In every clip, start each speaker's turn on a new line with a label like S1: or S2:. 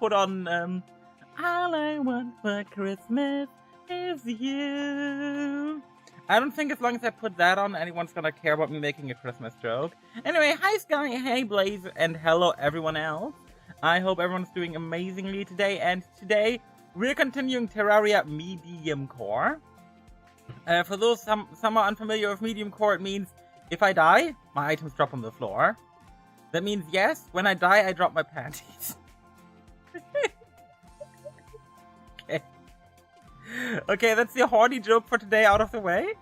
S1: put on, all I want for Christmas is you. I don't think as long as I put that on, anyone's gonna care about me making a Christmas joke. Anyway, hi Sky, hey Blaze, and hello everyone else. I hope everyone's doing amazingly today, and today we're continuing Terraria Mediumcore. For those some are unfamiliar with Mediumcore, it means if I die, my items drop on the floor. That means yes, when I die, I drop my panties. Okay. Okay, that's the horny joke for today out of the way.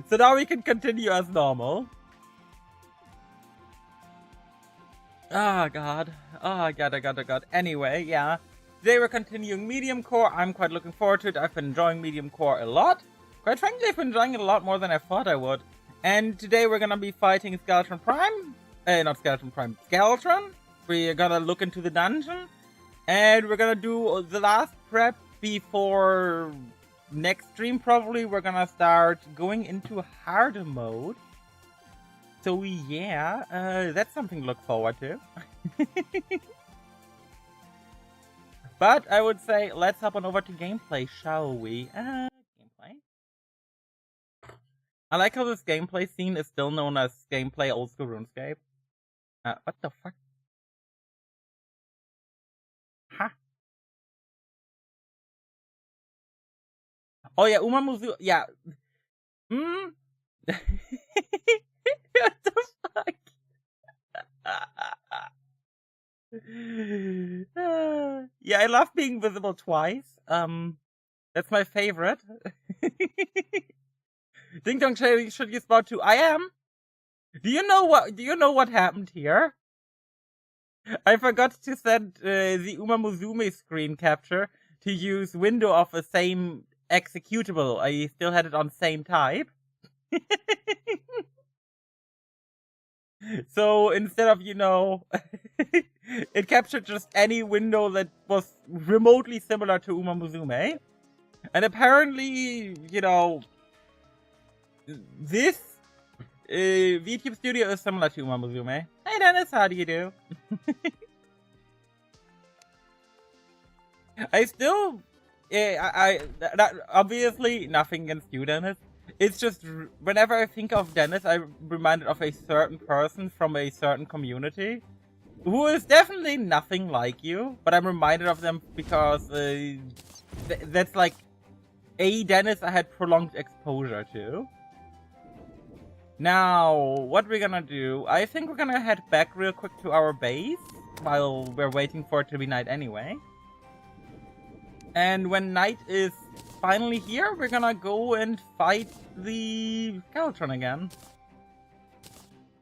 S1: So now we can continue as normal. Oh god. Oh god. Anyway, yeah. Today we're continuing Mediumcore. I'm quite looking forward to it. I've been enjoying Mediumcore a lot. Quite frankly, I've been enjoying it a lot more than I thought I would. And today we're gonna be fighting Skeleton Prime. Not Skeleton Prime, Skeletron. We're gonna look into the dungeon. And we're gonna do the last prep before next stream, probably. We're gonna start going into harder mode. So yeah, that's something to look forward to. But I would say let's hop on over to gameplay, shall we? Gameplay? I like how this gameplay scene is still known as gameplay old school RuneScape. What the fuck? Ha! Oh yeah, Umamuzu, yeah. What the fuck? Yeah, I love being visible twice. That's my favorite. Ding dong, should you spot too? I am. Do you know what happened here? I forgot to send the Umamuzume screen capture to use window of the same executable. I still had it on same type. So instead of, it captured just any window that was remotely similar to Umamuzume. And apparently, this VTube Studio is similar to Umamuzume. Hey Dennis, how do you do? I still, obviously nothing against you, Dennis. It's just, whenever I think of Dennis, I'm reminded of a certain person from a certain community who is definitely nothing like you, but I'm reminded of them because that's like a Dennis I had prolonged exposure to. Now, what we're gonna do, I think we're gonna head back real quick to our base while we're waiting for it to be night anyway. And when night is finally here, we're gonna go and fight the Skeletron again.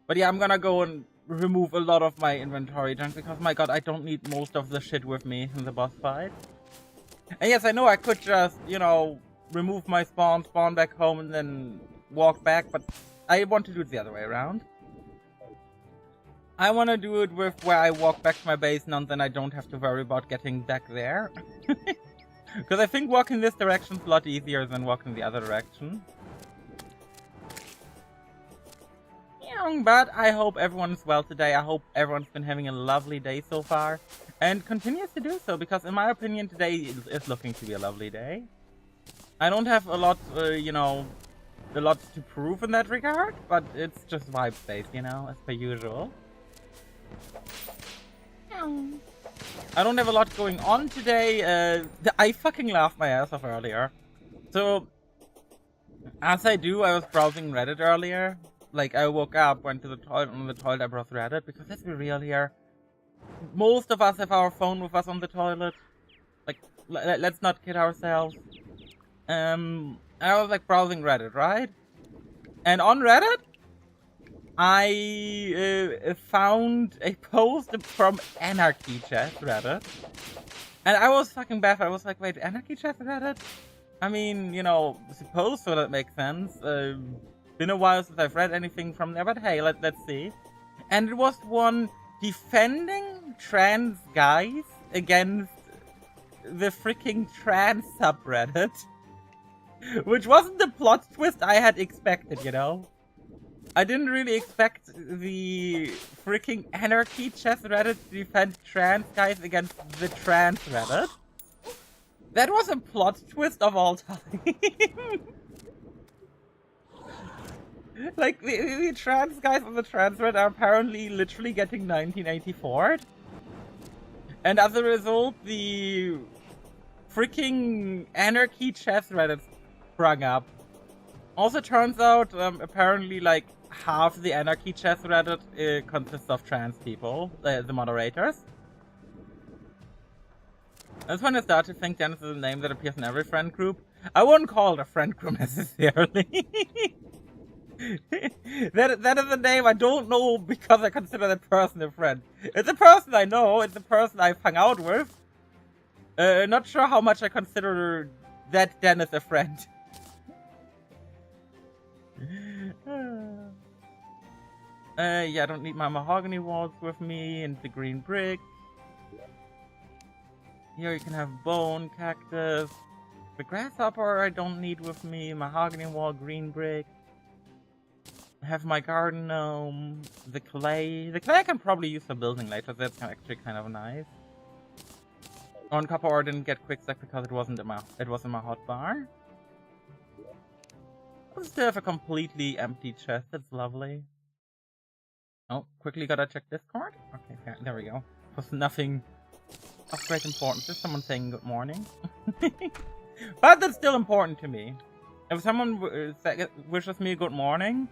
S1: But yeah, I'm gonna go and remove a lot of my inventory junk because, my god, I don't need most of the shit with me in the boss fight. And yes, I know I could just, remove my spawn back home and then walk back, but I want to do it the other way around. I want to do it with where I walk back to my base and then I don't have to worry about getting back there. Because I think walking this direction is a lot easier than walking the other direction. But I hope everyone's well today. I hope everyone's been having a lovely day so far. And continues to do so, because in my opinion today is looking to be a lovely day. I don't have a lot, a lot to prove in that regard, but it's just vibe based, as per usual. I don't have a lot going on today. I fucking laughed my ass off earlier. So, as I do, I was browsing Reddit earlier. Like, I woke up, went to the toilet, on the toilet I browsed Reddit, because let's be real here. Most of us have our phone with us on the toilet. Like, let's not kid ourselves. I was like browsing Reddit, right? And on Reddit, I found a post from Anarchy Chat Reddit. And I was fucking baffled. I was like, wait, Anarchy Chat Reddit? I mean, suppose so, that makes sense. Been a while since I've read anything from there, but hey, let's see. And it was one defending trans guys against the freaking trans subreddit. Which wasn't the plot twist I had expected, I didn't really expect the freaking anarchy chest Reddit to defend trans guys against the trans Reddit. That was a plot twist of all time. Like, the trans guys on the trans Reddit are apparently literally getting 1984'd. And as a result, the freaking anarchy chest Reddit sprung up. Also turns out, apparently, like, half the anarchy chest Reddit consists of trans people, the moderators. That's when I start to think Dennis is a name that appears in every friend group. I wouldn't call it a friend group necessarily. that is a name I don't know because I consider that person a friend. It's a person I know, it's a person I've hung out with. Not sure how much I consider that Dennis a friend. Yeah, I don't need my mahogany walls with me and the green brick. Here you can have bone, cactus. The grasshopper I don't need with me. Mahogany wall, green brick. I have my garden gnome. The clay. The clay I can probably use for building later. That's actually kind of nice. On copper ore didn't get quick stack because it wasn't in my my hotbar. I still have a completely empty chest. That's lovely. Oh, quickly gotta check Discord. Okay, yeah, there we go. Was nothing of great importance. Just someone saying good morning. But that's still important to me. If someone wishes me a good morning,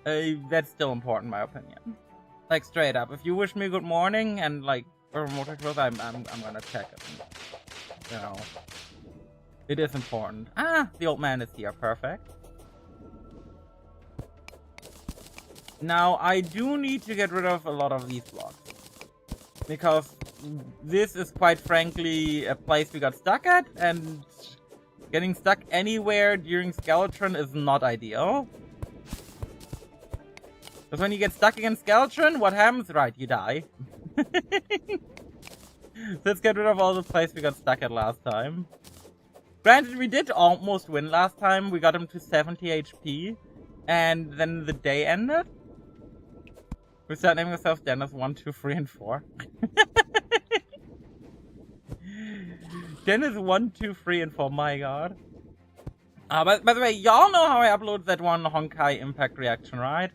S1: that's still important in my opinion. Like straight up, if you wish me a good morning and like remote controls, I'm gonna check it. You know, it is important. Ah, the old man is here. Perfect. Now I do need to get rid of a lot of these blocks because this is quite frankly a place we got stuck at, and getting stuck anywhere during Skeletron is not ideal. Because when you get stuck against Skeletron, what happens? Right, you die. Let's get rid of all the places we got stuck at last time. Granted, we did almost win last time. We got him to 70 HP. And then the day ended. We start naming ourselves Dennis 1, 2, 3, and 4. Dennis 1, 2, 3, and 4. My god. By the way, y'all know how I upload that one Honkai Impact reaction, right?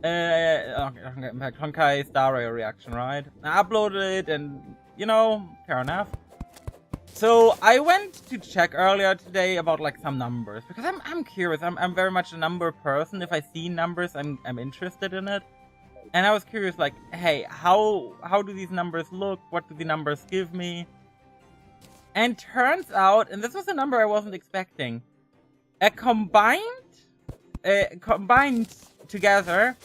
S1: Honkai Terraria reaction, right? I uploaded it and, you know, fair enough. So I went to check earlier today about like some numbers because I'm curious. I'm very much a number person. If I see numbers, I'm interested in it. And I was curious, like, hey, how do these numbers look? What do the numbers give me? And turns out, and this was a number I wasn't expecting, a combined together,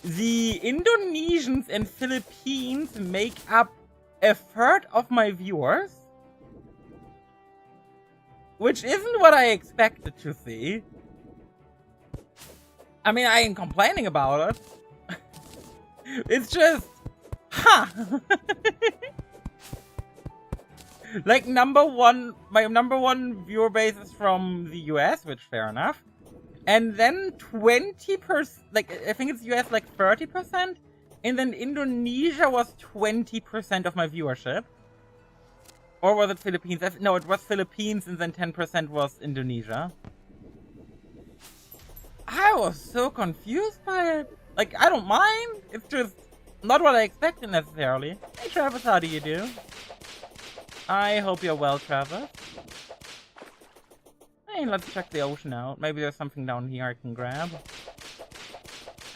S1: the Indonesians and Philippines make up a third of my viewers, which isn't what I expected to see. I mean, I ain't complaining about it. It's just, huh. Like, my number one viewer base is from the US, which fair enough. And then 20%, like, I think it's US like 30%. And then Indonesia was 20% of my viewership. Or was it Philippines? No, it was Philippines and then 10% was Indonesia. I was so confused by it. Like, I don't mind. It's just not what I expected necessarily. Hey Travis, how do you do? I hope you're well, Travis. Hey, let's check the ocean out. Maybe there's something down here I can grab.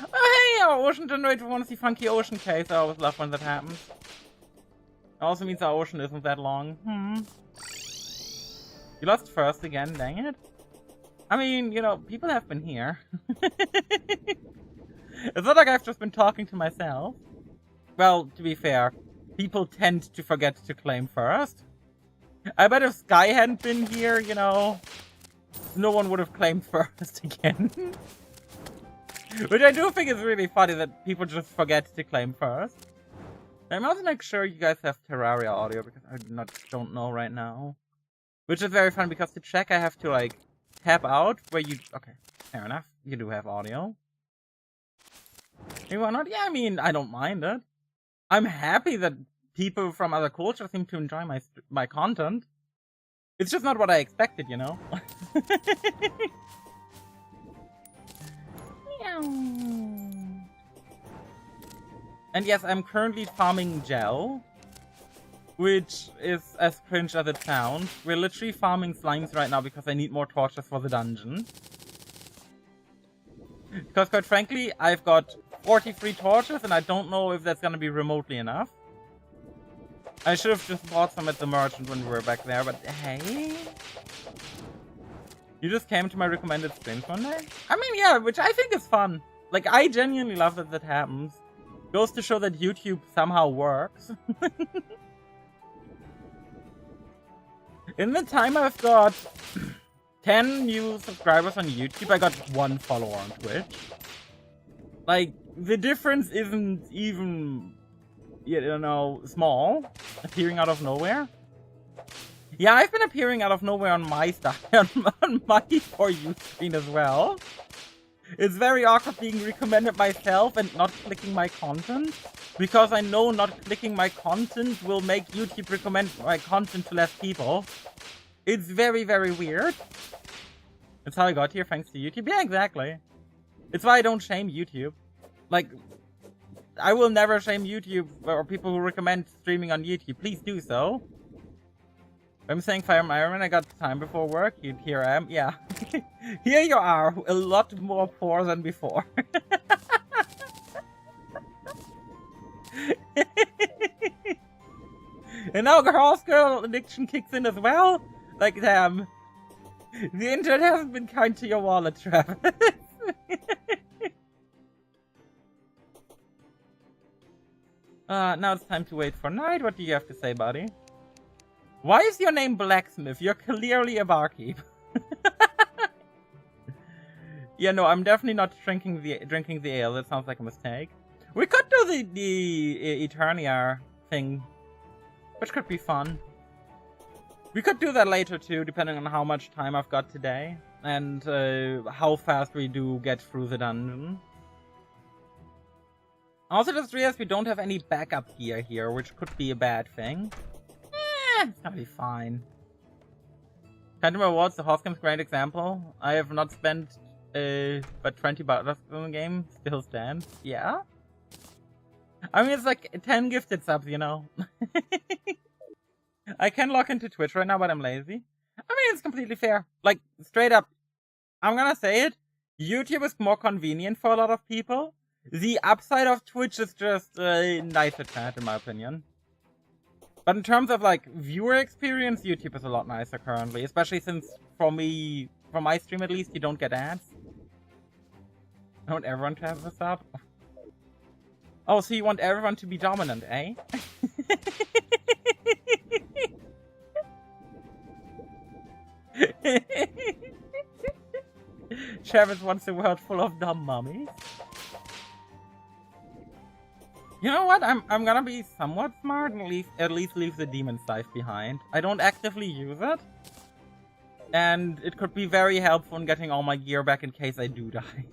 S1: Oh, hey, our ocean generator wants the funky ocean case. I always love when that happens. It also means our ocean isn't that long. You lost first again, dang it. I mean, you know, people have been here. It's not like I've just been talking to myself. Well, to be fair, people tend to forget to claim first. I bet if Sky hadn't been here, you know, no one would have claimed first again. Which I do think is really funny that people just forget to claim first. I'm also make sure you guys have Terraria audio because I don't know right now. Which is very fun because to check I have to like tap out where you... Okay, fair enough. You do have audio. Maybe why not? Yeah, I mean, I don't mind it. I'm happy that people from other cultures seem to enjoy my content. It's just not what I expected, you know? And yes, I'm currently farming gel, which is as cringe as it sounds. We're literally farming slimes right now because I need more torches for the dungeon. Because quite frankly, I've got 43 torches and I don't know if that's gonna be remotely enough. I should have just bought some at the merchant when we were back there, but hey. You just came to my recommended streams one day? I mean, yeah, which I think is fun. Like, I genuinely love that that happens. Goes to show that YouTube somehow works. In the time I've got 10 new subscribers on YouTube, I got 1 follower on Twitch. Like, the difference isn't even, you know, small. Appearing out of nowhere. Yeah, I've been appearing out of nowhere on my stuff, on my For You screen as well. It's very awkward being recommended myself and not clicking my content, because I know not clicking my content will make YouTube recommend my content to less people. It's very, very weird. That's how I got here, thanks to YouTube. Yeah, exactly. It's why I don't shame YouTube. Like, I will never shame YouTube or people who recommend streaming on YouTube. Please do so. I'm saying Fire Iron, I got time before work. Here I am. Yeah. Here you are. A lot more poor than before. And now horse girl addiction kicks in as well. Like, damn. The internet hasn't been kind to your wallet, Travis. Now it's time to wait for night. What do you have to say, buddy? Why is your name Blacksmith? You're clearly a barkeep. Yeah, no, I'm definitely not drinking the ale. That sounds like a mistake. We could do the Terraria thing, which could be fun. We could do that later too, depending on how much time I've got today and how fast we do get through the dungeon. Also, just realized we don't have any backup gear here, which could be a bad thing. It's gonna be fine. Phantom Rewards, the Hoskins great example. I have not spent but 20 bucks in the game. Still stands. Yeah. I mean, it's like 10 gifted subs, you know. I can log into Twitch right now, but I'm lazy. I mean, it's completely fair. Like, straight up, I'm gonna say it. YouTube is more convenient for a lot of people. The upside of Twitch is just nicer chat, in my opinion. But in terms of, like, viewer experience, YouTube is a lot nicer currently. Especially since, for me, for my stream at least, you don't get ads. I want everyone to have this up. Oh, so you want everyone to be dominant, eh? Travis wants a world full of dumb mummies. You know what? I'm gonna be somewhat smart and at least leave the demon scythe behind. I don't actively use it. And it could be very helpful in getting all my gear back in case I do die.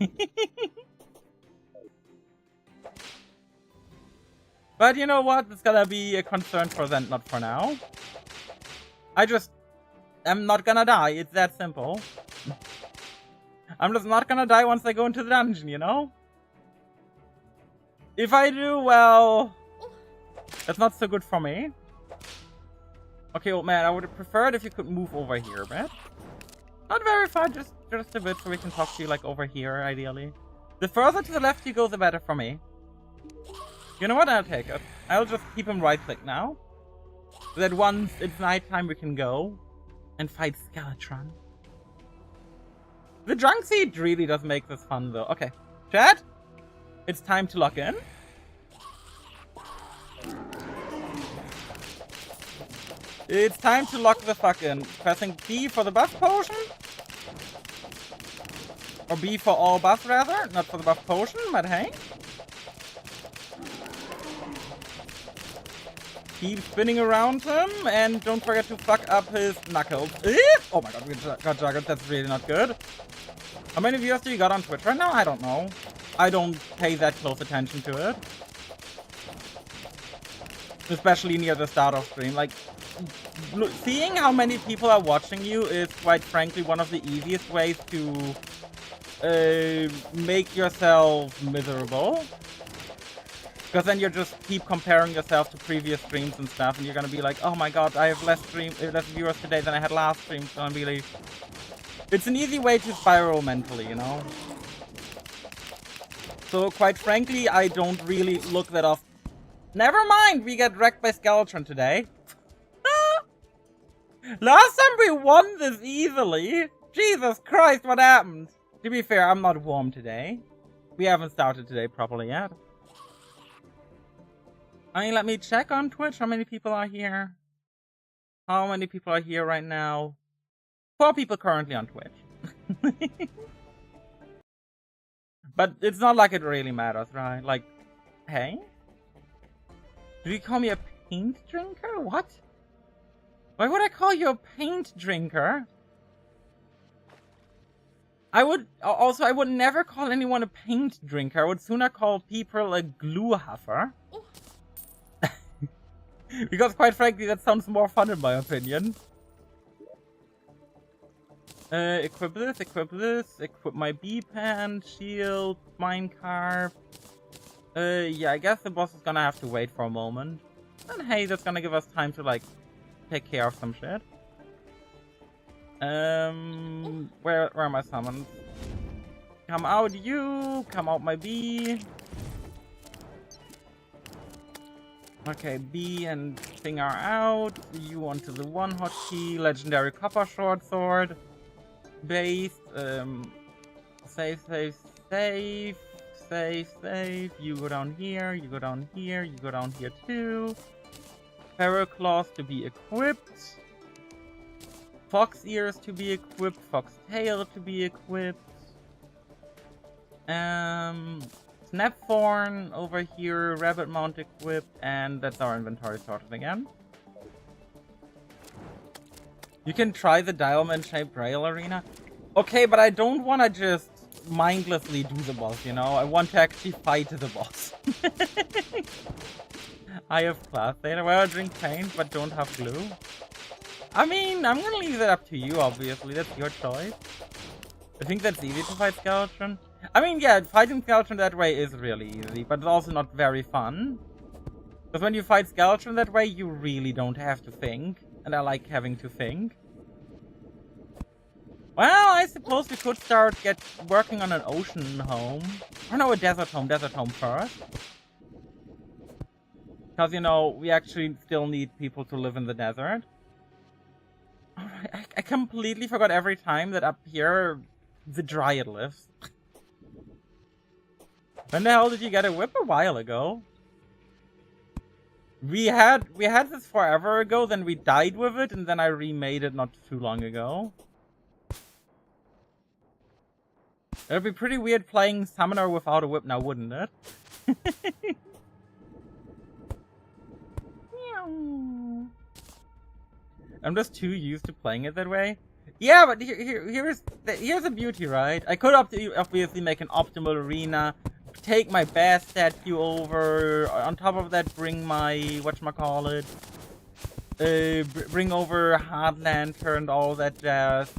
S1: But you know what? It's gonna be a concern for then, not for now. I'm not gonna die. It's that simple. I'm just not gonna die once I go into the dungeon, you know? If I do, well, that's not so good for me. Okay, old man, I would have preferred if you could move over here a bit. Not very far, just a bit so we can talk to you, like, over here, ideally. The further to the left you go, the better for me. You know what? I'll take it. I'll just keep him right-click now. So that once it's nighttime, we can go and fight Skeletron. The drunk seed really does make this fun, though. Okay, chat? It's time to lock in. It's time to lock the fuck in. Pressing B for the buff potion. Or B for all buffs, rather. Not for the buff potion, but hey. Keep spinning around him, and don't forget to fuck up his knuckles. Oh my god, we got juggled. That's really not good. How many viewers do you got on Twitch right now? I don't know. I don't pay that close attention to it. Especially near the start of stream. Like, seeing how many people are watching you is, quite frankly, one of the easiest ways to make yourself miserable. Because then you just keep comparing yourself to previous streams and stuff, and you're gonna be like, oh my god, I have less viewers today than I had last stream. So I'm really... It's an easy way to spiral mentally, you know? So, quite frankly, I don't really look that off. Never mind, we get wrecked by Skeletron today. Last time we won this easily. Jesus Christ, what happened? To be fair, I'm not warm today. We haven't started today properly yet. I mean, let me check on Twitch how many people are here. How many people are here right now? 4 people currently on Twitch. But it's not like it really matters, right? Like, hey? Do you call me a paint drinker? What? Why would I call you a paint drinker? I would never call anyone a paint drinker. I would sooner call people a glue huffer. Because quite frankly, that sounds more fun in my opinion. Equip this, equip my B-pan, shield, minecart. Yeah, I guess the boss is gonna have to wait for a moment. And hey, that's gonna give us time to, like, take care of some shit. Where are my summons? Come out, you! Come out, my bee! Okay, B and Thing are out. You onto the 1 hotkey. Legendary copper short sword. Base. Save. You go down here. You go down here. You go down here too. Feral claws to be equipped. Fox ears to be equipped. Fox tail to be equipped. Snapthorn over here, rabbit mount equipped, and that's our inventory sorted again. You can try the diamond-shaped rail arena. Okay, but I don't want to just mindlessly do the boss, you know? I want to actually fight the boss. I have class data. Well, I drink paint, but don't have glue. I mean, I'm gonna leave that up to you, obviously. That's your choice. I think that's easy to fight Skeletron. I mean, yeah, fighting Skeletron that way is really easy, but it's also not very fun. Because when you fight Skeletron that way, you really don't have to think. And I like having to think. Well, I suppose we could start working on an ocean home. Or no, a desert home first. Because, you know, we actually still need people to live in the desert. Alright, I completely forgot every time that up here, the Dryad lives. When the hell did you get a whip? A while ago. We had this forever ago, then we died with it, and then I remade it not too long ago. It'd be pretty weird playing Summoner without a whip now, wouldn't it? I'm just too used to playing it that way. Yeah, but here's the beauty, right? I could obviously make an optimal arena, take my bass statue over, on top of that bring my, whatchamacallit, bring over Hard Lantern, all that jazz,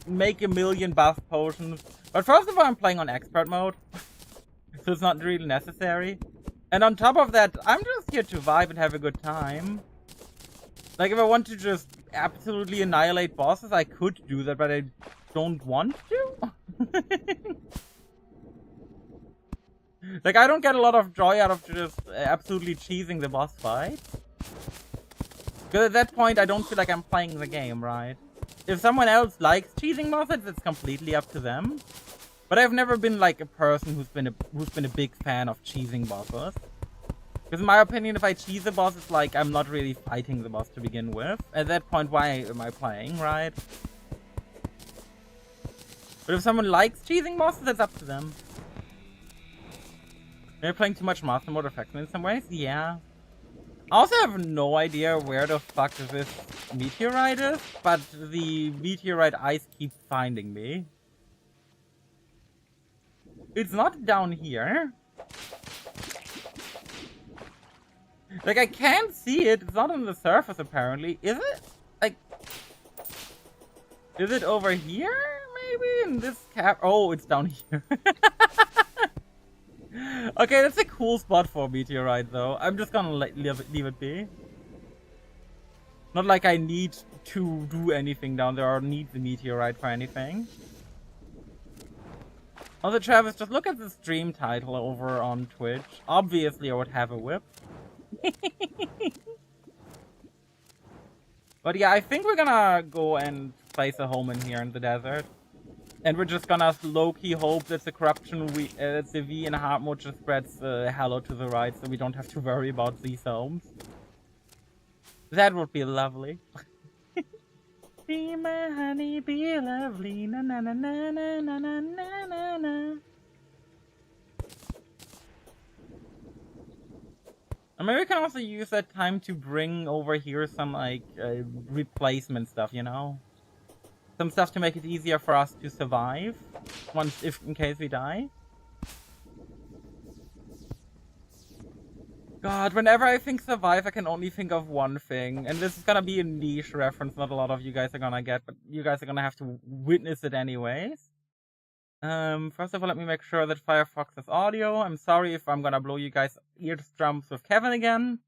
S1: make a million buff potions. But first of all, I'm playing on expert mode, so it's not really necessary. And on top of that, I'm just here to vibe and have a good time. Like, if I want to just absolutely annihilate bosses, I could do that, but I don't want to. Like, I don't get a lot of joy out of just absolutely cheesing the boss fight. Because at that point, I don't feel like I'm playing the game, right? If someone else likes cheesing bosses, it's completely up to them. But I've never been like a person who's been a big fan of cheesing bosses. Because in my opinion, if I cheese the boss, it's like I'm not really fighting the boss to begin with. At that point, why am I playing, right? But if someone likes cheesing bosses, that's up to them. They're playing too much Master Mode affects me in some ways? Yeah. I also have no idea where the fuck this meteorite is, but the meteorite ice keeps finding me. It's not down here. Like, I can't see it. It's not on the surface, apparently. Is it? Like, is it over here? Maybe in this cap? Oh, it's down here. Okay, that's a cool spot for a meteorite, though. I'm just gonna leave it be. Not like I need to do anything down there or need the meteorite for anything. Also, Travis, just look at the stream title over on Twitch. Obviously, I would have a whip. But yeah, I think we're gonna go and place a home in here in the desert. And we're just gonna low-key hope that the corruption, the V in hard mode just spreads hello to the right, so we don't have to worry about these homes. That would be lovely. Be my honey, be lovely, na na na na na na na na na. And maybe we can also use that time to bring over here some like replacement stuff, you know? Some stuff to make it easier for us to survive in case we die. God, whenever I think survive, I can only think of one thing. And this is gonna be a niche reference, not a lot of you guys are gonna get, but you guys are gonna have to witness it anyways. First of all, let me make sure that Firefox has audio. I'm sorry if I'm gonna blow you guys' eardrums with Kevin again.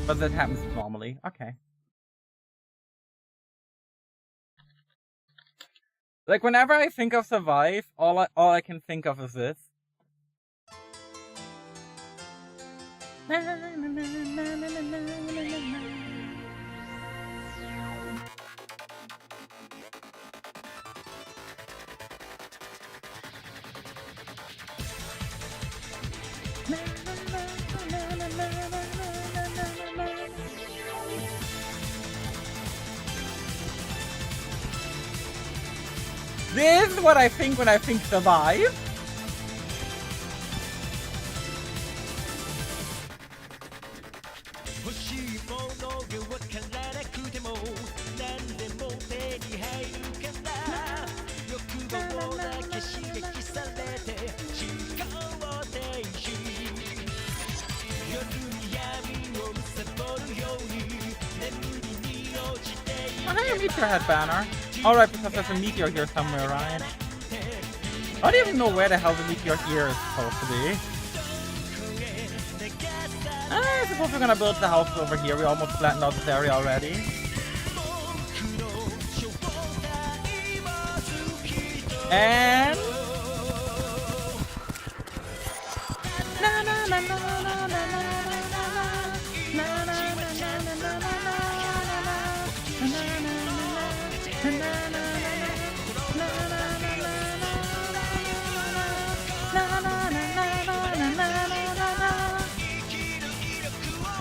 S1: But that happens normally. Okay. Like, whenever I think of survive, all I can think of is this. This is what I think when I think survive. Hey, meteor head banner. Alright, because there's a meteor here somewhere, right? I don't even know where the hell the meteor here is supposed to be. I suppose we're gonna build the house over here. We almost flattened out this area already. And...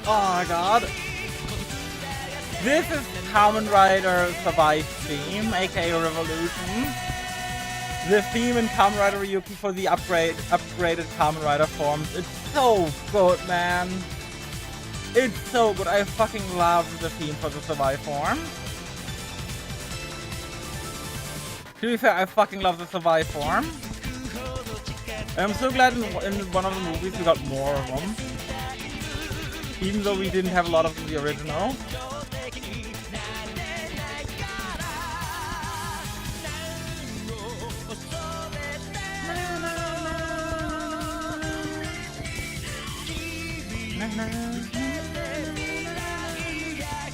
S1: Oh my god. This is Kamen Rider Survive theme, aka Revolution. The theme in Kamen Rider Ryuki for the upgraded Kamen Rider forms. It's so good, man. It's so good. I fucking love the theme for the Survive form. To be fair, I fucking love the Survive form. I'm so glad in one of the movies we got more of them. Even though we didn't have a lot of the original.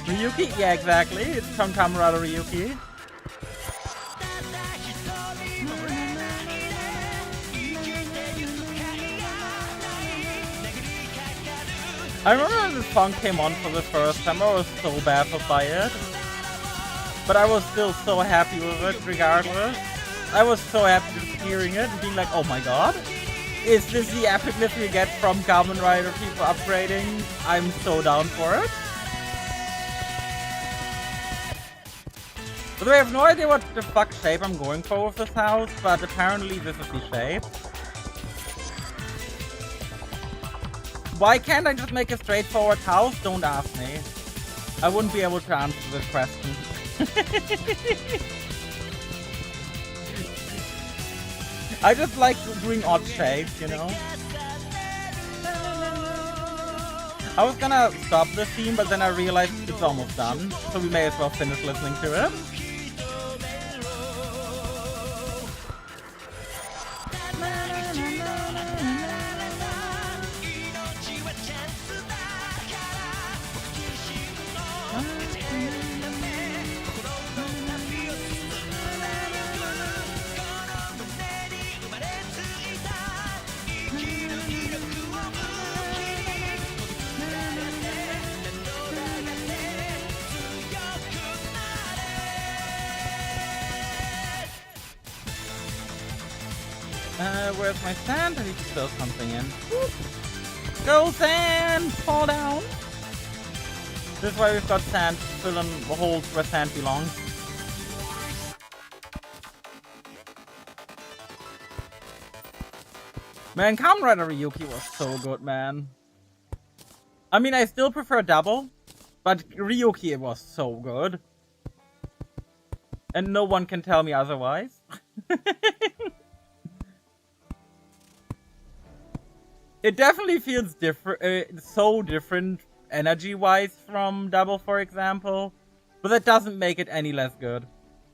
S1: Ryuki? Yeah, exactly. It's from Kamen Rider Ryuki. I remember when this song came on for the first time, I was so baffled by it. But I was still so happy with it regardless. I was so happy just hearing it and being like, oh my god. Is this the epicness we get from Kamen Rider people upgrading? I'm so down for it. By the way, I have no idea what the fuck shape I'm going for with this house, but apparently this is the shape. Why can't I just make a straightforward house? Don't ask me. I wouldn't be able to answer this question. I just like doing odd shapes, you know? I was gonna stop the theme, but then I realized it's almost done, so we may as well finish listening to it. Where's my sand? I need to fill something in. Whoop. Go sand! Fall down! This is why we've got sand filling the holes where sand belongs. Man, Kamen Rider Ryuki was so good, man. I mean, I still prefer Double, but Ryuki was so good. And no one can tell me otherwise. It definitely feels different, so different energy-wise from Double, for example. But that doesn't make it any less good.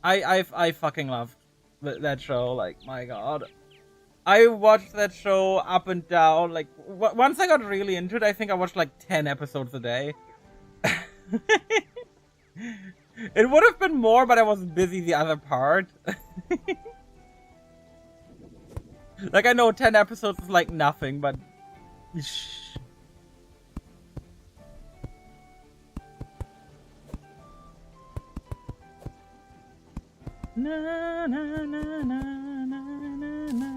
S1: I fucking loved that show, like, my god. I watched that show up and down, like, once I got really into it, I think I watched like 10 episodes a day. It would have been more, but I was busy the other part. Like, I know 10 episodes is like nothing, but... Na, na, na, na, na, na, na.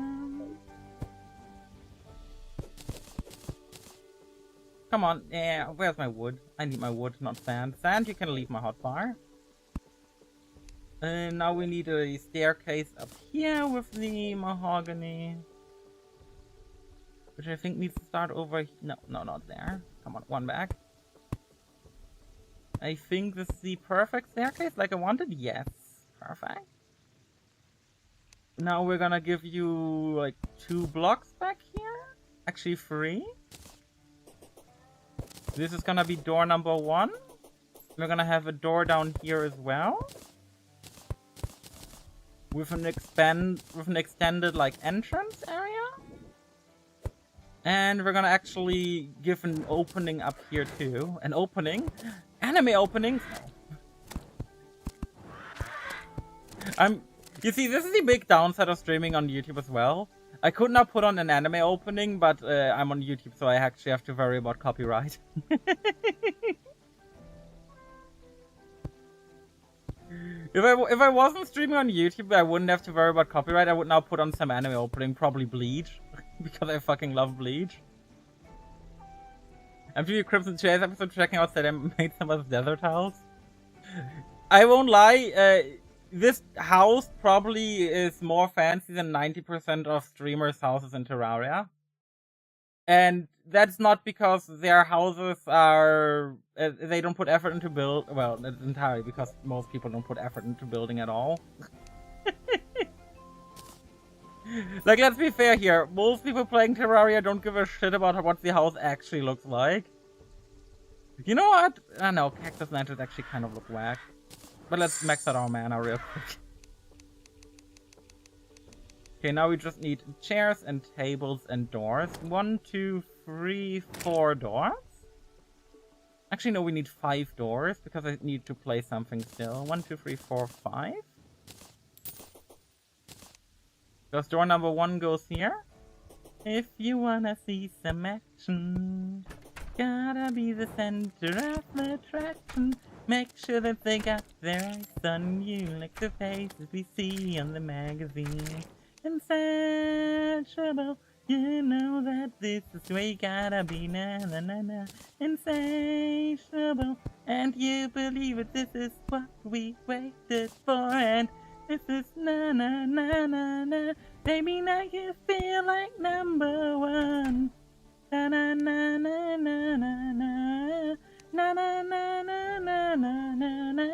S1: Come on, yeah, where's my wood? I need my wood, not sand. Sand, you can leave my hotbar. And now we need a staircase up here with the mahogany. Which I think needs to start over... No, not there. Come on, one back. I think this is the perfect staircase like I wanted. Yes. Perfect. Now we're gonna give you like 2 blocks back here. Actually 3. This is gonna be door number 1. We're gonna have a door down here as well. With an extended like entrance area. And we're gonna actually give an opening up here too. An opening? Anime openings? No. You see, this is the big downside of streaming on YouTube as well. I could not put on an anime opening, but I'm on YouTube, so I actually have to worry about copyright. If I wasn't streaming on YouTube, I wouldn't have to worry about copyright. I would now put on some anime opening, probably Bleach, because I fucking love Bleach. I'm doing Crimson Chase episode checking out that I made some of the desert house. I won't lie, this house probably is more fancy than 90% of streamers' houses in Terraria. And that's not because their houses are... they don't put effort into build... Well, that's entirely because most people don't put effort into building at all. Like, let's be fair here. Most people playing Terraria don't give a shit about what the house actually looks like. You know what? I know, Cactus Lanterns actually kind of look whack. But let's max out our mana real quick. Okay, now we just need chairs and tables and doors. 1, 2, 3, 4 doors. Actually, no, we need 5 doors because I need to play something still. 1, 2, 3, 4, 5. Because door number 1 goes here. If you wanna see some action, gotta be the center of the attraction. Make sure that they got their eyes on you, like the faces we see on the magazine. Insatiable, you know that this is where you gotta be, na na na na. Insatiable, and you believe it, this is what we waited for, and this is na na na na na. Baby, now you feel like number 1. Na na na na na na na. Na na na na na na na na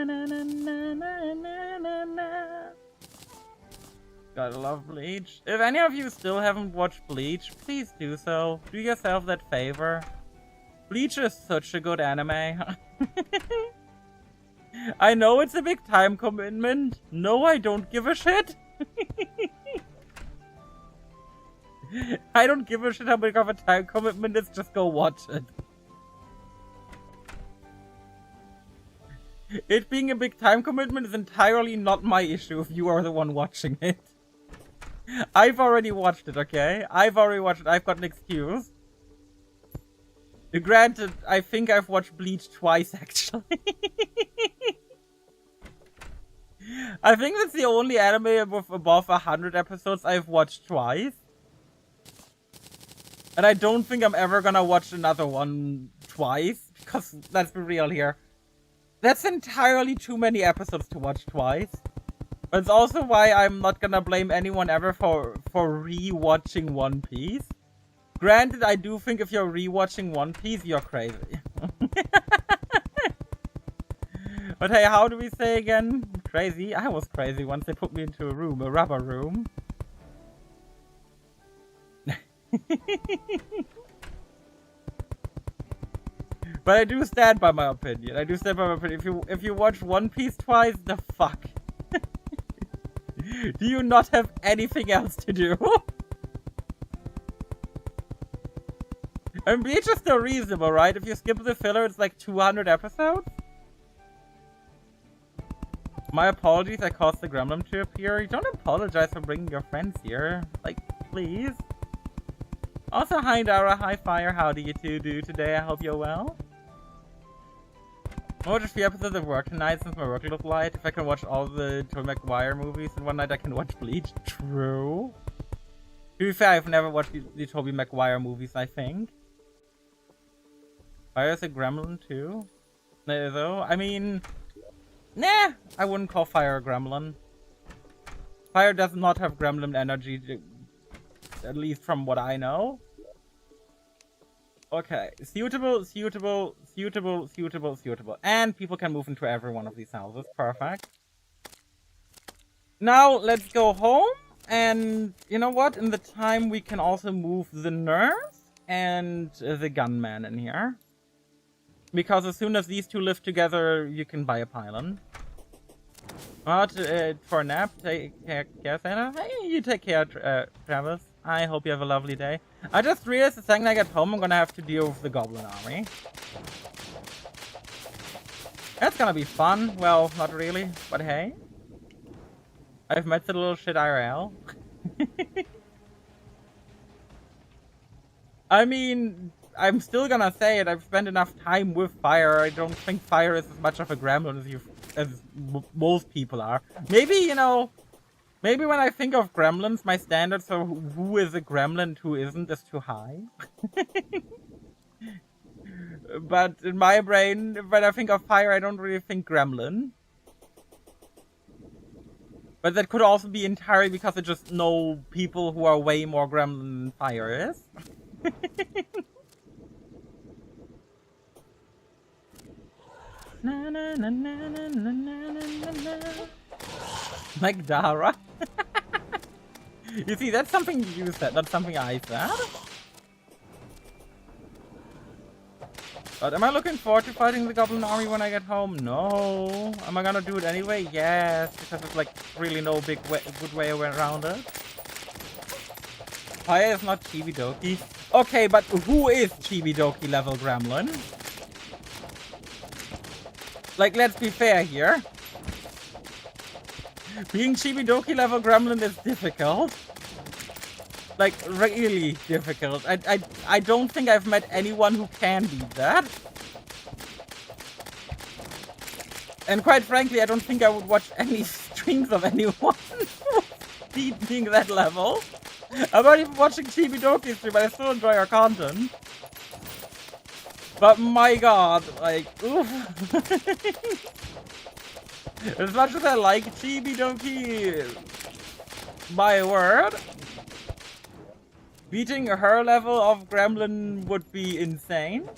S1: na na na na na. god, I love Bleach. If any of you still haven't watched Bleach, please do so. Do yourself that favor. Bleach is such a good anime. I know it's a big time commitment. No, I don't give a shit. I don't give a shit how big of a time commitment it's, just go watch it. It being a big time commitment is entirely not my issue if you are the one watching it. I've already watched it, okay? I've already watched it. I've got an excuse. Granted, I think I've watched Bleach twice, actually. I think that's the only anime with above 100 episodes I've watched twice. And I don't think I'm ever gonna watch another one twice, because let's be real here. That's entirely too many episodes to watch twice. But it's also why I'm not gonna blame anyone ever for re-watching One Piece. Granted, I do think if you're re-watching One Piece, you're crazy. But hey, how do we say again? Crazy? I was crazy once they put me into a room, a rubber room. But I do stand by my opinion. I do stand by my opinion. If you watch One Piece twice, the fuck? Do you not have anything else to do? I mean, Bleach is still reasonable, right? If you skip the filler, it's like 200 episodes. My apologies, I caused the gremlin to appear. You don't apologize for bringing your friends here. Like, please. Also, hi Dara, hi Fire, how do you two do today? I hope you're well. I watched a few episodes of work tonight since my work looked light. If I can watch all the Tobey Maguire movies in one night, I can watch Bleach. True. To be fair, I've never watched the Tobey Maguire movies, I think. Fire's a gremlin too? Though, I mean... Nah! I wouldn't call Fire a gremlin. Fire does not have gremlin energy, at least from what I know. Okay, suitable. And people can move into every one of these houses. Perfect. Now, let's go home. And, you know what? In the time, we can also move the nurse and the gunman in here. Because as soon as these two live together, you can buy a pylon. But, for a nap, take care, Santa. Hey, you take care, Travis. I hope you have a lovely day. I just realized the second I get home, I'm gonna have to deal with the goblin army. That's gonna be fun. Well, not really, but hey. I've met the little shit IRL. I mean, I'm still gonna say it. I've spent enough time with Fire. I don't think Fire is as much of a gremlin as most people are. Maybe, you know, maybe when I think of gremlins, my standards for who is a gremlin and who isn't is too high. But in my brain, when I think of Fire, I don't really think gremlin. But that could also be entirely because I just know people who are way more gremlin than Fire is. Na, na, na, na, na, na, na, na. Like Dara. You see, that's something you said, not something I said. But am I looking forward to fighting the Goblin Army when I get home? No. Am I gonna do it anyway? Yes, because there's like really no good way around it. Fire is not Chibidoki. Okay, but who is Chibidoki level gremlin? Like, let's be fair here. Being Chibidoki level gremlin is difficult. Like, really difficult. I don't think I've met anyone who can beat that. And quite frankly, I don't think I would watch any streams of anyone beating that level. I'm not even watching Chibidoki stream, but I still enjoy our content. But my god, like, oof. As much as I like Chibidoki, my word, beating her level of gremlin would be insane.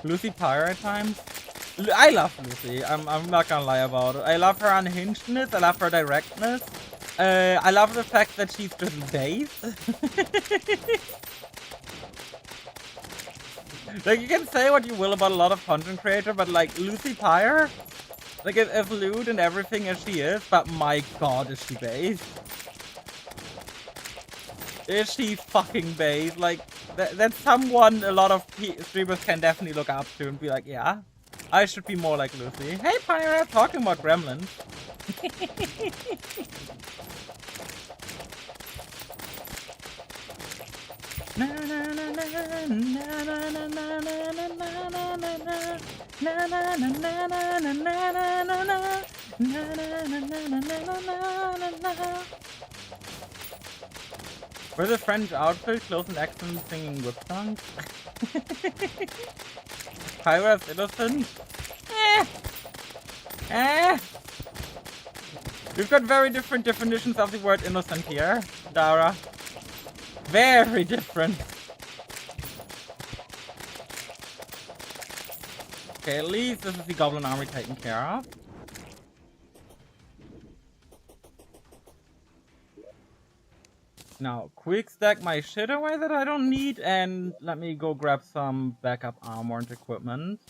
S1: Lucy Pyre at times. I love Lucy. I'm not gonna lie about it. I love her unhingedness. I love her directness. I love the fact that she's just base. Like, you can say what you will about a lot of content creators, but like Lucy Pyre, like as lewd and everything as she is, but my god, is she base? Is she fucking base? Like, that's someone a lot of streamers can definitely look up to and be like, yeah, I should be more like Lucy. Hey Pyre, talking about gremlins. Where's the French outfit? Close and accent singing with songs. Pyra's innocent. We've got very different definitions of the word innocent here, Dara. Very different. Okay, at least this is the goblin army taken care of. Now, quick stack my shit away that I don't need, and let me go grab some backup armor and equipment.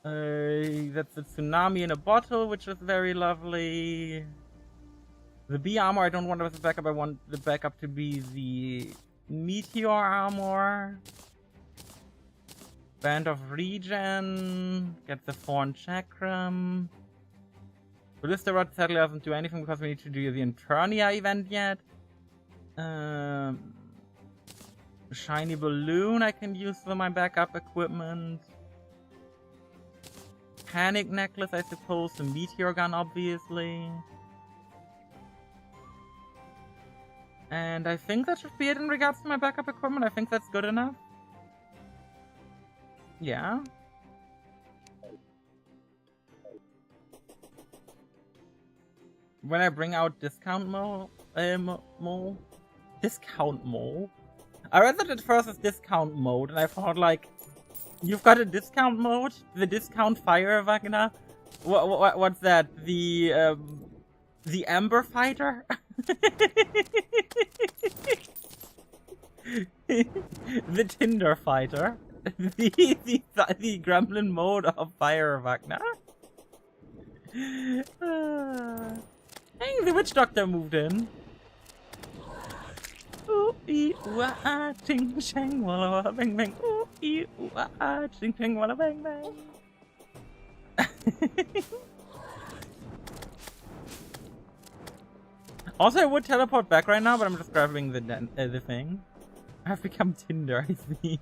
S1: That's the tsunami in a bottle, which is very lovely. The bee armor, I don't want it as a backup. I want the backup to be the meteor armor. Band of regen. Get the thorn chakram. Ballista rod sadly doesn't do anything because we need to do the Terraria event yet. Shiny balloon I can use for my backup equipment. Panic necklace, I suppose. The meteor gun, obviously. And I think that should be it in regards to my backup equipment. I think that's good enough. Yeah. When I bring out discount discount mode. I read that at first as discount mode, and I thought like, you've got a discount mode, the discount fire Wagner. What's that? The Amber Fighter. The Tinder Fighter. The Gremlin mode of Fire Wagner. Hey, the Witch Doctor moved in. Ooh, ee, ooh, ah, ting, shang, walla, bang, bang. Ooh, ee, ooh, ah, ting, ting, walla, bang, bang. Also, I would teleport back right now, but I'm just grabbing the thing. I've become Tinder, I see.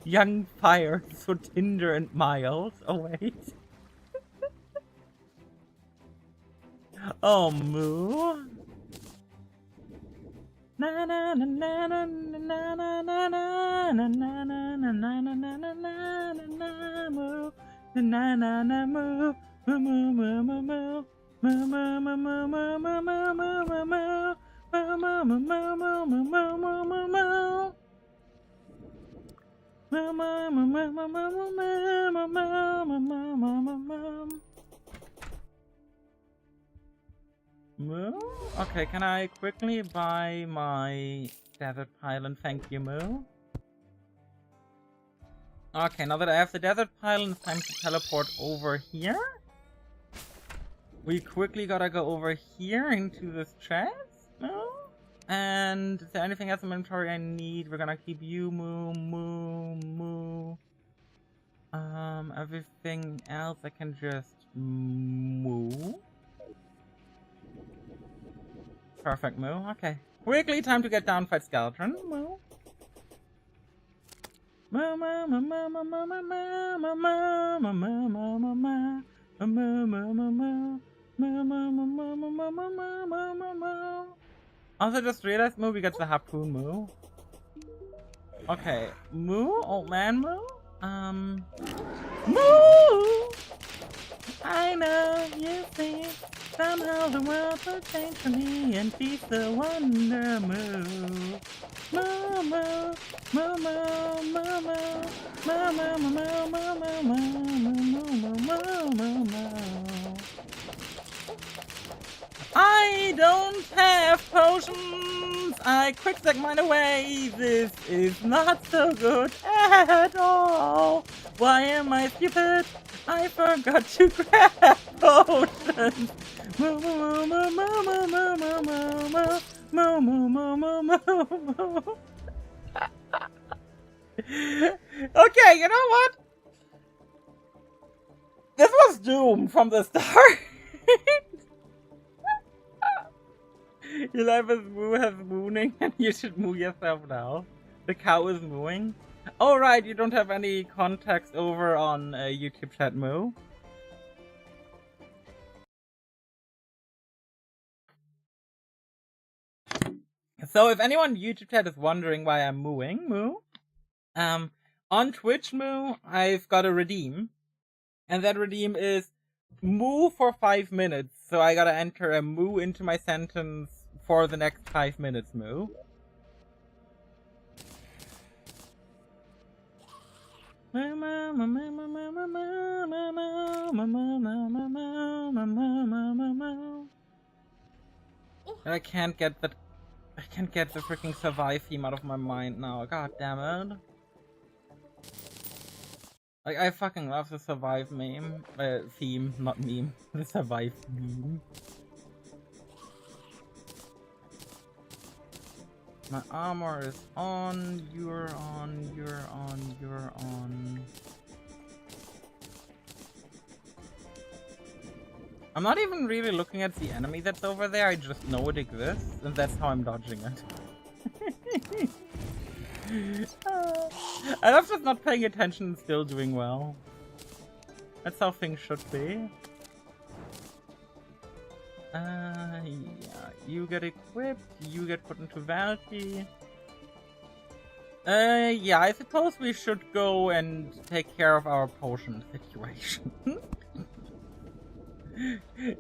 S1: Young Fire, so Tinder and Miles. Oh, wait. Oh, moo. Na na na na na na na na na na na na na na na na na na moo. Na na na moo. Moo moo moo moo moo. Moo moo moo moo moo moo moo moo moo moo. Moo moo moo moo moo moo moo moo moo moo. Moo moo moo moo moo moo moo moo moo moo moo. Moo? Okay, can I quickly buy my desert pylon? Thank you, Moo. Okay, now that I have the desert pylon, it's time to teleport over here. We quickly gotta go over here into this chest. Moo? And is there anything else in my inventory I need? We're gonna keep you, Moo, Moo, Moo. Everything else I can just move. Perfect, Moo. Okay. Quickly, time to get down, fight Skeleton. Moo. Moo, moo, moo, moo, moo, moo, moo, moo, moo, moo, moo, moo, moo, moo. Moo, moo, moo, moo. Moo, moo, moo, moo, moo, moo, moo, moo, moo, moo. Also, just realized, Moo, we got the harpoon, Moo. Okay. Moo? Old man, Moo? Moo! I know you think somehow the world will change for me and be the wonder. Moo. Moo, moo, moo, moo, moo, moo, I don't have potions. I quick-stack mine away. This is not so good at all. Why am I stupid? I forgot to grab potions. Okay, you know what? This was doomed from the start. Your life is mooning and you should moo yourself now. The cow is mooing. Oh right, you don't have any context over on YouTube chat moo. So if anyone in YouTube chat is wondering why I'm mooing, moo. On Twitch moo, I've got a redeem. And that redeem is moo for 5 minutes. So I gotta enter a moo into my sentence for the next 5 minutes, moo. I can't get the freaking survive theme out of my mind now. God damn it. Like, I fucking love the survive meme. Theme, not meme. The survive meme. My armor is on, you're on, you're on, you're on. I'm not even really looking at the enemy that's over there, I just know it exists, and that's how I'm dodging it. I love just not paying attention and still doing well. That's how things should be. Yeah, you get equipped, you get put into Valky. Yeah, I suppose we should go and take care of our potion situation.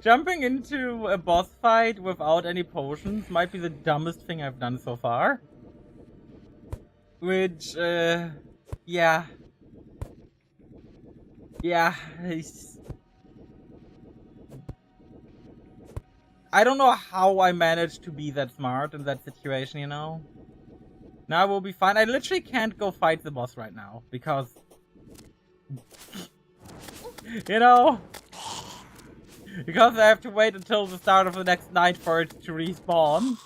S1: Jumping into a boss fight without any potions might be the dumbest thing I've done so far. Which, yeah. Yeah, I don't know how I managed to be that smart in that situation, you know? Now we'll be fine. I literally can't go fight the boss right now, because... you know? Because I have to wait until the start of the next night for it to respawn.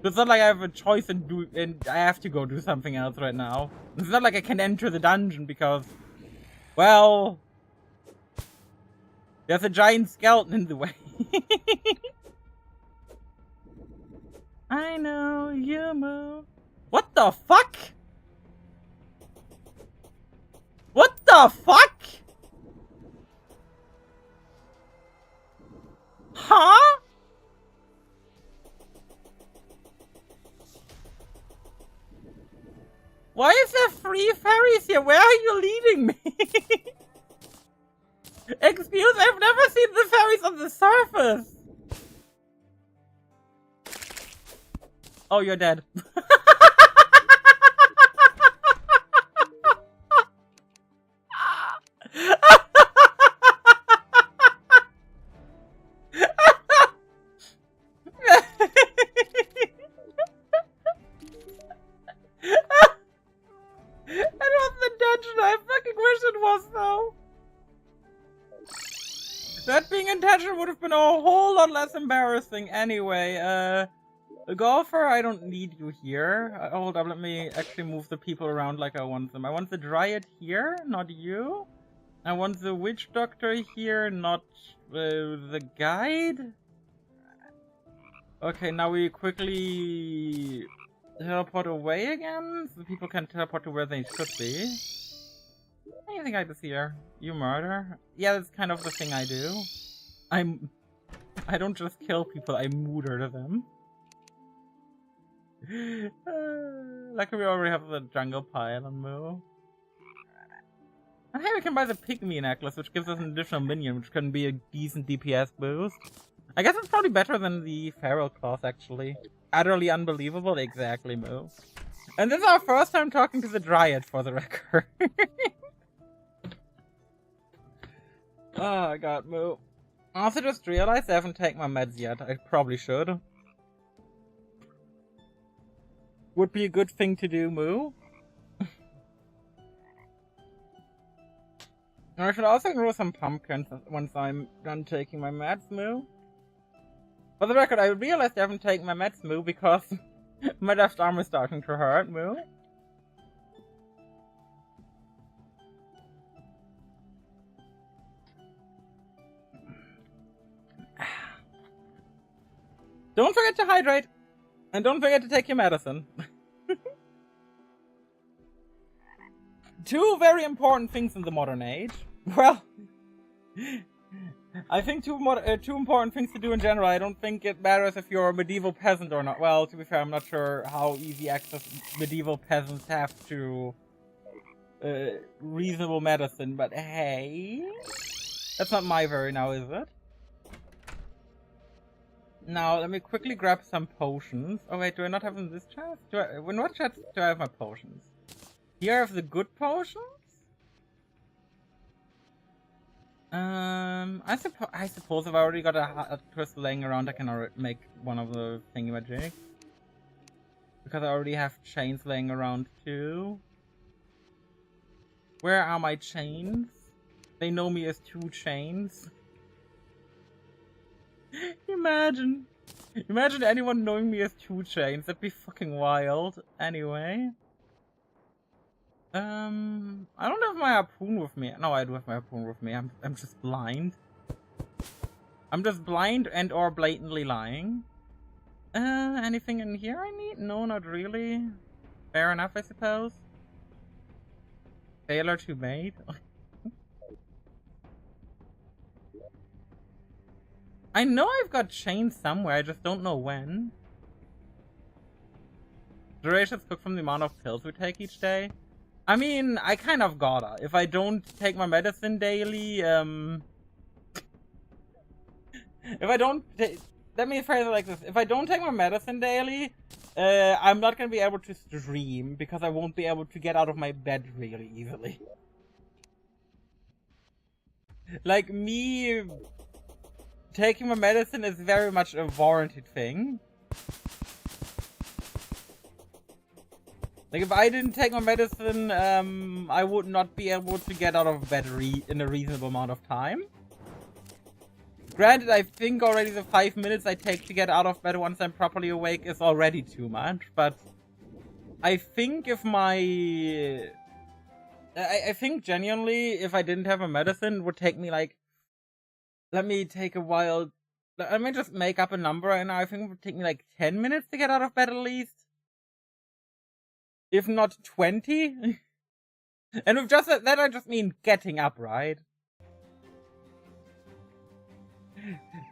S1: It's not like I have a choice and I have to go do something else right now. It's not like I can enter the dungeon because... well... there's a giant skeleton in the way. I know you move. What the fuck? What the fuck? Huh? Why is there 3 fairies here? Where are you leading me? Excuse, I've never seen the fairies on the surface. Oh, you're dead. That being intentional would have been a whole lot less embarrassing. Anyway, Golfer, I don't need you here. Hold up, let me actually move the people around like I want them. I want the Dryad here, not you. I want the Witch Doctor here, not the Guide. Okay, now we quickly teleport away again, so people can teleport to where they should be. Anything I just here? You murder? Yeah, that's kind of the thing I do. I don't just kill people, I murder them. Luckily we already have the jungle pile on move. And hey, we can buy the pygmy necklace, which gives us an additional minion, which can be a decent DPS boost. I guess it's probably better than the feral claws, actually. Utterly unbelievable, exactly, move. And this is our first time talking to the Dryad, for the record. Oh, God, Moo. I also just realized I haven't taken my meds yet. I probably should. Would be a good thing to do, Moo. I should also grow some pumpkins once I'm done taking my meds, Moo. For the record, I realized I haven't taken my meds, Moo, because my left arm is starting to hurt, Moo. Don't forget to hydrate! And don't forget to take your medicine. Two very important things in the modern age. Well, I think two important things to do in general. I don't think it matters if you're a medieval peasant or not. Well, to be fair, I'm not sure how easy access medieval peasants have to reasonable medicine, but hey. That's not my very now, is it? Now, let me quickly grab some potions. Oh wait, do I not have them in this chest? In what chest do I have my potions? Here I have the good potions? I suppose if I already got a crystal laying around, I can already make one of the thingy-magic. Because I already have chains laying around too. Where are my chains? They know me as 2 chains. Imagine anyone knowing me as 2 chains. That'd be fucking wild. Anyway. I don't have my harpoon with me. No, I do have my harpoon with me. I'm just blind. I'm just blind and or blatantly lying. Anything in here I need? No, not really. Fair enough, I suppose. Failure to mate. I know I've got chains somewhere, I just don't know when. Durations cook from the amount of pills we take each day. I mean, I kind of gotta. If I don't take my medicine daily, if I don't let me phrase it like this. If I don't take my medicine daily, I'm not gonna be able to stream because I won't be able to get out of my bed really easily. Like, me taking my medicine is very much a warranted thing. Like, if I didn't take my medicine, I would not be able to get out of bed in a reasonable amount of time. Granted, I think already the 5 minutes I take to get out of bed once I'm properly awake is already too much, but I think if my... I think genuinely, if I didn't have a medicine, it would take me like... Let me take a while... Let me just make up a number right now. I think it would take me like 10 minutes to get out of bed at least. If not 20. And with just that, I just mean getting up, right?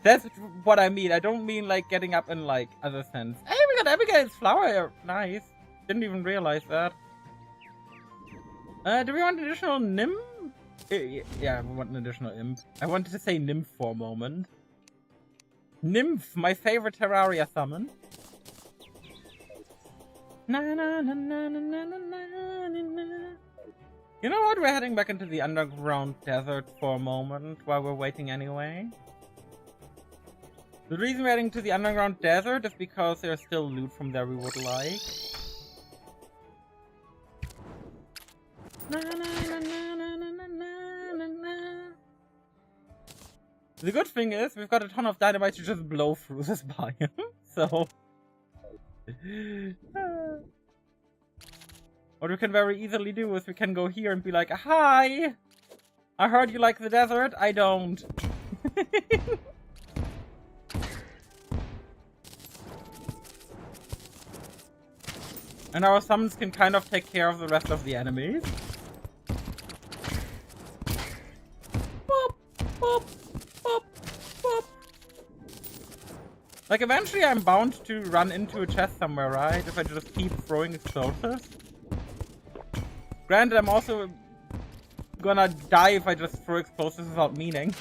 S1: That's what I mean. I don't mean like getting up in like other sense. Hey, we got Abigail's flower here. Nice. Didn't even realize that. Do we want an additional nymph? Yeah, we want an additional imp. I wanted to say nymph for a moment. Nymph, my favorite Terraria summon. Na, na, na, na, na, na, na, na, na. You know what? We're heading back into the underground desert for a moment while we're waiting anyway. The reason we're heading to the underground desert is because there's still loot from there we would like. Na, na, na, na, na, na, na, na. The good thing is we've got a ton of dynamite to just blow through this biome, so... What we can very easily do is we can go here and be like, hi! I heard you like the desert, I don't. And our summons can kind of take care of the rest of the enemies. Boop, boop, boop, boop. Like, eventually I'm bound to run into a chest somewhere, right? If I just keep throwing explosives. Granted, I'm also gonna die if I just throw explosives without meaning.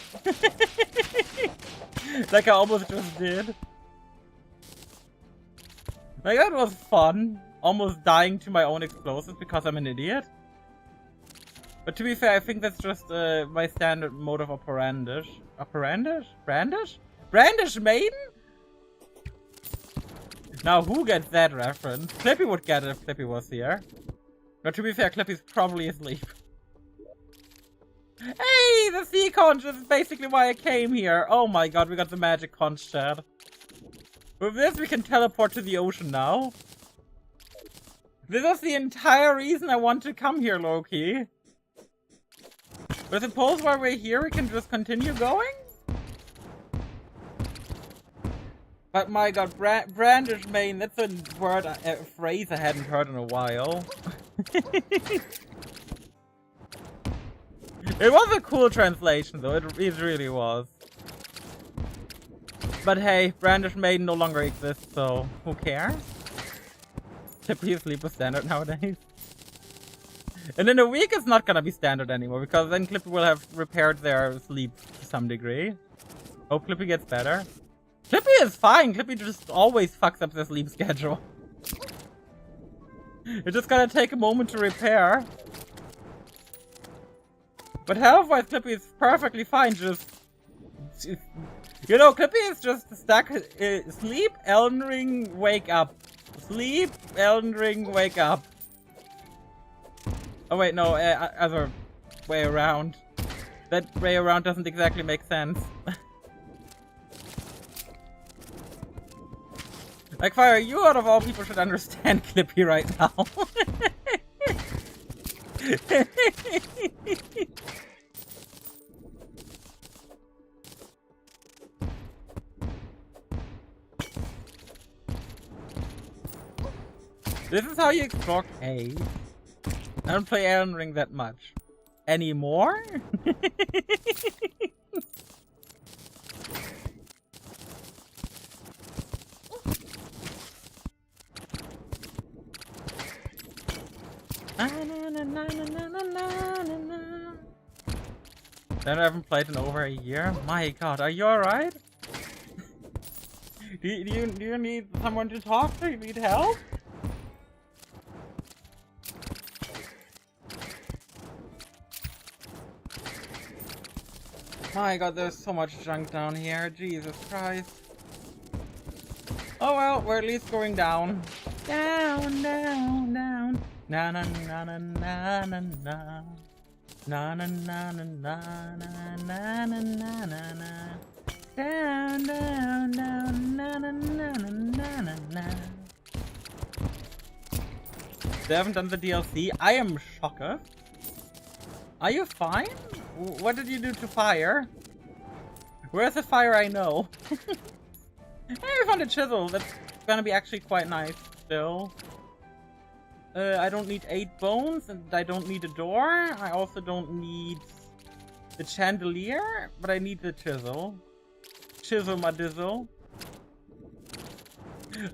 S1: Like I almost just did. Like, that was fun. almost dying to my own explosives because I'm an idiot. But to be fair, I think that's just my standard mode of operandi. Brandish? Brandish maiden? Now, who gets that reference? Clippy would get it if Clippy was here. But to be fair, Clippy's probably asleep. Hey, the sea conch is basically why I came here. Oh my god, we got the magic conch chat. With this, we can teleport to the ocean now. This was the entire reason I want to come here, Loki. But suppose while we're here, we can just continue going? But my god, brandish main, that's a word, a phrase I hadn't heard in a while. It was a cool translation though, it really was. But hey, brandish maiden no longer exists, so who cares? Typically sleep is standard nowadays. And in a week it's not gonna be standard anymore, because then Clippy will have repaired their sleep to some degree. Hope Clippy gets better. Clippy is fine, Clippy just always fucks up their sleep schedule. It's just gonna take a moment to repair. But health-wise, Clippy is perfectly fine, just... You know, Clippy is just stuck, sleep, Elden Ring, wake up. Sleep, Elden Ring, wake up. Oh wait, no, other way around. That way around doesn't exactly make sense. Like, Fire, you out of all people should understand Clippy right now. This is how you explore caves. I don't play Elden Ring that much. Anymore? Then I haven't played in over a year. My god, are you alright? do you need someone to talk to? You need help? My god, there's so much junk down here. Jesus Christ. Oh well, we're at least going down. Down, down, down. Na na na na na na na. Na na na na na na na na na na. Down, down, down, na na na na na na na. They haven't done the DLC. I am shocked. Are you fine? What did you do to fire? Where's the fire I know? Hey, I found a chisel. That's gonna be actually quite nice still. I don't need 8 bones, and I don't need a door. I also don't need the chandelier, but I need the chisel. Chisel my dizzle.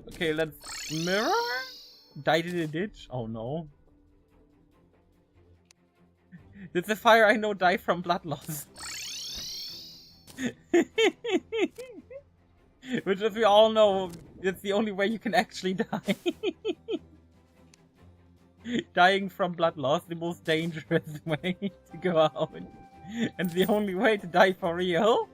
S1: Okay, let's mirror. Died in a ditch? Oh no. Did the fire I know die from blood loss? Which, as we all know, it's the only way you can actually die. Dying from blood loss, the most dangerous way to go out. And the only way to die for real.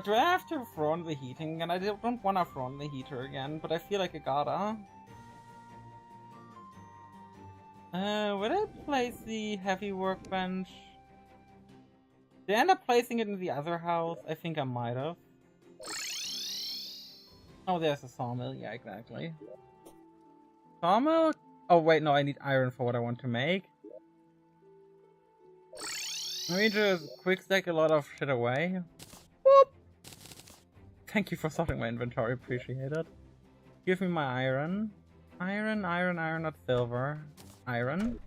S1: Do I have to throw on the heating? And I don't want to throw on the heater again, but I feel like I gotta. Would I place the heavy workbench? Did I end up placing it in the other house? I think I might have. Oh, there's a sawmill. Yeah, exactly. Sawmill? Oh, wait, no, I need iron for what I want to make. Let me just quick stack a lot of shit away. Whoop! Thank you for sorting my inventory, appreciate it. Give me my iron. Iron, iron, iron, not silver. Iron.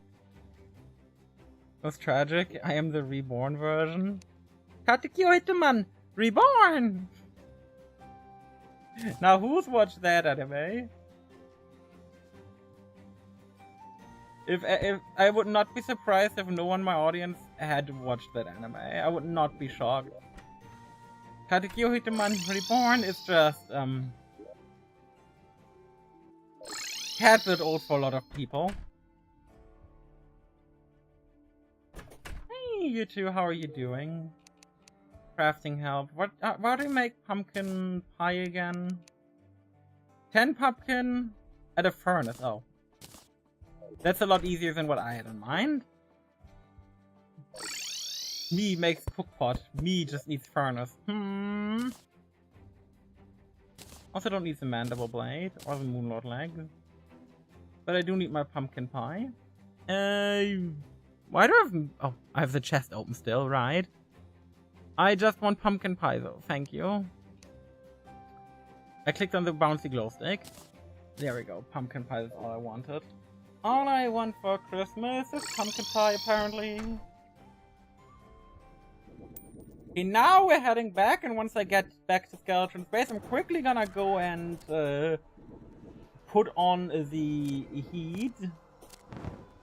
S1: That's tragic. I am the reborn version. Katekyo Hitman! Reborn! Now who's watched that anime? If I would not be surprised if no one in my audience had watched that anime. I would not be shocked. Katekyo Hitman Reborn is just tad bit old for a lot of people. Hey, you two, how are you doing? Crafting help. What? Why do you make pumpkin pie again? 10 pumpkin at a furnace. Oh. That's a lot easier than what I had in mind. Me makes cookpot. Me just needs furnace. Also don't need the mandible blade or the moonlord leg. But I do need my pumpkin pie. Why do I have... Oh, I have the chest open still, right? I just want pumpkin pie though, thank you. I clicked on the bouncy glow stick. There we go, pumpkin pie is all I wanted. All I want for Christmas is pumpkin pie, apparently. Okay, now we're heading back, and once I get back to Skeleton Space, I'm quickly gonna go and put on the heat.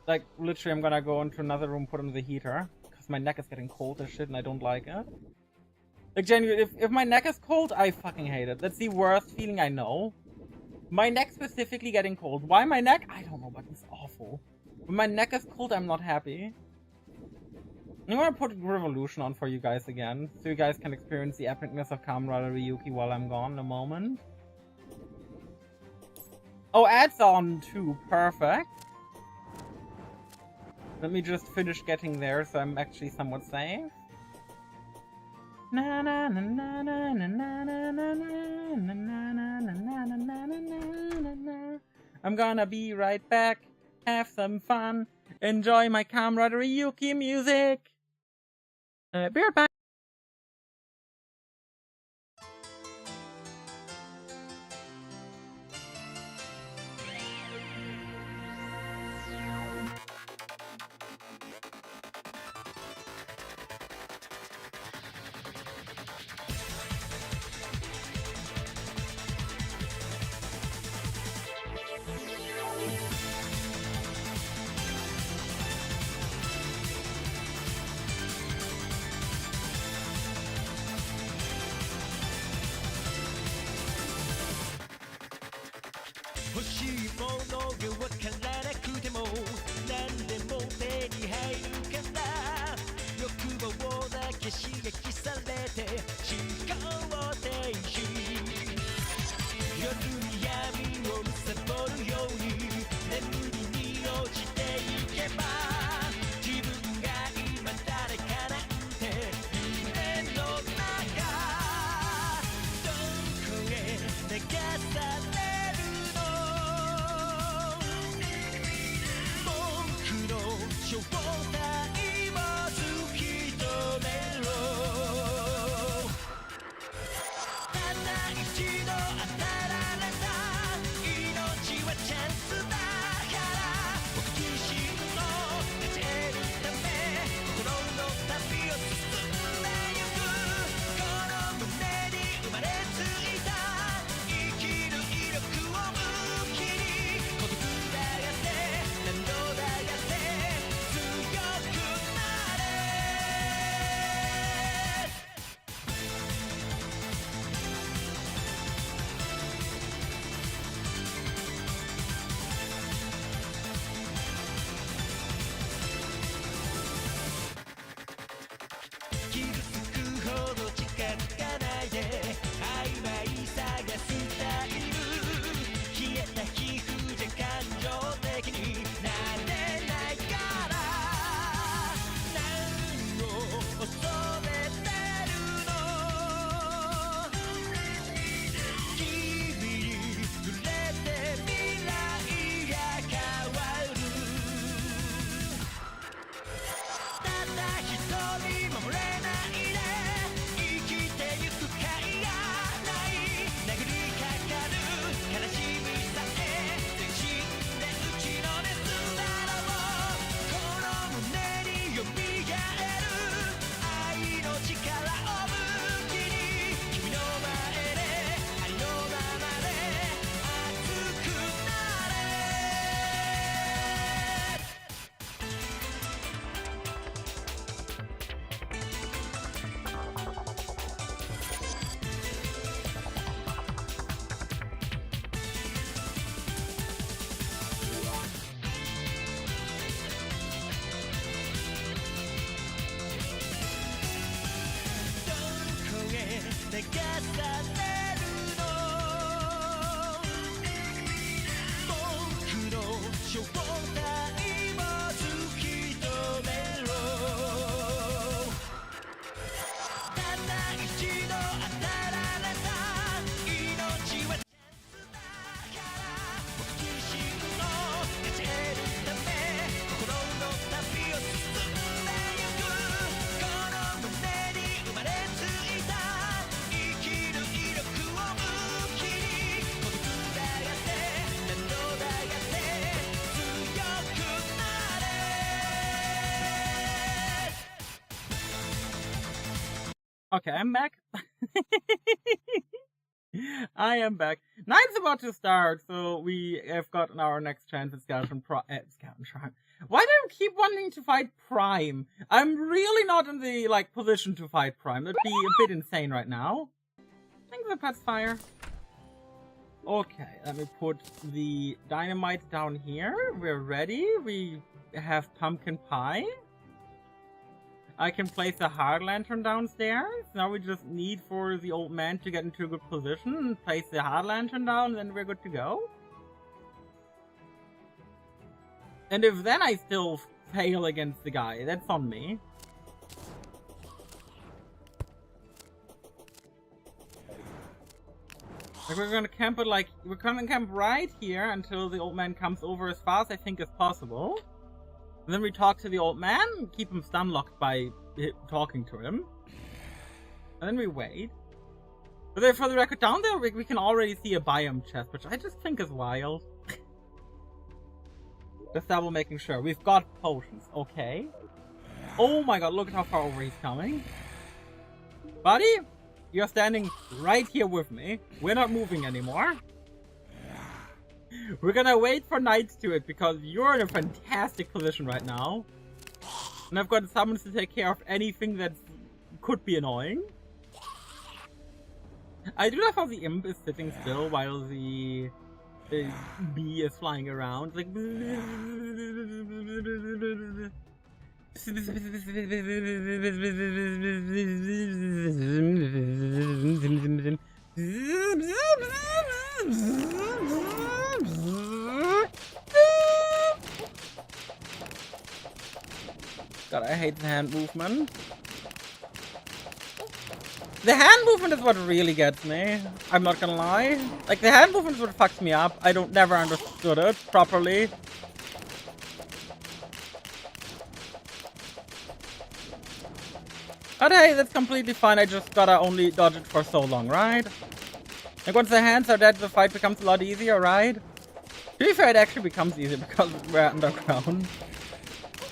S1: Like, literally, I'm gonna go into another room, put on the heater, because my neck is getting cold as shit, and I don't like it. Like, genuinely, if my neck is cold, I fucking hate it. That's the worst feeling I know. My neck specifically getting cold. Why my neck? I don't know, but it's awful. When my neck is cold, I'm not happy. I'm gonna put Revolution on for you guys again, so you guys can experience the epicness of Camaraderie Yuki while I'm gone in a moment. Oh, ads on too. Perfect. Let me just finish getting there so I'm actually somewhat safe. Na na na na na na na na na na na na na na. I'm gonna be right back. Have some fun. Enjoy my Camaraderie Yuki music. Be right back. Okay, I'm back. I am back. Night's about to start, so we have gotten our next chance at Skeleton Shrine. Why do you keep wanting to fight Prime? I'm really not in the, like, position to fight Prime. That'd be a bit insane right now. I think the pet's fire. Okay, let me put the dynamite down here. We're ready. We have pumpkin pie. I can place a hard lantern downstairs. Now we just need for the old man to get into a good position and place the hard lantern down, and then we're good to go. And if then I still fail against the guy, that's on me. Like, we're gonna camp it like, we're gonna camp right here until the old man comes over as fast, I think, as possible. And then we talk to the old man, keep him stun locked by talking to him. And then we wait. But then for the record, down there we can already see a biome chest, which I just think is wild. Just double making sure. We've got potions, okay. Oh my god, look at how far over he's coming. Buddy, you're standing right here with me. We're not moving anymore. We're gonna wait for night to it because you're in a fantastic position right now. And I've got summons to take care of anything that could be annoying. I do love how the imp is sitting still while the bee is flying around. Like... God, I hate the hand movement. The hand movement is what really gets me. I'm not gonna lie. Like, the hand movement is what fucks me up. I never understood it properly. But hey, that's completely fine. I just gotta only dodge it for so long, right? Like, once the hands are dead, the fight becomes a lot easier, right? To be fair, it actually becomes easier because we're underground.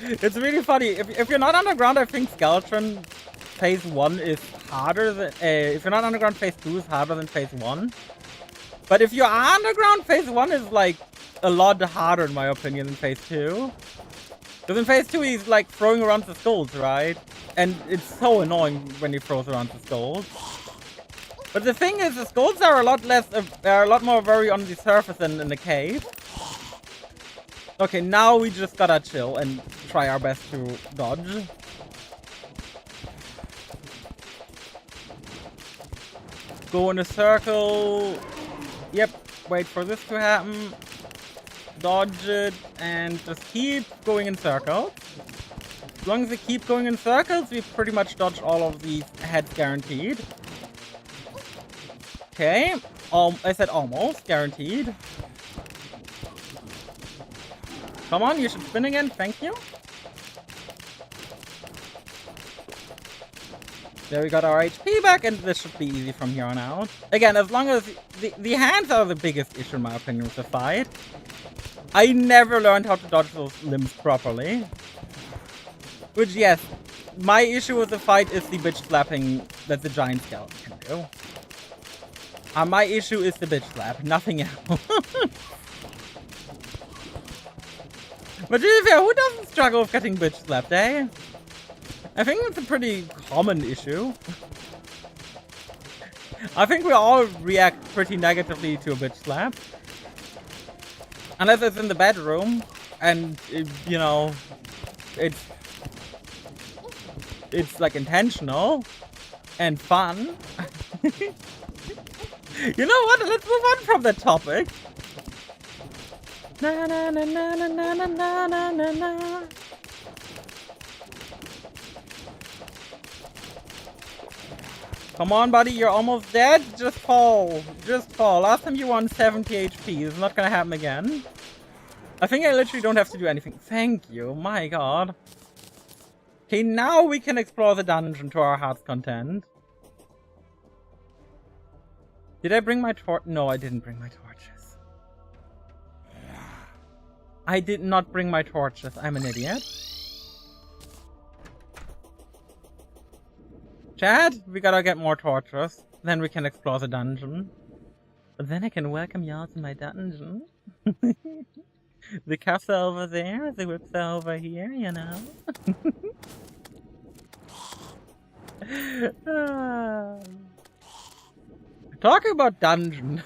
S1: It's really funny. If you're not underground, I think Skeleton phase 1 is harder than... if you're not underground, phase 2 is harder than phase 1. But if you're underground, phase 1 is, like, a lot harder, in my opinion, than phase 2. Because in phase 2, he's, like, throwing around the skulls, right? And it's so annoying when he throws around the skulls. But the thing is, the skulls are a lot more very on the surface than in the cave. Okay, now we just gotta chill and try our best to dodge. Go in a circle. Yep, wait for this to happen. Dodge it and just keep going in circles. As long as we keep going in circles, we pretty much dodge all of these heads guaranteed. Okay, I said almost guaranteed. Come on, you should spin again, thank you. There we got our HP back, and this should be easy from here on out. Again, as long as the hands are the biggest issue in my opinion with the fight. I never learned how to dodge those limbs properly. Which, yes, my issue with the fight is the bitch slapping that the giant skeleton can do. My issue is the bitch slap, nothing else. But to be fair, who doesn't struggle with getting bitch slapped, eh? I think it's a pretty common issue. I think we all react pretty negatively to a bitch slap. Unless it's in the bedroom, and, you know, it's like intentional and fun. You know what? Let's move on from that topic. Na na na na na na na na na na. Come on, buddy, you're almost dead. Just fall. Just fall. Last time you won 70 HP. It's not gonna happen again. I think I literally don't have to do anything. Thank you. My god. Okay, now we can explore the dungeon to our heart's content. Did I bring my torch? No, I didn't bring my torches. I did not bring my torches. I'm an idiot. Chad, we gotta get more torches. Then we can explore the dungeon. But then I can welcome y'all to my dungeon. The cuffs are over there, the whips are over here, you know. Talking about dungeon.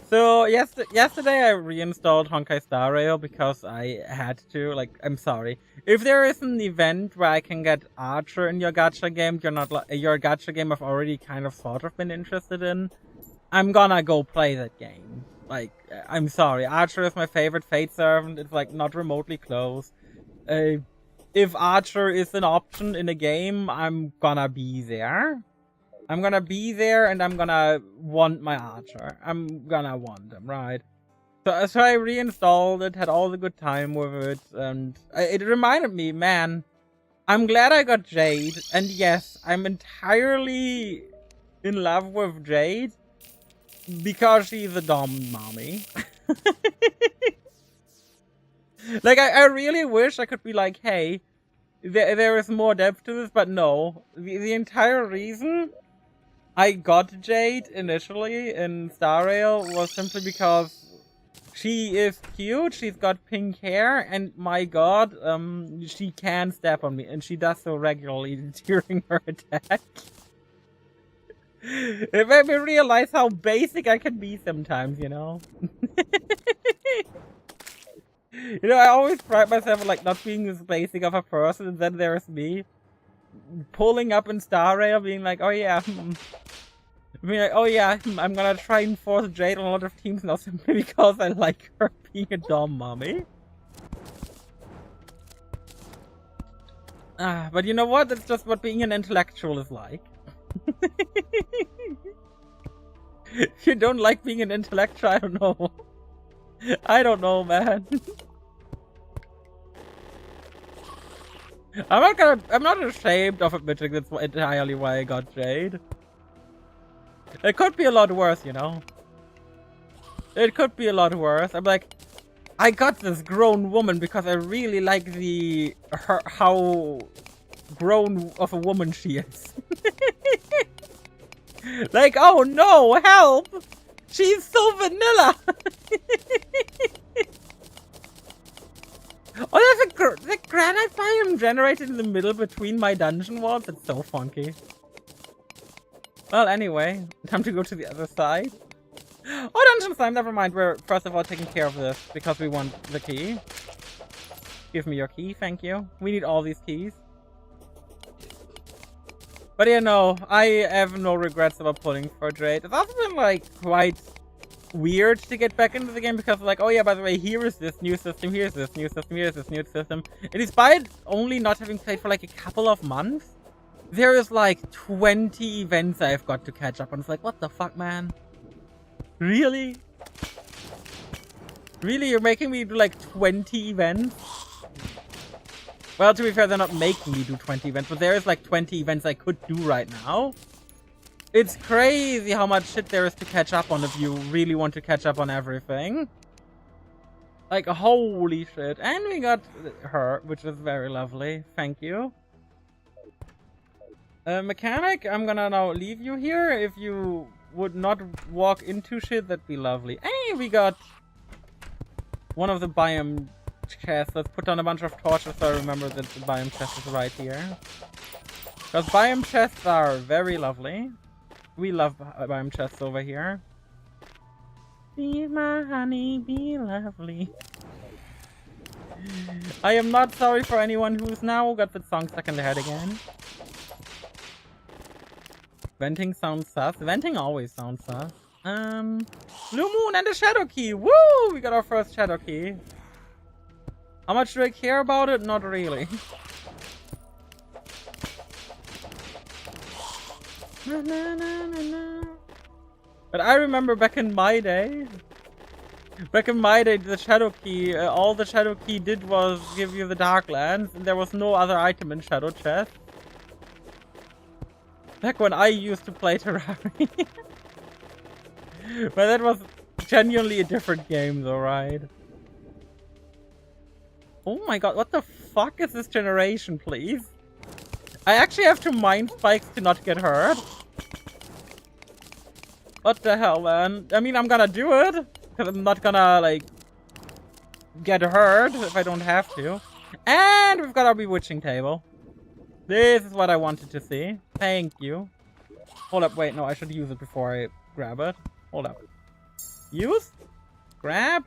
S1: So yesterday I reinstalled Honkai Star Rail because I had to. Like, I'm sorry. If there is an event where I can get Archer in your gacha game, your gacha game I've already kind of sort of been interested in, I'm gonna go play that game. Like, I'm sorry. Archer is my favorite Fate servant. It's like not remotely close. If Archer is an option in a game, I'm gonna be there. I'm gonna be there and I'm gonna want my Archer. I'm gonna want him, right? So I reinstalled it, had all the good time with it, and it reminded me, man, I'm glad I got Jade. And yes, I'm entirely in love with Jade because she's a dumb mommy. Like, I really wish I could be like, hey, there is more depth to this, but no. The entire reason I got Jade initially in Star Rail was simply because she is cute, she's got pink hair, and my god, she can step on me, and she does so regularly during her attack. It made me realize how basic I can be sometimes, you know? You know, I always pride myself on, like, not being as basic of a person, and then there's me pulling up in Star Rail, being like, oh yeah, I'm gonna try and force Jade on a lot of teams now simply because I like her being a dumb mommy. But you know what? That's just what being an intellectual is like. If you don't like being an intellectual, I don't know. I don't know, man. I'm not ashamed of admitting that's entirely why I got Jade. It could be a lot worse, you know. It could be a lot worse. I'm like, I got this grown woman because I really like how grown of a woman she is. Like, oh no, help! She's so vanilla! Oh, there's a granite biome generated in the middle between my dungeon walls. It's so funky. Well, anyway, time to go to the other side. Oh, dungeon slime, never mind. We're first of all taking care of this because we want the key. Give me your key, thank you. We need all these keys. But yeah, no, I have no regrets about pulling for Jade. It's also been, like, quite weird to get back into the game because, like, oh yeah, by the way, here is this new system, here's this new system, here's this new system. And despite only not having played for, like, a couple of months, there is, like, 20 events I've got to catch up on. It's like, what the fuck, man? Really? Really? You're making me do, like, 20 events? Well, to be fair, they're not making me do 20 events, but there is, like, 20 events I could do right now. It's crazy how much shit there is to catch up on if you really want to catch up on everything. Like, holy shit. And we got her, which is very lovely. Thank you. Mechanic, I'm gonna now leave you here. If you would not walk into shit, that'd be lovely. Hey, we got one of the biome chests. Let's put down a bunch of torches so I remember that the biome chest is right here. Because biome chests are very lovely. We love biome chests over here. Be my honey, be lovely. I am not sorry for anyone who's now got the song stuck in their head again. Venting sounds sus. Venting always sounds sus. Blue Moon and the Shadow Key. Woo! We got our first Shadow Key. How much do I care about it? Not really. But I remember back in my day, the Shadow Key, all the Shadow Key did was give you the Darklands, and there was no other item in Shadow Chest. Back when I used to play Terraria. But that was genuinely a different game though, right? Oh my god, what the fuck is this generation, please? I actually have to mind spikes to not get hurt. What the hell, man? I mean, I'm gonna do it, because I'm not gonna, like, get hurt if I don't have to. And we've got our bewitching table. This is what I wanted to see. Thank you. Hold up, wait, no, I should use it before I grab it. Hold up. Use? Grab?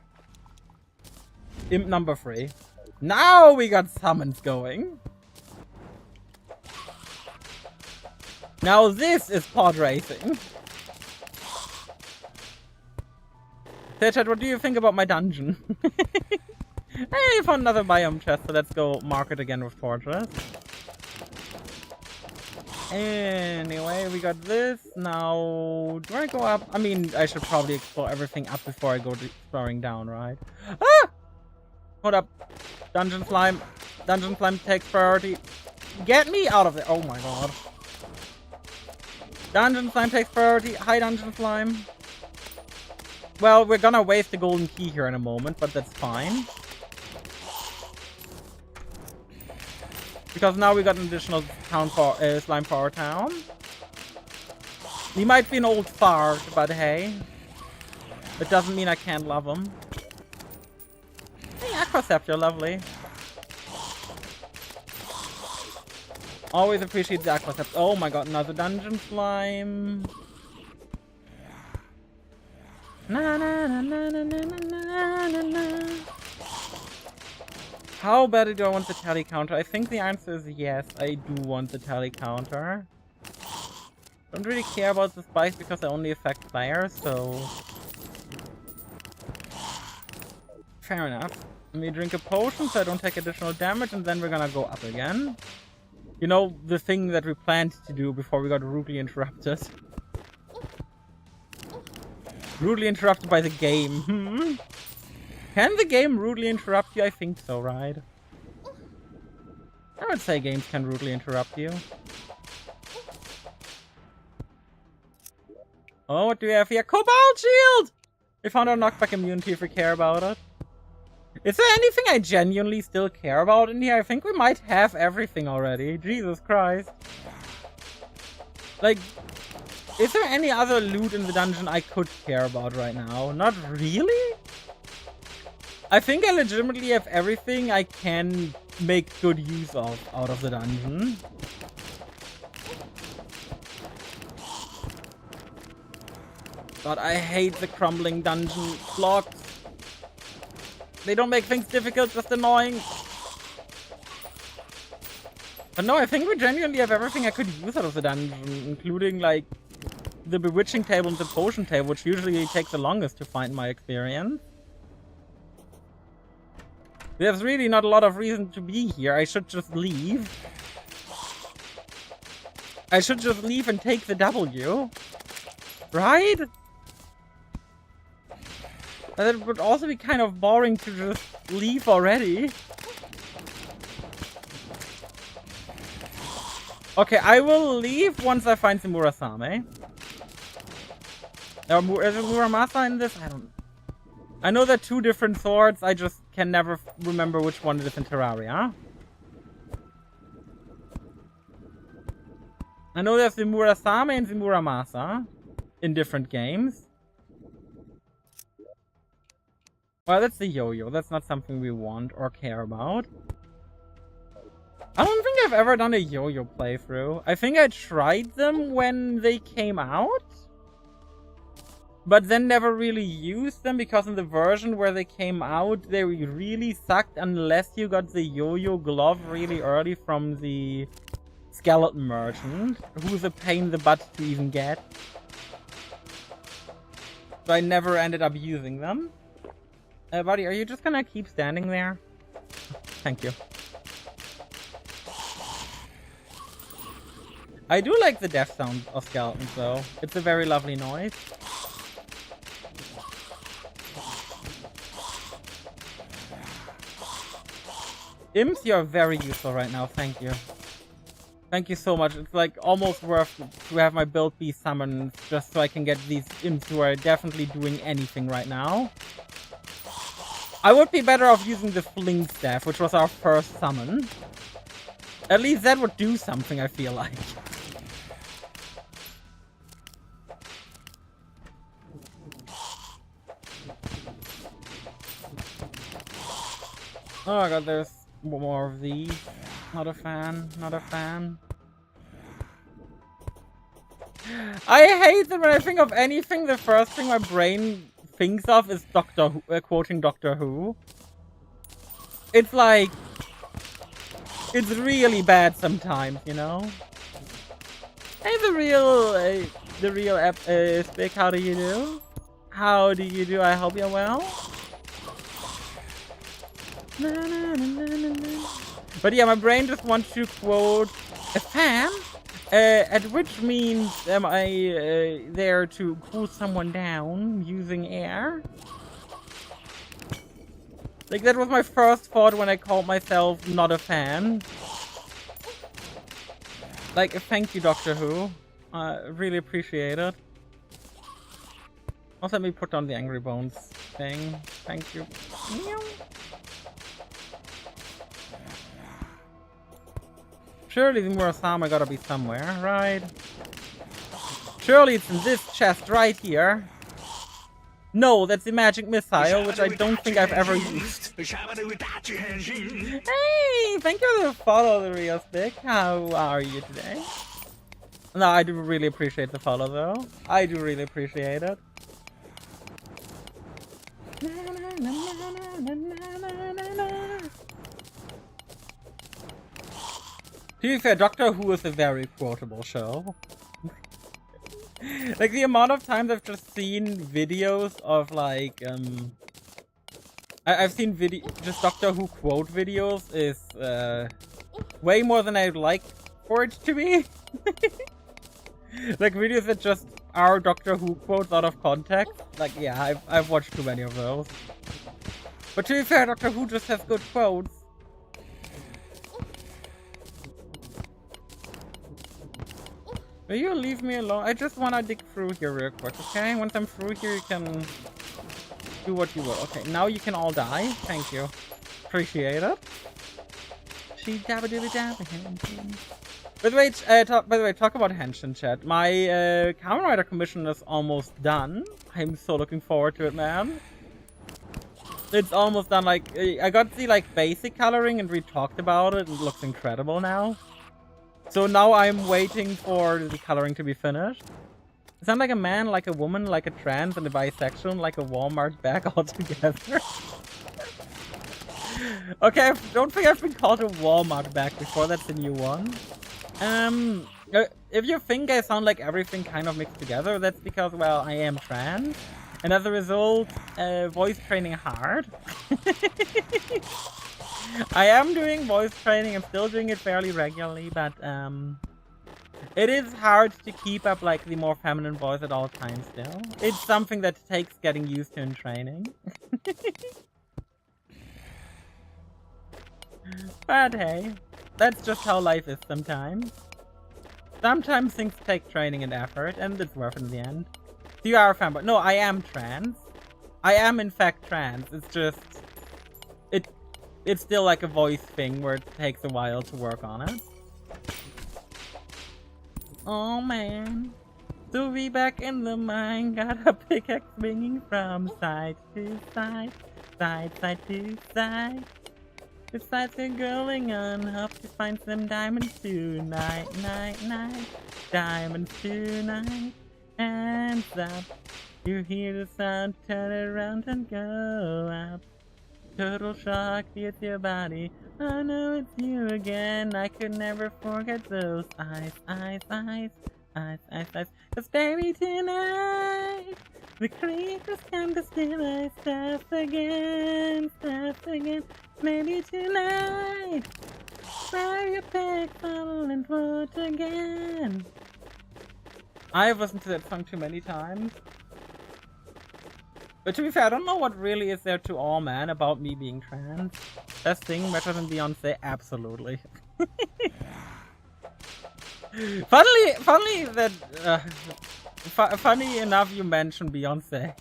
S1: Imp number 3. Now we got summons going. Now this is pod racing. Hey chat, what do you think about my dungeon? Hey, I found another biome chest, so let's go mark it again with Fortress. Anyway, we got this. Now, do I go up? I mean, I should probably explore everything up before I go to exploring down, right? Ah! Hold up. Dungeon slime. Dungeon slime takes priority. Get me out of there. Oh my god. Dungeon slime takes priority. Hi, dungeon slime. Well, we're gonna waste the golden key here in a moment, but that's fine. Because now we got an additional town for slime for our town. He might be an old fart, but hey. It doesn't mean I can't love him. Hey, Aquacept, you're lovely. Always appreciate the Aquacept. Oh my god, another dungeon slime. Na na na na na na na na. How badly do I want the tally counter? I think the answer is yes, I do want the tally counter. Don't really care about the spikes because they only affect players, so... Fair enough. Let me drink a potion so I don't take additional damage, and then we're gonna go up again. You know, the thing that we planned to do before we got rudely interrupted. Rudely interrupted by the game. Can the game rudely interrupt you? I think so, right? I would say games can rudely interrupt you. Oh, what do we have here? Cobalt Shield! We found our knockback immunity if we care about it. Is there anything I genuinely still care about in here? I think we might have everything already. Jesus Christ. Like, is there any other loot in the dungeon I could care about right now? Not really? I think I legitimately have everything I can make good use of out of the dungeon. God, I hate the crumbling dungeon blocks. They don't make things difficult, just annoying. But no, I think we genuinely have everything I could use out of the dungeon, including, like, the bewitching table and the potion table, which usually takes the longest to find in my experience. There's really not a lot of reason to be here. I should just leave. I should just leave and take the W. Right? But it would also be kind of boring to just leave already. Okay, I will leave once I find the Murasame. Is it Muramasa in this? I don't know. I know they're two different swords, I just can never remember which one it is in Terraria. I know there's the Murasame and the Muramasa in different games. Well, that's the yo-yo. That's not something we want or care about. I don't think I've ever done a yo-yo playthrough. I think I tried them when they came out, but then never really used them because in the version where they came out, they really sucked unless you got the yo-yo glove really early from the skeleton merchant, who's a pain in the butt to even get. So I never ended up using them. Buddy, are you just gonna keep standing there? Thank you. I do like the death sound of skeletons though. It's a very lovely noise. Imps, you're very useful right now, thank you. Thank you so much. It's like almost worth to have my build be summoned just so I can get these imps who are definitely doing anything right now. I would be better off using the fling staff, which was our first summon. At least that would do something, I feel like. Oh my god, there's more of these. Not a fan, not a fan. I hate that when I think of anything, the first thing my brain thinks of is Doctor Who, quoting Doctor Who. It's like, it's really bad sometimes, you know? Hey, the real Spick, how do you do? How do you do? I hope you're well. Na, na, na, na, na. But yeah, my brain just wants to quote a fan, at which means am I there to cool someone down using air? Like, that was my first thought when I called myself not a fan. Like, thank you, Doctor Who. Really appreciate it. Also, let me put down the Angry Bones thing. Thank you. Surely the Murasama gotta be somewhere, right? Surely it's in this chest right here. No, that's the magic missile, which I don't think I've ever used. Hey, thank you for the follow, the real Stick. How are you today? No, I do really appreciate the follow, though. I do really appreciate it. To be fair, Doctor Who is a very quotable show. Like, the amount of times I've just seen videos of, like, I've seen just Doctor Who quote videos is, way more than I'd like for it to be. Like, videos that just are Doctor Who quotes out of context. Like, yeah, I've watched too many of those. But to be fair, Doctor Who just has good quotes. Will you leave me alone? I just wanna dig through here real quick, okay? Once I'm through here, you can do what you will. Okay, now you can all die. Thank you. Appreciate it. By the way, talk about Henshin chat. My Kamen Rider commission is almost done. I'm so looking forward to it, man. It's almost done. Like, I got the like basic coloring and we talked about it. It looks incredible now. So now I'm waiting for the coloring to be finished. It sounds like a man, like a woman, like a trans, and a bisexual, like a Walmart bag all together. Okay, I don't think I've been called a Walmart bag before. That's a new one. If you think I sound like everything kind of mixed together, that's because, well, I am trans. And as a result, voice training hard. I am doing voice training. I'm still doing it fairly regularly, but it is hard to keep up like the more feminine voice at all times still. It's something that takes getting used to in training. But hey, that's just how life is sometimes. Sometimes things take training and effort, and it's worth it in the end. So you are a fanboy. No, I am trans. I am in fact trans. It's just... It's still like a voice thing where it takes a while to work on it. Oh man. To be back in the mine, got a pickaxe swinging from side to side. Side to side. The sights are going on, hope to find some diamonds tonight, night. Diamonds tonight, hands up. You hear the sound, turn around and go up. Total shock hits your body. I know it's you again. I could never forget those eyes, eyes, eyes, eyes, eyes, eyes. 'Cause baby tonight, the creepers come to steal my stuff again, stuff again. Maybe tonight, where your back fall and float again. I have listened to that song too many times. But to be fair, I don't know what really is there to awe, man, about me being trans. Best thing, better than Beyonce? Absolutely. Funnily that, funny enough you mentioned Beyonce.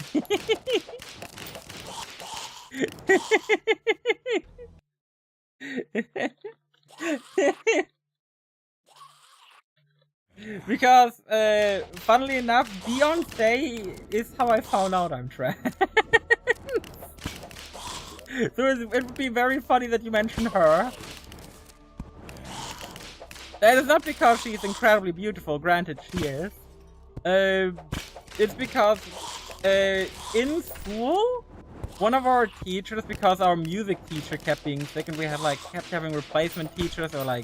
S1: Because, funnily enough, Beyonce is how I found out I'm trans. So it would be very funny that you mention her. That is not because she is incredibly beautiful, granted she is. It's because, in school, one of our teachers, because our music teacher kept being sick and we had kept having replacement teachers or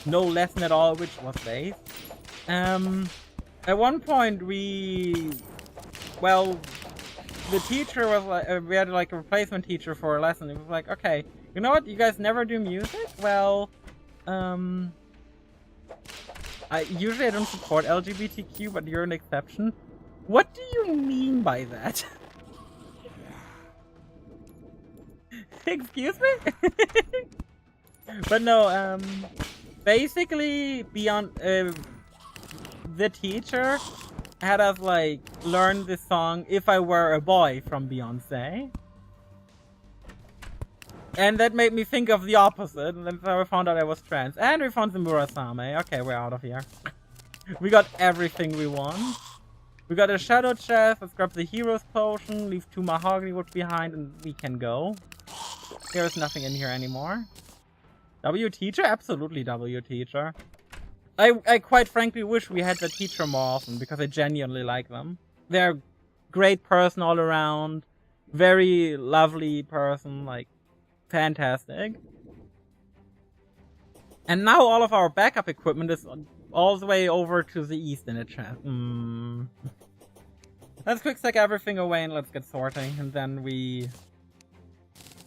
S1: no lesson at all, which was days. At one point the teacher was we had a replacement teacher for a lesson. It was like, okay, you know what? You guys never do music? Well, usually I don't support LGBTQ, but you're an exception. What do you mean by that? Excuse me? But no, basically, the teacher had us learn this song "If I Were a Boy" from Beyonce, and that made me think of the opposite, and then I found out I was trans. And we found the Murasame. Okay, we're out of here. We got everything we want. We got a shadow chest. Let's grab the hero's potion, leave 2 mahogany wood behind, and we can go. There's nothing in here anymore. W teacher? Absolutely W teacher. I quite frankly wish we had the teacher more often, because I genuinely like them. They're a great person all around. Very lovely person, fantastic. And now all of our backup equipment is all the way over to the east in a chest. Let's quick stack everything away and let's get sorting, and then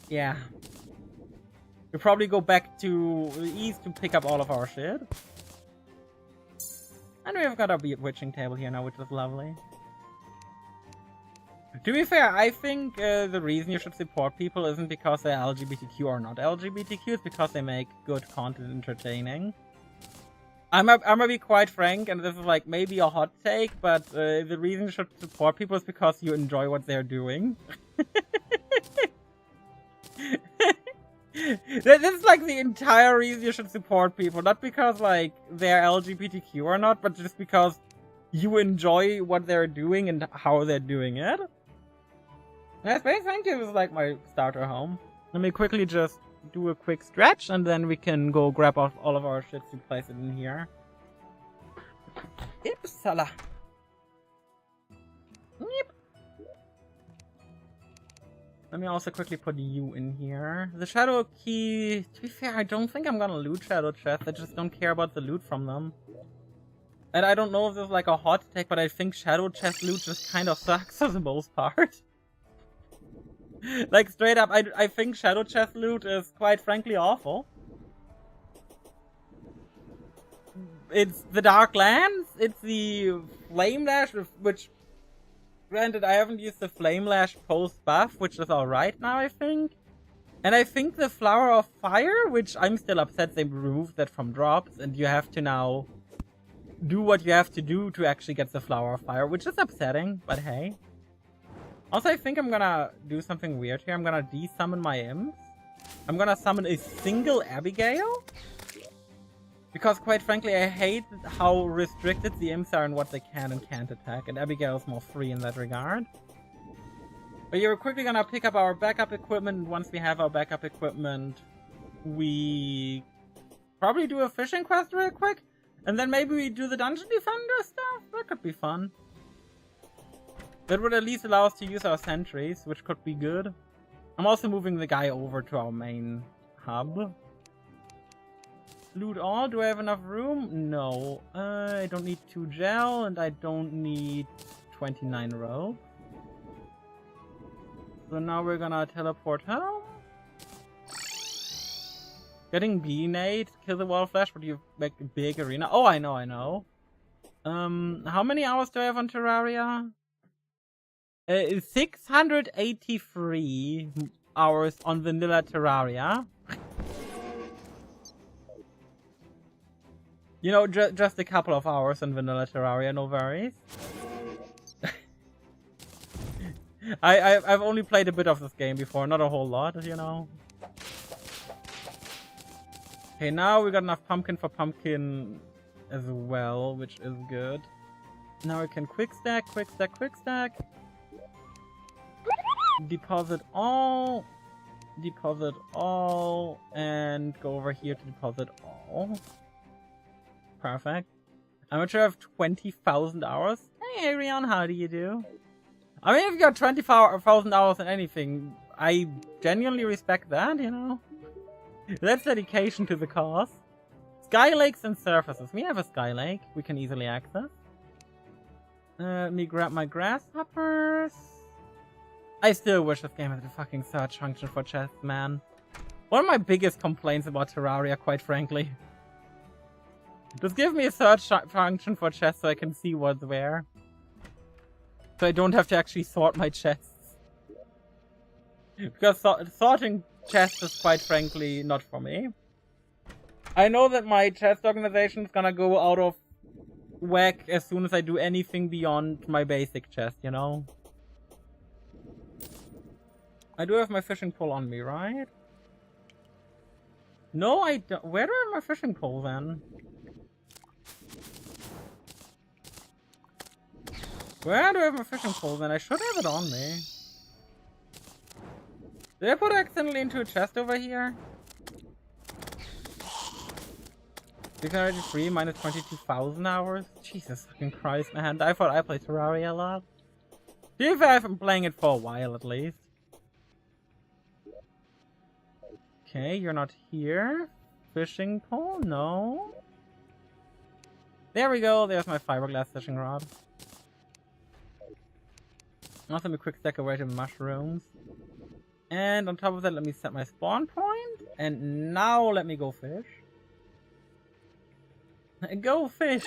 S1: yeah. We'll probably go back to the east to pick up all of our shit. And we've got our witching table here now, which is lovely. To be fair, I think the reason you should support people isn't because they're LGBTQ or not LGBTQ, it's because they make good content entertaining. I'm gonna be quite frank, and this is maybe a hot take, but the reason you should support people is because you enjoy what they're doing. This is the entire reason you should support people, not because they're LGBTQ or not, but just because you enjoy what they're doing and how they're doing it. And Space Thank You is my starter home. Let me quickly just do a quick stretch, and then we can go grab off all of our shit to place it in here. Ipsala. Yep. Let me also quickly put you in here. The shadow key, to be fair, I don't think I'm gonna loot shadow chests. I just don't care about the loot from them. And I don't know if this is a hot take, but I think shadow chest loot just kind of sucks for the most part. Straight up, I think shadow chest loot is quite frankly awful. It's the Dark Lands, it's the Flame Lash, which, granted, I haven't used the Flame Lash post buff, which is alright now, I think. And I think the Flower of Fire, which I'm still upset they removed that from drops, and you have to now do what you have to do to actually get the Flower of Fire, which is upsetting, but hey. Also, I think I'm gonna do something weird here. I'm gonna de-summon my imps. I'm gonna summon a single Abigail. Because, quite frankly, I hate how restricted the imps are in what they can and can't attack. And Abigail is more free in that regard. But you're quickly gonna pick up our backup equipment. And once we have our backup equipment, we probably do a fishing quest real quick. And then maybe we do the Dungeon Defender stuff. That could be fun. That would at least allow us to use our sentries, which could be good. I'm also moving the guy over to our main hub. Loot all. Do I have enough room? No. I don't need 2 gel and I don't need 29 rope. So now we're gonna teleport home. Getting B-nade, kill the wall flash, but you make a big arena. Oh, I know. How many hours do I have on Terraria? 683 hours on vanilla Terraria. You know, just a couple of hours on vanilla Terraria, no worries. I've only played a bit of this game before, not a whole lot, you know. Okay, now we got enough pumpkin for pumpkin as well, which is good. Now we can quick stack. Deposit all, and go over here to deposit all. Perfect. I'm not sure I have 20,000 hours. Hey, Arion, how do you do? I mean, if you got 20,000 hours in anything, I genuinely respect that, you know? That's dedication to the cause. Sky lakes and surfaces. We have a sky lake we can easily access. Let me grab my grasshoppers. I still wish this game had a fucking search function for chests, man. One of my biggest complaints about Terraria, quite frankly. Just give me a search function for chests so I can see what's where. So I don't have to actually sort my chests. Because sorting chests is quite frankly not for me. I know that my chest organization is gonna go out of whack as soon as I do anything beyond my basic chest, you know? I do have my fishing pole on me, right? No, I don't. Where do I have my fishing pole then? Where do I have my fishing pole then? I should have it on me. Did I put it accidentally into a chest over here? 683 minus 22,000 hours? Jesus fucking Christ, man. I thought I played Terraria a lot. See if I've been playing it for a while at least. Okay, you're not here. Fishing pole? No. There we go. There's my fiberglass fishing rod. Also, let me quick stack away to mushrooms. And on top of that, let me set my spawn point. And now let me go fish. Go fish!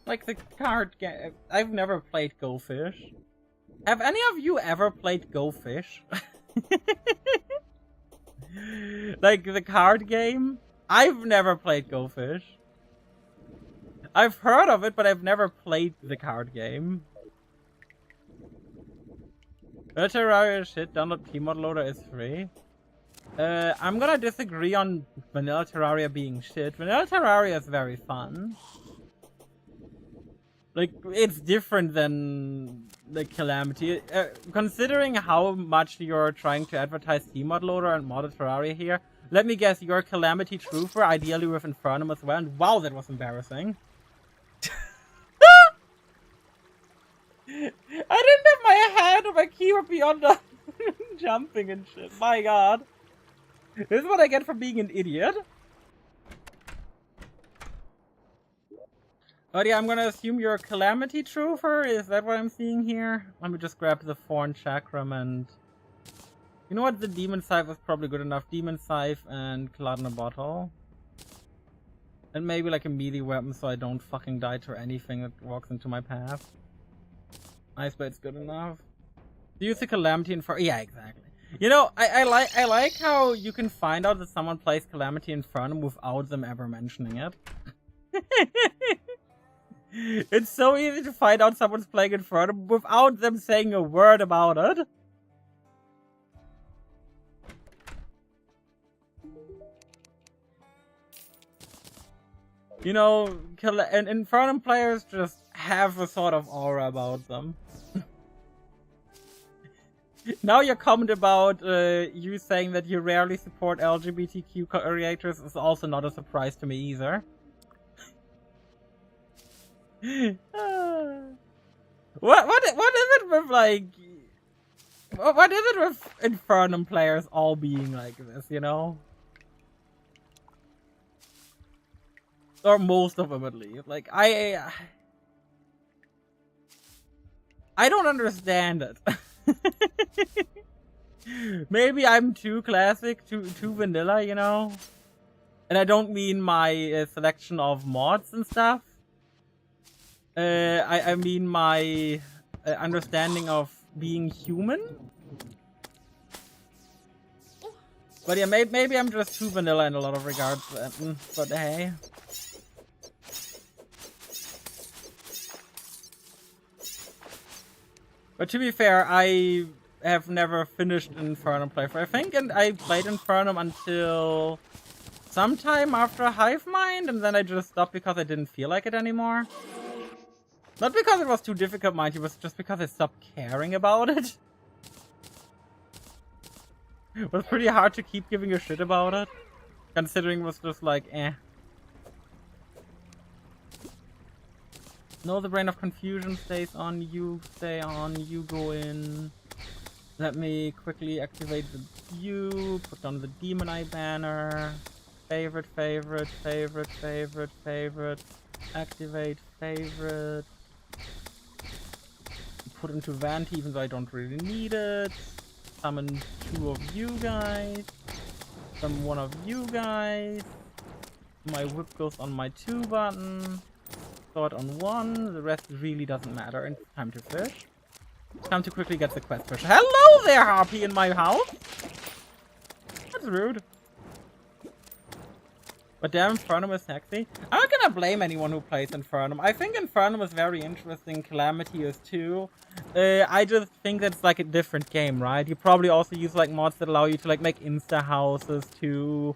S1: Like the card game. I've never played Go Fish. Have any of you ever played Go Fish? Like the card game? I've never played Go Fish. I've heard of it, but I've never played the card game. Terraria shit, download Tmod loader is free. I'm gonna disagree on vanilla Terraria being shit. Vanilla Terraria is very fun. Like, it's different than the Calamity. Considering how much you're trying to advertise Tmod loader and modded Terraria here, let me guess, you're a Calamity truther, ideally with Infernum as well, and wow, that was embarrassing. I didn't have my hand or my keyboard beyond the jumping and shit. My god. This is what I get for being an idiot. But yeah, I'm gonna assume you're a Calamity truther. Is that what I'm seeing here? Let me just grab the Thorn Chakram and... You know what? The Demon Scythe is probably good enough. Demon Scythe and Cloud in a Bottle. And maybe like a melee weapon so I don't fucking die to anything that walks into my path. Ice Blade's good enough. Use the Calamity Inferno. Yeah, exactly. You know, I like how you can find out that someone plays Calamity Inferno without them ever mentioning it. It's so easy to find out someone's playing Inferno without them saying a word about it. You know, and Inferno players just have a sort of aura about them. Now your comment about you saying that you rarely support LGBTQ creators is also not a surprise to me either. What is it with like... what is it with Infernum players all being like this, you know? Or most of them at least. Like, I don't understand it. Maybe I'm too classic, too vanilla, you know? And I don't mean my selection of mods and stuff. I mean my understanding of being human. But yeah, maybe I'm just too vanilla in a lot of regards, but hey. But to be fair, I have never finished Infernum playthrough, I think, and I played Infernum until sometime after Hivemind, and then I just stopped because I didn't feel like it anymore. Not because it was too difficult, mind you, it was just because I stopped caring about it. It was pretty hard to keep giving a shit about it, considering it was just like, eh. No, the Brain of Confusion stays on, you stay on, you go in. Let me quickly activate the view, put on the Demon Eye banner. Favorite, favorite, favorite, favorite, favorite. Activate favorite. Put into Venti even though I don't really need it. Summon 2 of you guys. Summon 1 of you guys. My whip goes on my 2 button. Sword on 1. The rest really doesn't matter. And it's time to fish. Time to quickly get the quest fish. Hello there, Harpy in my house. That's rude. But damn, Infernum is sexy. I'm not gonna blame anyone who plays Infernum. I think Infernum is very interesting. Calamity is too. I just think that's like a different game, right? You probably also use like mods that allow you to like make insta houses, to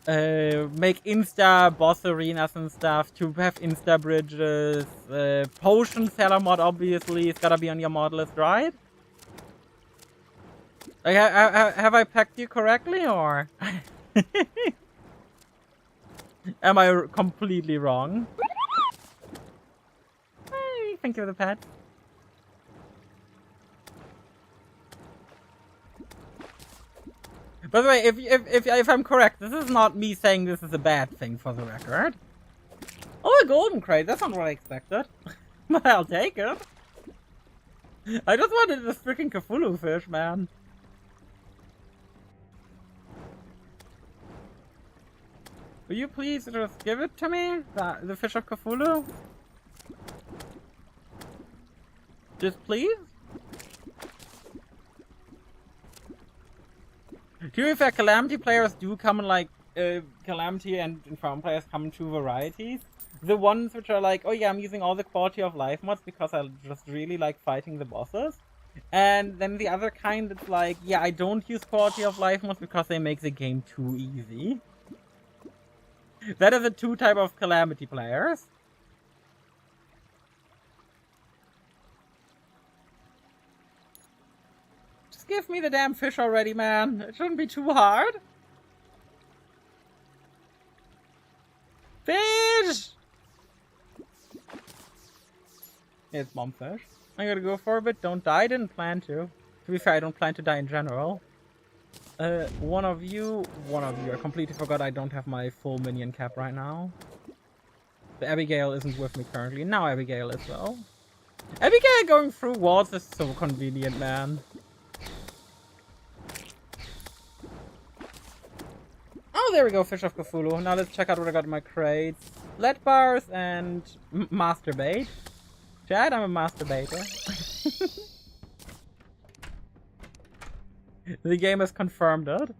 S1: make insta boss arenas and stuff, to have insta bridges. Potion seller mod obviously is gotta be on your mod list, right? Like, have I packed you correctly, or? Am I completely wrong? Hey, thank you for the pet. By the way, if I'm correct, this is not me saying this is a bad thing for the record. Oh, a golden crate. That's not what I expected. But I'll take it. I just wanted this freaking Cthulhu fish, man. Will you please just give it to me? The fish of Cthulhu? Just please? To be fair, Calamity players do come in like, Calamity and Infernum players come in 2 varieties. The ones which are like, oh yeah, I'm using all the quality of life mods because I just really like fighting the bosses. And then the other kind that's like, yeah, I don't use quality of life mods because they make the game too easy. That is the 2 type of Calamity players. Just give me the damn fish already, man. It shouldn't be too hard. Fish! It's mom fish. I'm gonna go for a bit. Don't die. I didn't plan to. To be fair, I don't plan to die in general. One of you. I completely forgot I don't have my full minion cap right now. The Abigail isn't with me currently. Now Abigail is though. Abigail going through walls is so convenient, man. Oh, there we go, Fish of Cthulhu. Now let's check out what I got in my crates. Lead bars and masturbate. Chad, I'm a masturbator. The game has confirmed it.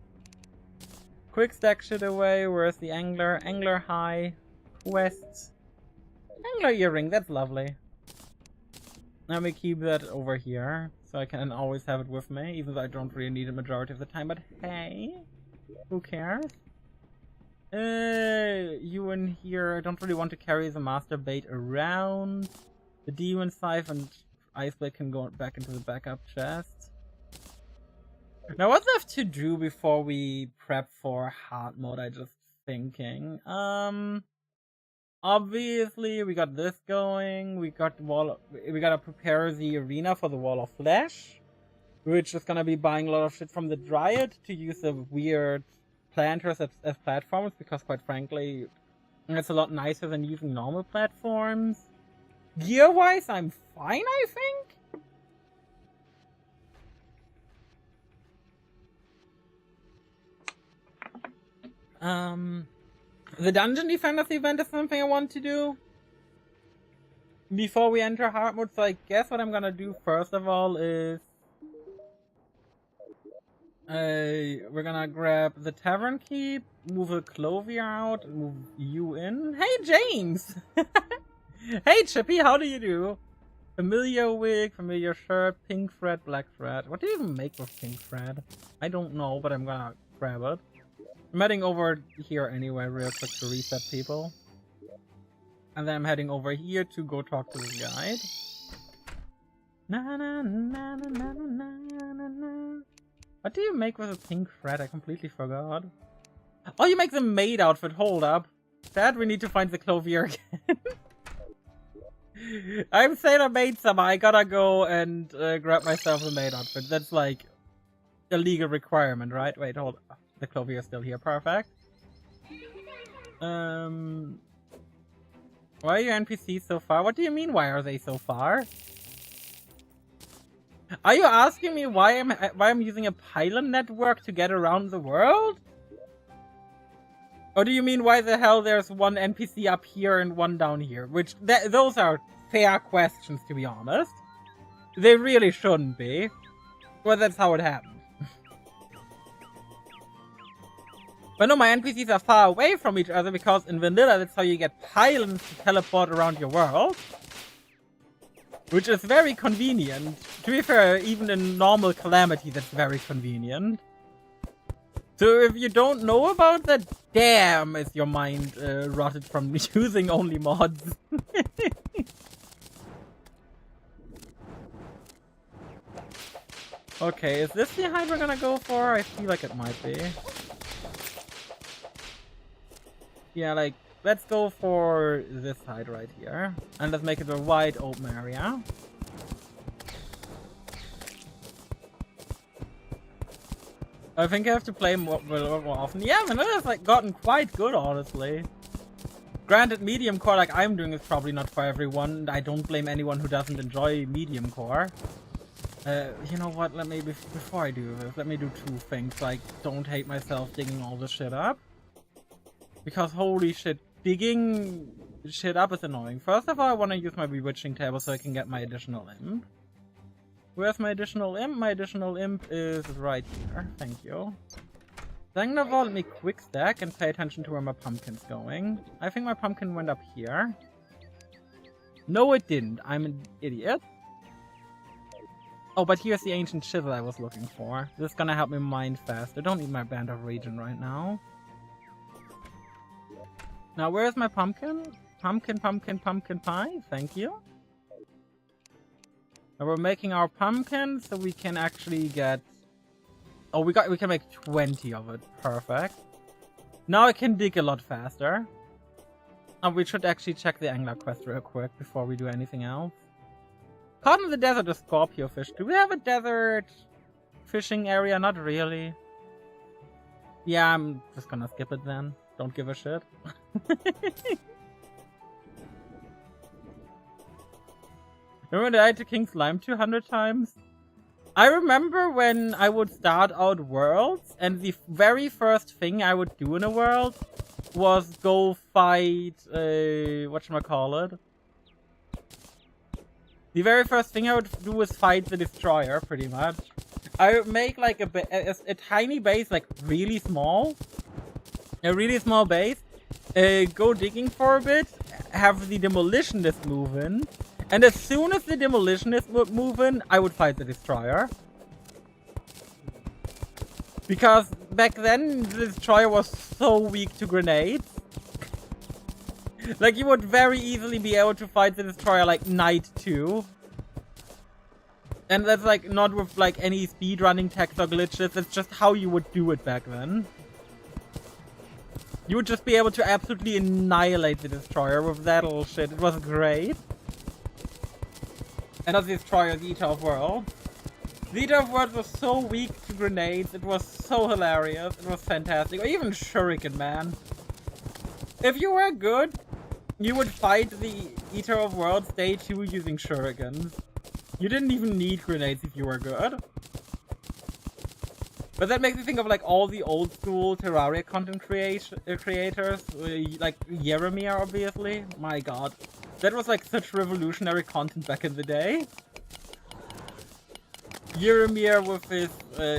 S1: Quick stack shit away. Where's the angler? Angler high. Quests. Angler earring, that's lovely. Let me keep that over here, so I can always have it with me, even though I don't really need it majority of the time, but hey, who cares? You in here, I don't really want to carry the master bait around. The demon scythe and ice blade can go back into the backup chest. Now what's left to do before we prep for hard mode, I just thinking. Obviously we got this going, we gotta prepare the arena for the Wall of Flesh. We're just gonna be buying a lot of shit from the Dryad to use the weird planters as platforms, because quite frankly, it's a lot nicer than using normal platforms. Gear-wise, I'm fine, I think? The Dungeon Defenders event is something I want to do before we enter hard mode, so I guess what I'm gonna do first of all is we're gonna grab the Tavern Keep, move a Clovier out, and move you in. Hey, James! Hey, Chippy, how do you do? Familiar wig, familiar shirt, pink thread, black thread. What do you even make with pink thread? I don't know, but I'm gonna grab it. I'm heading over here anyway, real quick to reset people. And then I'm heading over here to go talk to the guide. Na na na na na na na na. What do you make with a pink thread? I completely forgot. Oh, you make the maid outfit. Hold up. Dad, we need to find the Clovier again. I'm Sailor Maid Summer. I gotta go and grab myself the maid outfit. That's like a legal requirement, right? Wait, hold up. The Clovier is still here. Perfect. Why are your NPCs so far? What do you mean, why are they so far? Are you asking me why I'm using a pylon network to get around the world? Or do you mean why the hell there's one NPC up here and one down here? Which, those are fair questions, to be honest. They really shouldn't be. Well, that's how it happened. But no, my NPCs are far away from each other because in vanilla, that's how you get pylons to teleport around your world. Which is very convenient. To be fair, even in normal Calamity, that's very convenient. So if you don't know about that, damn, is your mind rotted from using only mods. Okay, is this the hide we're gonna go for? I feel like it might be. Yeah, like, let's go for this side right here. And let's make it a wide open area. I think I have to play more often. Yeah, Vanilla's like gotten quite good, honestly. Granted, Mediumcore, like I'm doing, is probably not for everyone. I don't blame anyone who doesn't enjoy Mediumcore. You know what, let me, before I do this, let me do two things. Like, don't hate myself digging all this shit up. Because holy shit, digging shit up is annoying. First of all, I want to use my bewitching table so I can get my additional imp. Where's my additional imp? My additional imp is right here. Thank you. Second of all, let me quick stack and pay attention to where my pumpkin's going. I think my pumpkin went up here. No, it didn't. I'm an idiot. Oh, but here's the ancient chisel I was looking for. This is gonna help me mine faster. Don't need my band of regen right now. Now, where's my pumpkin? Pumpkin, pumpkin, pumpkin pie. Thank you. Now we're making our pumpkin so we can actually get... Oh, we can make 20 of it. Perfect. Now I can dig a lot faster. And we should actually check the angler quest real quick before we do anything else. Caught in the desert is Scorpio fish. Do we have a desert fishing area? Not really. Yeah, I'm just gonna skip it then. Don't give a shit. Remember that I had to King Slime 200 times? I remember when I would start out worlds, and the very first thing I would do in a world was go fight, whatchamacallit? The very first thing I would do was fight the Destroyer, pretty much. I would make like a tiny base, like really small. A really small base. Go digging for a bit. Have the Demolitionist move in. And as soon as the Demolitionist would move in, I would fight the Destroyer. Because back then, the Destroyer was so weak to grenades. Like, you would very easily be able to fight the Destroyer like Night 2. And that's like not with like any speedrunning techs or glitches, that's just how you would do it back then. You would just be able to absolutely annihilate the Destroyer with that little shit. It was great. And as the Destroyer, the Eater of Worlds. The Eater of Worlds was so weak to grenades, it was so hilarious, it was fantastic. Or even Shuriken, man. If you were good, you would fight the Eater of Worlds day 2 using shurikens. You didn't even need grenades if you were good. But that makes me think of like all the old school Terraria content creators, like Jeremiah, obviously. My god. That was like such revolutionary content back in the day. Jeremiah with his,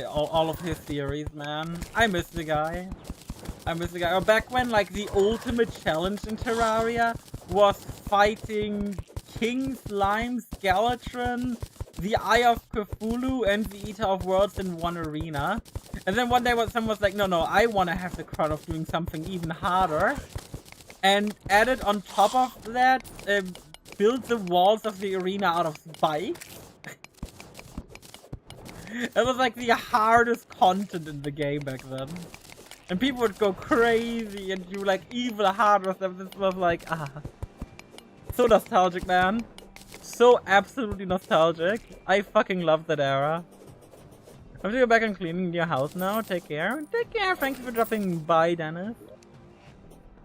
S1: all of his theories, man. I miss the guy. Or back when like the ultimate challenge in Terraria was fighting King Slime, Skeletron, the Eye of Cthulhu, and the Eater of Worlds in one arena. And then one day someone was like, no, I want to have the crown of doing something even harder. And added on top of that, build the walls of the arena out of spikes. It was like the hardest content in the game back then. And people would go crazy and do like even harder stuff. This was like, so nostalgic, man. So absolutely nostalgic. I fucking love that era. I'm gonna go back and cleaning your house now. Take care. Take care. Thank you for dropping by, Dennis.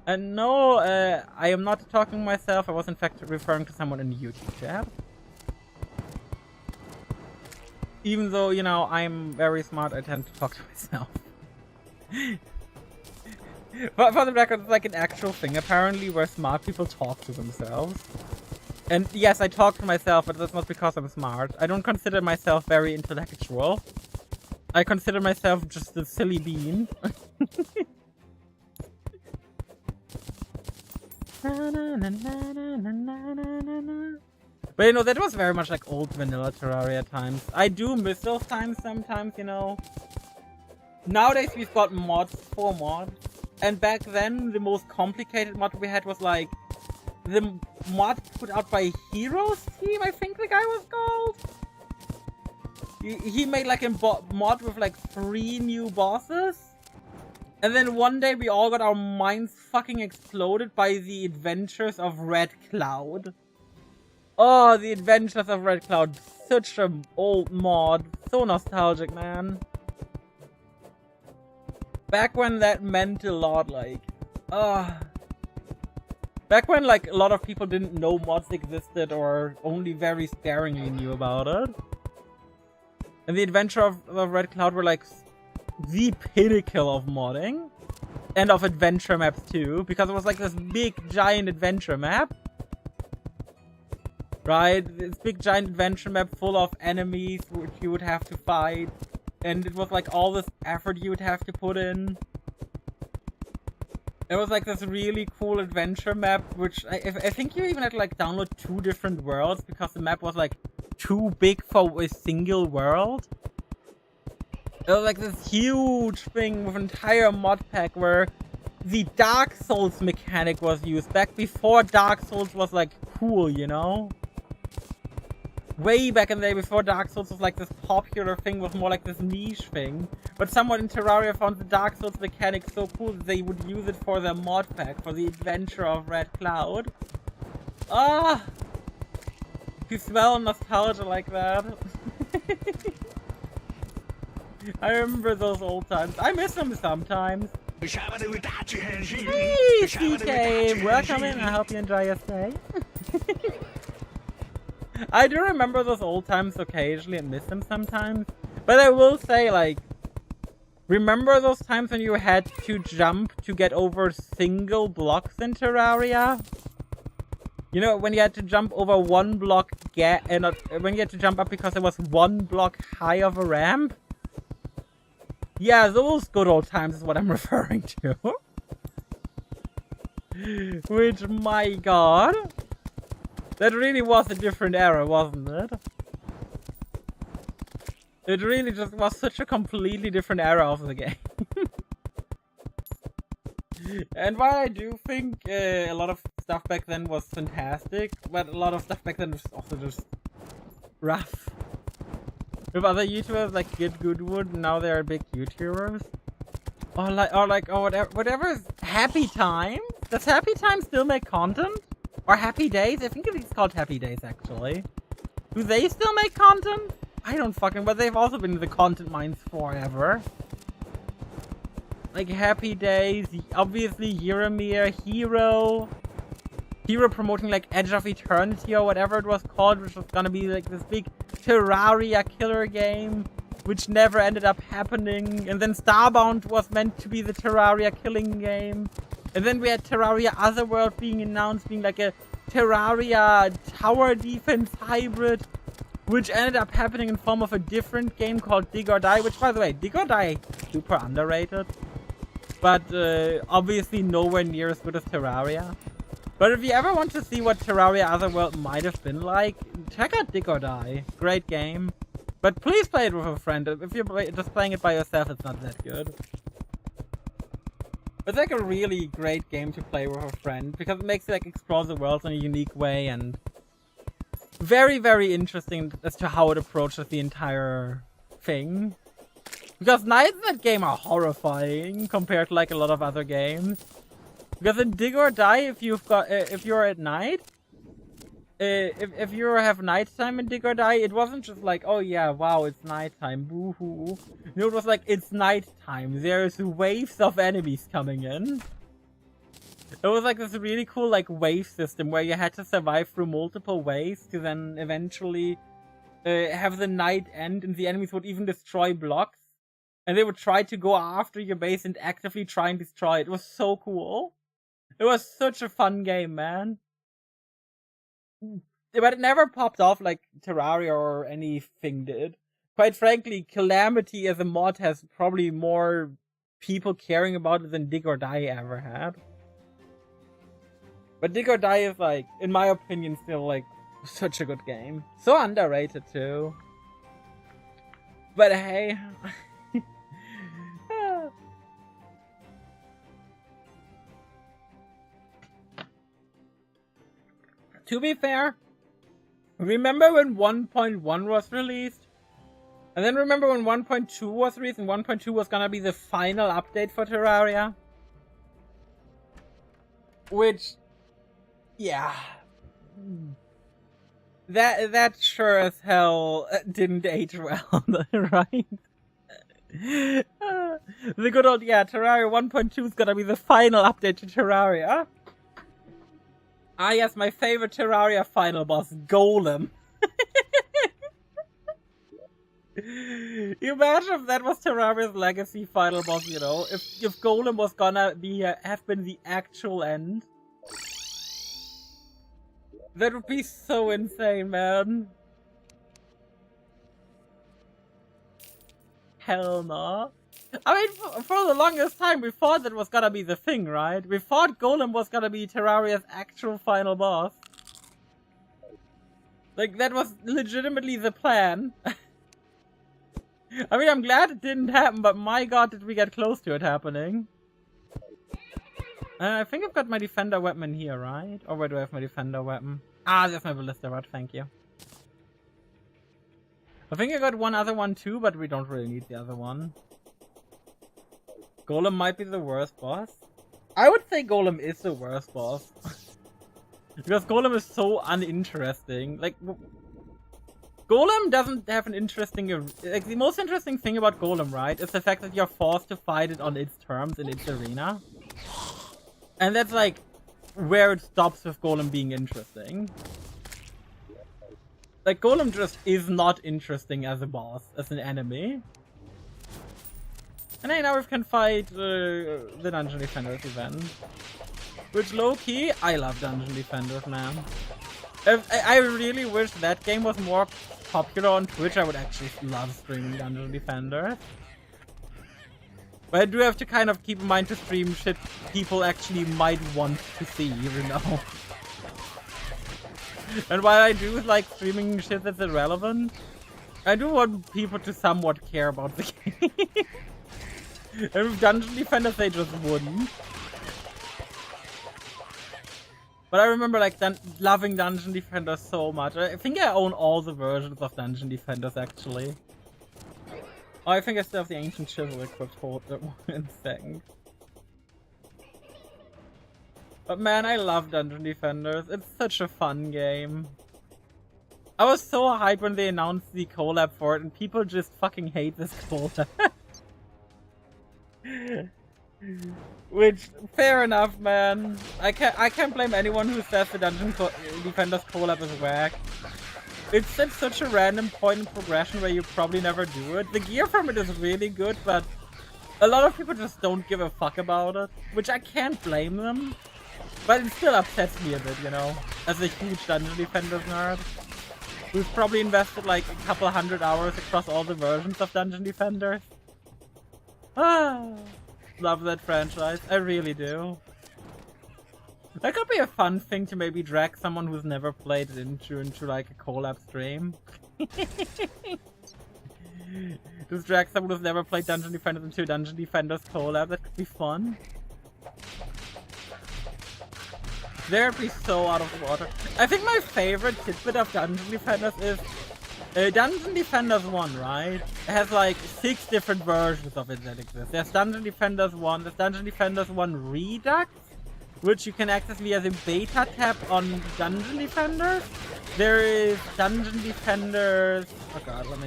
S1: And no, I am not talking to myself. I was in fact referring to someone in the YouTube chat. Even though, you know, I'm very smart, I tend to talk to myself. But for the record, it's like an actual thing, apparently, where smart people talk to themselves. And yes, I talk to myself, but that's not because I'm smart. I don't consider myself very intellectual. I consider myself just a silly bean. But you know, that was very much like old vanilla Terraria times. I do miss those times sometimes, you know. Nowadays we've got mods for mods. And back then, the most complicated mod we had was like the mod put out by Heroes Team, I think the guy was called. He made like a mod with like 3 new bosses. And then one day we all got our minds fucking exploded by the Adventures of Red Cloud. Oh, the Adventures of Red Cloud. Such an old mod. So nostalgic, man. Back when that meant a lot, like... Back when, like, a lot of people didn't know mods existed or only very sparingly knew about it. And the Adventure of Red Cloud were, like, the pinnacle of modding. And of adventure maps, too. Because it was, like, this big, giant adventure map. Right? This big, giant adventure map full of enemies which you would have to fight. And it was, like, all this effort you would have to put in. It was like this really cool adventure map, which I think you even had to like download 2 different worlds because the map was like too big for a single world. It was like this huge thing with an entire mod pack where the Dark Souls mechanic was used back before Dark Souls was like cool, you know? Way back in the day before Dark Souls was like this popular thing, was more like this niche thing. But someone in Terraria found the Dark Souls mechanic so cool that they would use it for their mod pack, for the Adventure of Red Cloud. Ah! You smell nostalgia like that. I remember those old times. I miss them sometimes. Hey, CK! Welcome in. I hope you enjoy your stay. I do remember those old times occasionally and miss them sometimes. But I will say, like, remember those times when you had to jump to get over single blocks in Terraria? You know, when you had to jump over 1 block and when you had to jump up because there was 1 block high of a ramp? Yeah, those good old times is what I'm referring to. Which, my god. That really was a different era, wasn't it? It really just was such a completely different era of the game. And while I do think a lot of stuff back then was fantastic, but a lot of stuff back then was also just rough. With other YouTubers like Get Goodwood, now they are big YouTubers. Or whatever is Happy Time. Does Happy Time still make content? Or Happy Days? I think it's called Happy Days, actually. Do they still make content? I don't fucking, but they've also been in the content mines forever. Like Happy Days, obviously Euromir, Hero promoting like Edge of Eternity or whatever it was called, which was gonna be like this big Terraria killer game, which never ended up happening. And then Starbound was meant to be the Terraria killing game. And then we had Terraria Otherworld being announced, being like a Terraria tower defense hybrid, which ended up happening in form of a different game called Dig or Die, which, by the way, Dig or Die, super underrated. But obviously nowhere near as good as Terraria. But if you ever want to see what Terraria Otherworld might have been like, check out Dig or Die. Great game. But please play it with a friend. If you're just playing it by yourself, it's not that good. It's like a really great game to play with a friend, because it makes you like explore the world in a unique way, and very, very interesting as to how it approaches the entire thing. Because nights in that game are horrifying compared to like a lot of other games. Because in Dig or Die, if you're at night, if you have nighttime in Dig or Die, it wasn't just like, oh yeah, wow, it's nighttime, boo-hoo. No, it was like, it's nighttime. There's waves of enemies coming in. It was like this really cool like wave system where you had to survive through multiple waves to then eventually have the night end, and the enemies would even destroy blocks. And they would try to go after your base and actively try and destroy it. It was so cool. It was such a fun game, man. But it never popped off like Terraria or anything did. Quite frankly, Calamity as a mod has probably more people caring about it than Dig or Die ever had. But Dig or Die is like, in my opinion, still like such a good game. So underrated too. But hey. To be fair, remember when 1.1 was released? And then remember when 1.2 was released, and 1.2 was gonna be the final update for Terraria? Which, yeah. That sure as hell didn't age well, right? The good old, yeah, Terraria 1.2 is gonna be the final update to Terraria. Ah yes, my favorite Terraria final boss, Golem. You imagine if that was Terraria's legacy final boss, you know? If Golem was gonna be have been the actual end. That would be so insane, man. Hell no. I mean, for the longest time, we thought that was gonna be the thing, right? We thought Golem was gonna be Terraria's actual final boss. Like, that was legitimately the plan. I mean, I'm glad it didn't happen, but my god, did we get close to it happening. I think I've got my defender weapon in here, right? Or where do I have my defender weapon? Ah, there's my ballista rod, thank you. I think I got one other one too, but we don't really need the other one. Golem might be the worst boss. I would say Golem is the worst boss. Because Golem is so uninteresting. Like, Golem doesn't have an interesting... Like, the most interesting thing about Golem, right, is the fact that you're forced to fight it on its terms in its arena. And that's, like, where it stops with Golem being interesting. Like, Golem just is not interesting as a boss, as an enemy. And hey, now we can fight the Dungeon Defenders event. Which, low-key, I love Dungeon Defenders, man. I really wish that game was more popular on Twitch. I would actually love streaming Dungeon Defenders. But I do have to kind of keep in mind to stream shit people actually might want to see, you know? And while I do like streaming shit that's irrelevant, I do want people to somewhat care about the game. And with Dungeon Defenders, they just wouldn't. But I remember like loving Dungeon Defenders so much. I think I own all the versions of Dungeon Defenders actually. Oh, I think I still have the Ancient Chisel equipped. Hold one second. But man, I love Dungeon Defenders. It's such a fun game. I was so hyped when they announced the collab for it, and people just fucking hate this collab. Which, fair enough, man. I can't blame anyone who says the Dungeon Defenders collab is whack. It's at such a random point in progression where you probably never do it. The gear from it is really good, but a lot of people just don't give a fuck about it, which I can't blame them. But it still upsets me a bit, you know, as a huge Dungeon Defenders nerd, who's probably invested like a couple hundred hours across all the versions of Dungeon Defenders. Ah, love that franchise, I really do. That could be a fun thing to maybe drag someone who's never played it into like a collab stream. Just drag someone who's never played Dungeon Defenders into a Dungeon Defenders collab, that could be fun. They'd be so out of water. I think my favorite tidbit of Dungeon Defenders is Dungeon Defenders 1, right? It has like 6 different versions of it that exist. There's Dungeon Defenders 1, there's Dungeon Defenders 1 Redux, which you can access via the beta tab on Dungeon Defenders. There is Dungeon Defenders... Oh god, let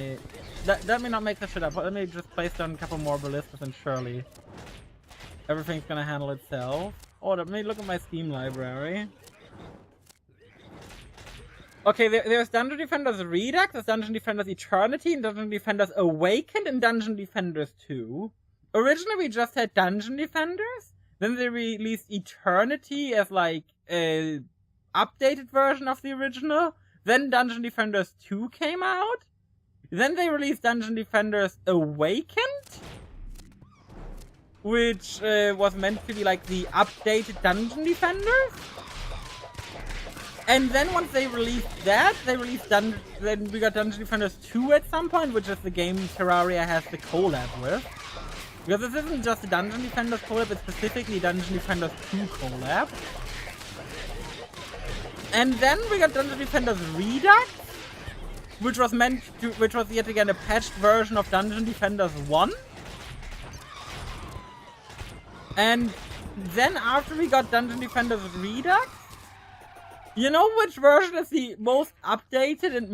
S1: me not make that shit up. Let me just place down a couple more ballistas and surely everything's gonna handle itself. Oh, let me look at my Steam library. Okay, there's Dungeon Defenders Redux, there's Dungeon Defenders Eternity, and Dungeon Defenders Awakened, and Dungeon Defenders 2. Originally we just had Dungeon Defenders, then they released Eternity as like a updated version of the original, then Dungeon Defenders 2 came out, then they released Dungeon Defenders Awakened, which was meant to be like the updated Dungeon Defenders. And then once they released that, then we got Dungeon Defenders 2 at some point, which is the game Terraria has the collab with. Because this isn't just a Dungeon Defenders collab, it's specifically Dungeon Defenders 2 collab. And then we got Dungeon Defenders Redux, which was yet again a patched version of Dungeon Defenders 1. And then after we got Dungeon Defenders Redux, you know which version is the most updated and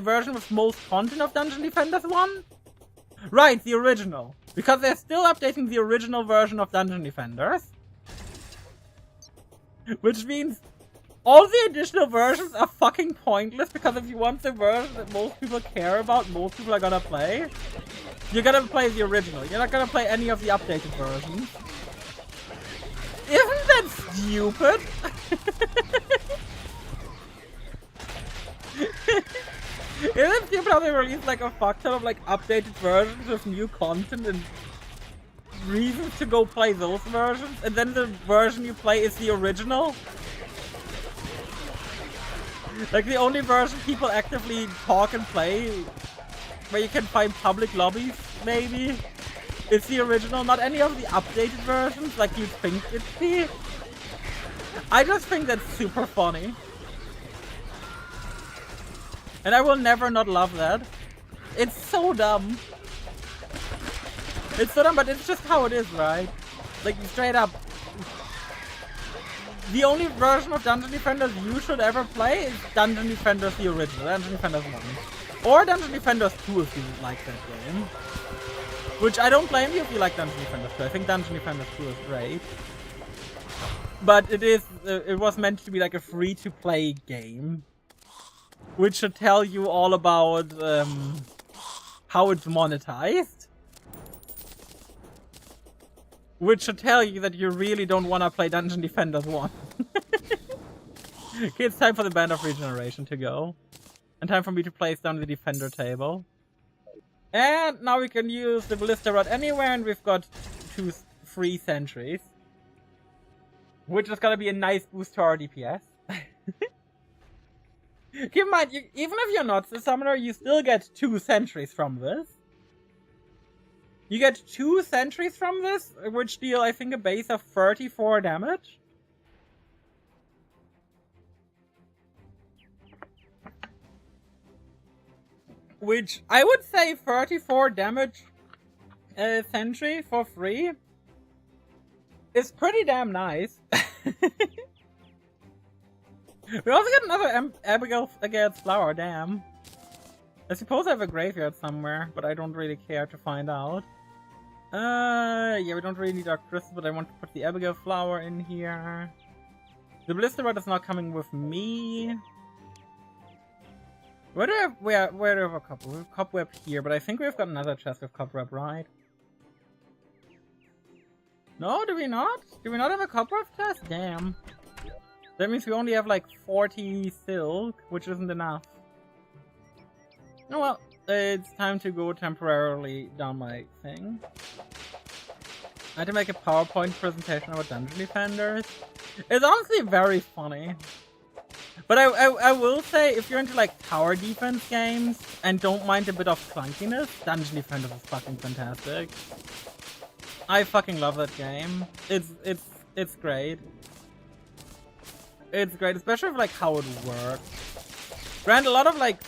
S1: version with most content of Dungeon Defenders 1? Right, the original. Because they're still updating the original version of Dungeon Defenders. Which means all the additional versions are fucking pointless, because if you want the version that most people care about, most people are gonna play, you're gonna play the original. You're not gonna play any of the updated versions. Isn't that stupid? Isn't it stupid how they released like a fuck ton of like updated versions with new content and reasons to go play those versions, and then the version you play is the original? Like the only version people actively talk and play, where you can find public lobbies, maybe, it's the original, not any of the updated versions like you'd think it'd be. I just think that's super funny. And I will never not love that. It's so dumb. It's so dumb, but it's just how it is, right? Like, straight up. The only version of Dungeon Defenders you should ever play is Dungeon Defenders the original, Dungeon Defenders 1. Or Dungeon Defenders 2 if you like that game. Which I don't blame you if you like Dungeon Defenders 2. I think Dungeon Defenders 2 is great. But it was meant to be like a free-to-play game. Which should tell you all about how it's monetized. Which should tell you that you really don't want to play Dungeon Defenders 1. Okay, it's time for the Band of Regeneration to go. And time for me to place down the Defender table. And now we can use the Ballista Rod anywhere, and we've got 2 free sentries. Which is gonna be a nice boost to our DPS. Keep in mind, even if you're not the summoner, you still get 2 sentries from this. You get 2 sentries from this, which deal, I think, a base of 34 damage. Which, I would say 34 damage sentry for free is pretty damn nice. We also get another Abigail's flower, damn. I suppose I have a graveyard somewhere, but I don't really care to find out. Yeah, we don't really need our crystal, but I want to put the Abigail flower in here. The blister rod is not coming with me. Where do we have a cobweb? We have a cobweb here, but I think we've got another chest of cobweb, right? No, do we not? Do we not have a cobweb chest? Damn. That means we only have like 40 silk, which isn't enough. Oh well, it's time to go temporarily down my thing. I had to make a PowerPoint presentation about Dungeon Defenders. It's honestly very funny. But I will say, if you're into like tower defense games and don't mind a bit of clunkiness, Dungeon Defenders is fucking fantastic. I fucking love that game. It's great. It's great, especially with like how it works. Granted, a lot of like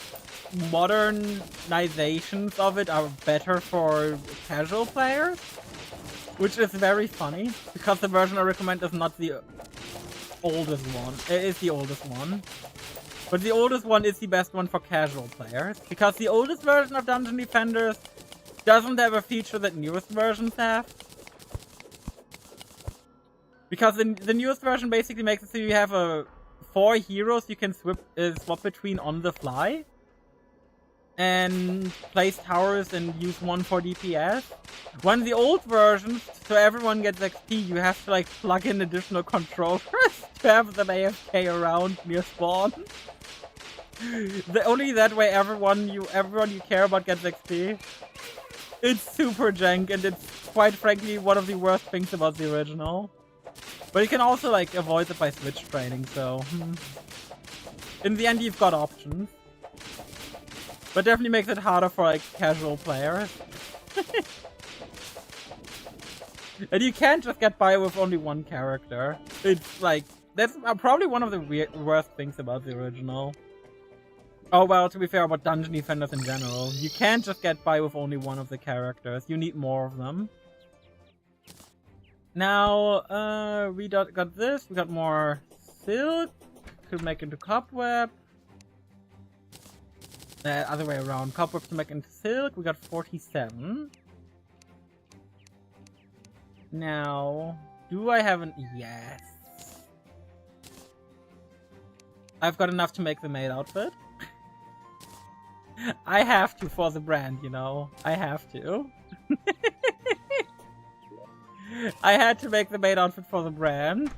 S1: modernizations of it are better for casual players, which is very funny because the version I recommend is not the oldest one. It is the oldest one, but the oldest one is the best one for casual players because the oldest version of Dungeon Defenders doesn't have a feature that newest versions have. Because the newest version basically makes it so you have 4 heroes you can swap between on the fly. And place towers and use one for DPS. When the old versions, so everyone gets XP, you have to like plug in additional controllers to have them AFK around near spawn. Only that way everyone you care about gets XP. It's super jank and it's quite frankly one of the worst things about the original. But you can also like avoid it by switch training, so in the end you've got options. But definitely makes it harder for like casual players. And you can't just get by with only one character. It's like, that's probably one of the worst things about the original. Oh well, to be fair, about Dungeon Defenders in general. You can't just get by with only one of the characters. You need more of them. Now, we got this. We got more silk. Could make into cobweb. Other way around. Cobweb to make into silk. We got 47. Now, do I have an... Yes. I've got enough to make the maid outfit. I have to for the brand, you know. I have to. I had to make the maid outfit for the brand.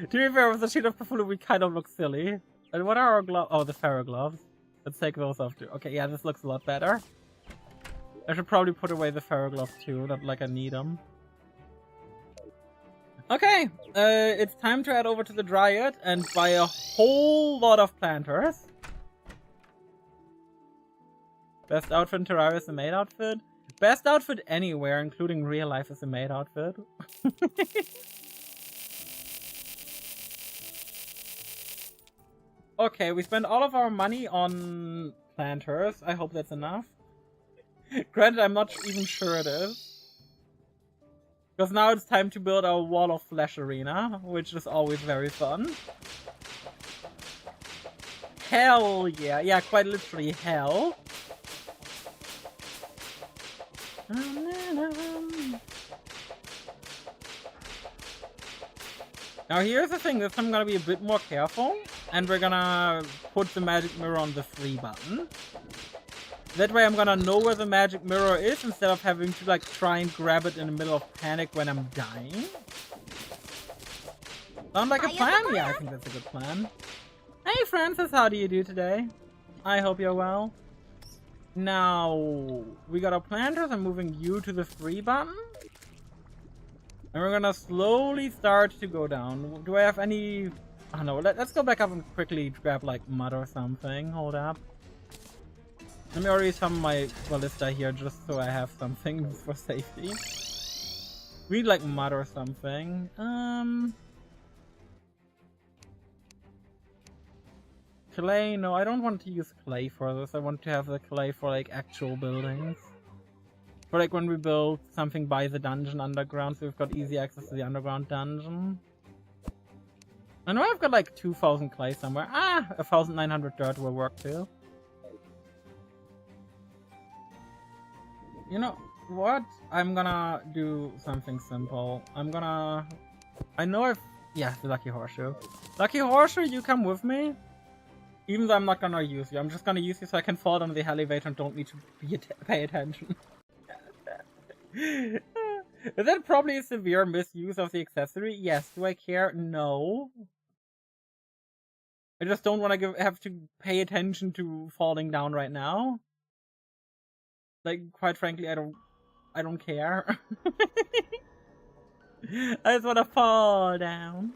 S1: To be fair, with the Shield of Cthulhu, we kind of look silly. And what are our gloves? Oh, the Pharaoh gloves. Let's take those off too. Okay, yeah, this looks a lot better. I should probably put away the Pharaoh gloves too, not like I need them. Okay, it's time to head over to the Dryad and buy a whole lot of planters. Best outfit in Terraria is the maid outfit. Best outfit anywhere, including real life, is the maid outfit. Okay, we spent all of our money on planters. I hope that's enough. Granted, I'm not even sure it is. Because now it's time to build our Wall of Flesh arena, which is always very fun. Hell yeah. Yeah, quite literally hell. Now here's the thing, this time I'm gonna be a bit more careful, and we're gonna put the magic mirror on the free button. That way I'm gonna know where the magic mirror is instead of having to like try and grab it in the middle of panic when I'm dying. Sound like a plan? Yeah, I think that's a good plan. Hey Francis, how do you do today? I hope you're well. Now, we got our planters, I'm moving you to the free button. And we're gonna slowly start to go down. Do I have any... I don't know, let's go back up and quickly grab like mud or something. Hold up. Let me already summon my ballista here just so I have something for safety. We need like mud or something. Clay? No, I don't want to use clay for this. I want to have the clay for like actual buildings. For like when we build something by the dungeon underground, so we've got easy access to the underground dungeon. I know I've got like 2,000 clay somewhere. 1,900 dirt will work too. You know what? I'm gonna do something simple. I know yeah, the Lucky Horseshoe. Lucky Horseshoe, you come with me? Even though I'm not gonna use you. I'm just gonna use you so I can fall down the elevator and don't need to pay attention. Is that probably a severe misuse of the accessory? Yes. Do I care? No. I just don't want to have to pay attention to falling down right now. Like, quite frankly, I don't care. I just want to fall down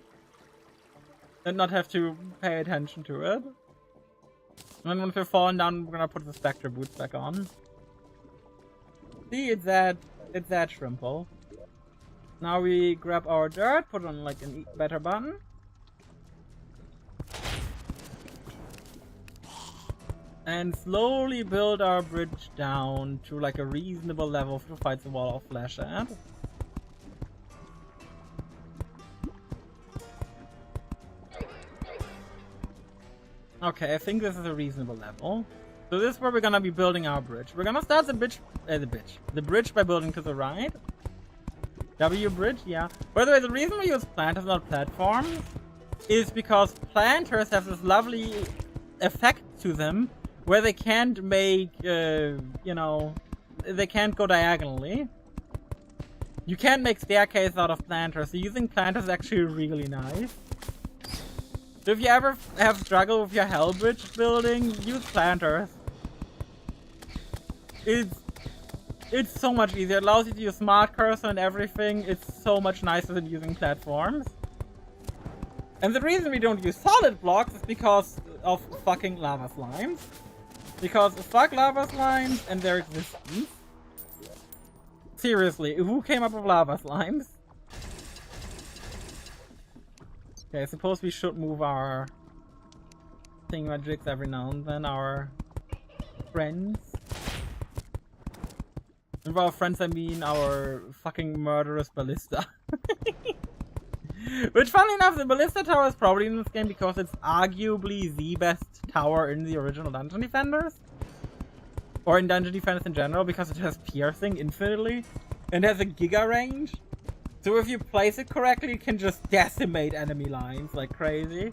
S1: and not have to pay attention to it. And then once we're falling down, we're gonna put the Spectre boots back on. See, it's that shrimple. Now we grab our dirt, put on like an better button. And slowly build our bridge down to like a reasonable level to fight the wall of flesh at. Okay, I think this is a reasonable level. So this is where we're gonna be building our bridge. We're gonna start the bridge by building to the right. W bridge, yeah. By the way, the reason we use planters, not platforms, is because planters have this lovely effect to them where they can't make, you know, they can't go diagonally. You can't make staircase out of planters, so using planters is actually really nice. So if you ever have struggle with your hell bridge building, use planters. It's so much easier. It allows you to use smart cursor and everything. It's so much nicer than using platforms. And the reason we don't use solid blocks is because of fucking lava slimes. Because fuck lava slimes and their existence. Seriously, who came up with lava slimes? Okay, I suppose we should move our thingamajigs every now and then, our friends. And by our friends I mean our fucking murderous ballista. Which, funnily enough, the ballista tower is probably in this game because it's arguably the best tower in the original Dungeon Defenders. Or in Dungeon Defenders in general, because it has piercing infinitely and has a giga range. So if you place it correctly, it can just decimate enemy lines like crazy.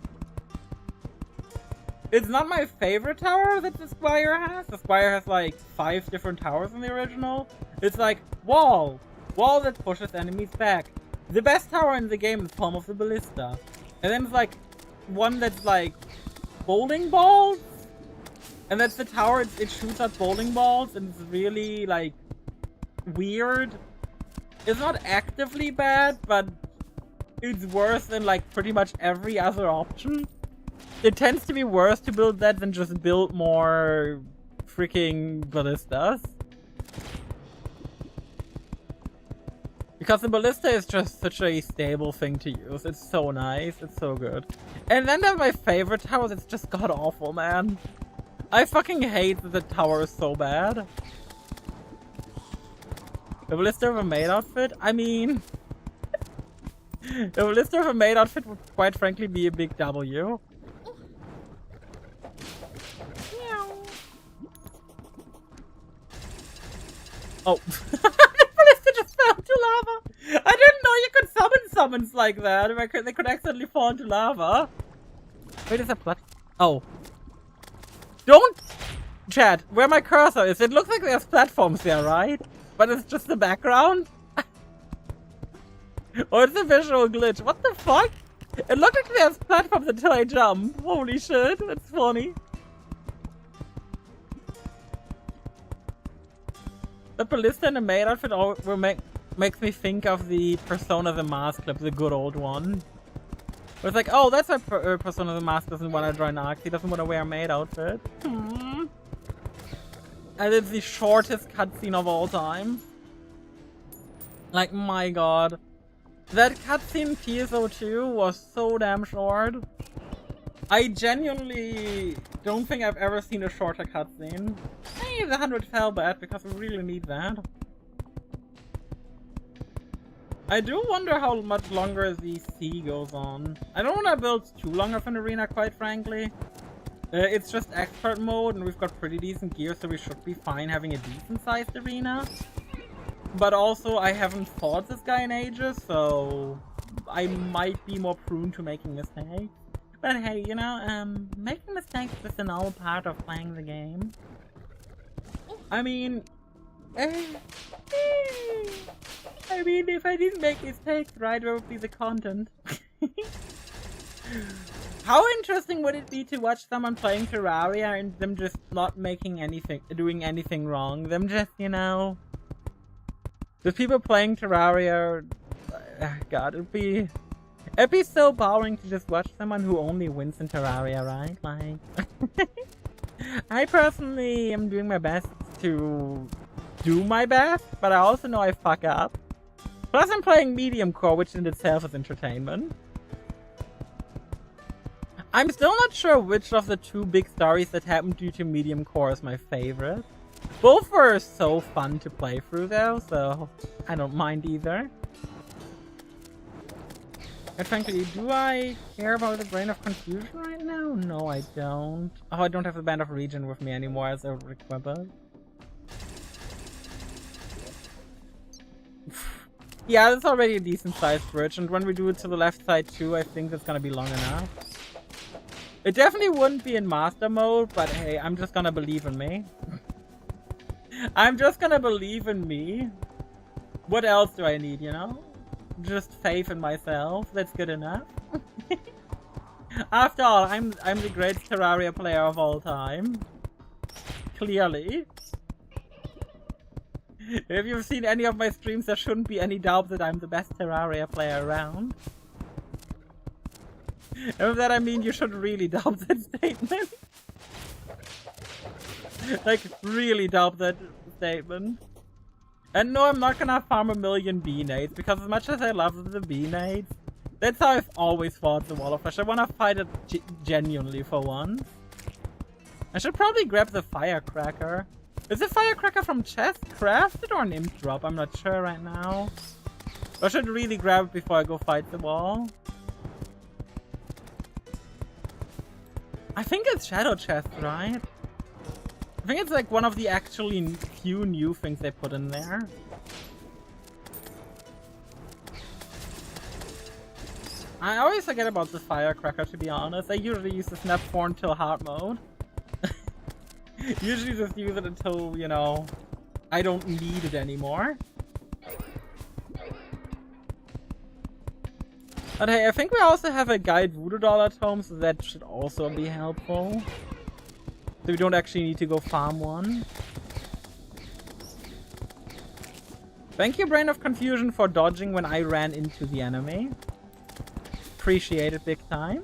S1: It's not my favorite tower that the Squire has. The Squire has like 5 different towers in the original. It's like, wall that pushes enemies back. The best tower in the game is Palm of the Ballista. And then it's like, one that's like, bowling balls? And that's the tower, it shoots at bowling balls, and it's really like, weird. It's not actively bad, but it's worse than like pretty much every other option. It tends to be worse to build that than just build more freaking ballistas. Because the ballista is just such a stable thing to use. It's so nice. It's so good. And then there's my favorite tower that's just god awful, man. I fucking hate that the tower is so bad. The ballista of a maid outfit? I mean... the ballista of a maid outfit would quite frankly be a big W. Oh. The ballista just fell into lava! I didn't know you could summon summons like that. They could accidentally fall into lava. Wait, is that plat? Oh. Don't! Chat, where my cursor is, it looks like there's platforms there, right? But it's just the background? Or it's a visual glitch. What the fuck? It looked like there's platforms until I jump. Holy shit, that's funny. The ballista in the maid outfit makes me think of the Persona the Mask clip, the good old one. Where it's like, oh, that's why Persona the Mask doesn't want to join Arcs. He doesn't want to wear a maid outfit. And it's the shortest cutscene of all time. Like, my god. That cutscene TSO2 was so damn short. I genuinely don't think I've ever seen a shorter cutscene. Hey, the 100 fell bad because we really need that. I do wonder how much longer the sea goes on. I don't want to build too long of an arena, quite frankly. It's just expert mode, and we've got pretty decent gear, so we should be fine having a decent-sized arena. But also, I haven't fought this guy in ages, so I might be more prone to making mistakes. But hey, you know, making mistakes is just an all part of playing the game. I mean, if I didn't make mistakes, right, where would be the content? How interesting would it be to watch someone playing Terraria and them just not doing anything wrong? Them just, you know, the people playing Terraria, God, it'd be so boring to just watch someone who only wins in Terraria, right? Like, I personally am doing my best to do my best, but I also know I fuck up. Plus I'm playing Mediumcore, which in itself is entertainment. I'm still not sure which of the two big stories that happened due to Mediumcore is my favorite. Both were so fun to play through though, so I don't mind either. And frankly, do I care about the Brain of Confusion right now? No, I don't. Oh, I don't have the Band of Region with me anymore as a equipment. Yeah, it's already a decent sized bridge, and when we do it to the left side too, I think it's gonna be long enough. It definitely wouldn't be in master mode, but hey, I'm just gonna believe in me. I'm just gonna believe in me. What else do I need, you know? Just faith in myself. That's good enough. After all, I'm the greatest Terraria player of all time. Clearly. If you've seen any of my streams, there shouldn't be any doubt that I'm the best Terraria player around. And with that I mean you should really doubt that statement. Like, really doubt that statement. And no, I'm not gonna farm 1,000,000 bee nades, because as much as I love the bee nades, that's how I've always fought the Wall of Flesh. I wanna fight it genuinely for once. I should probably grab the firecracker. Is the firecracker from chest crafted or an imp drop? I'm not sure right now. I should really grab it before I go fight the wall. I think it's shadow chest, right? I think it's like one of the actually few new things they put in there. I always forget about the firecracker, to be honest. I usually use the snap thorn till hard mode. Usually just use it until, you know, I don't need it anymore. But hey, I think we also have a guide voodoo doll at home, so that should also be helpful. So we don't actually need to go farm one. Thank you, Brain of Confusion, for dodging when I ran into the enemy. Appreciate it big time.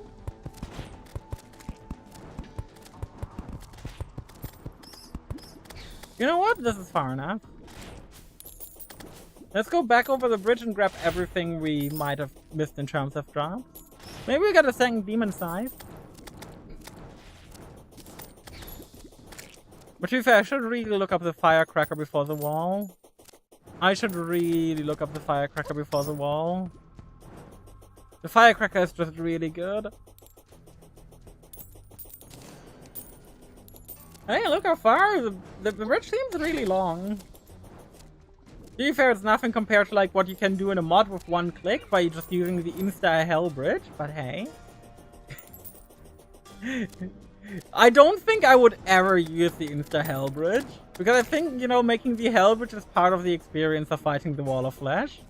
S1: You know what? This is far enough. Let's go back over the bridge and grab everything we might have missed in terms of drops. Maybe we got a second demon size. But to be fair, I should really look up the firecracker before the wall. The firecracker is just really good. Hey, look how far! The bridge seems really long. To be fair, it's nothing compared to like what you can do in a mod with one click by just using the Insta Hell bridge, but hey. I don't think I would ever use the Insta Hell bridge, because I think, you know, making the Hell bridge is part of the experience of fighting the Wall of Flesh.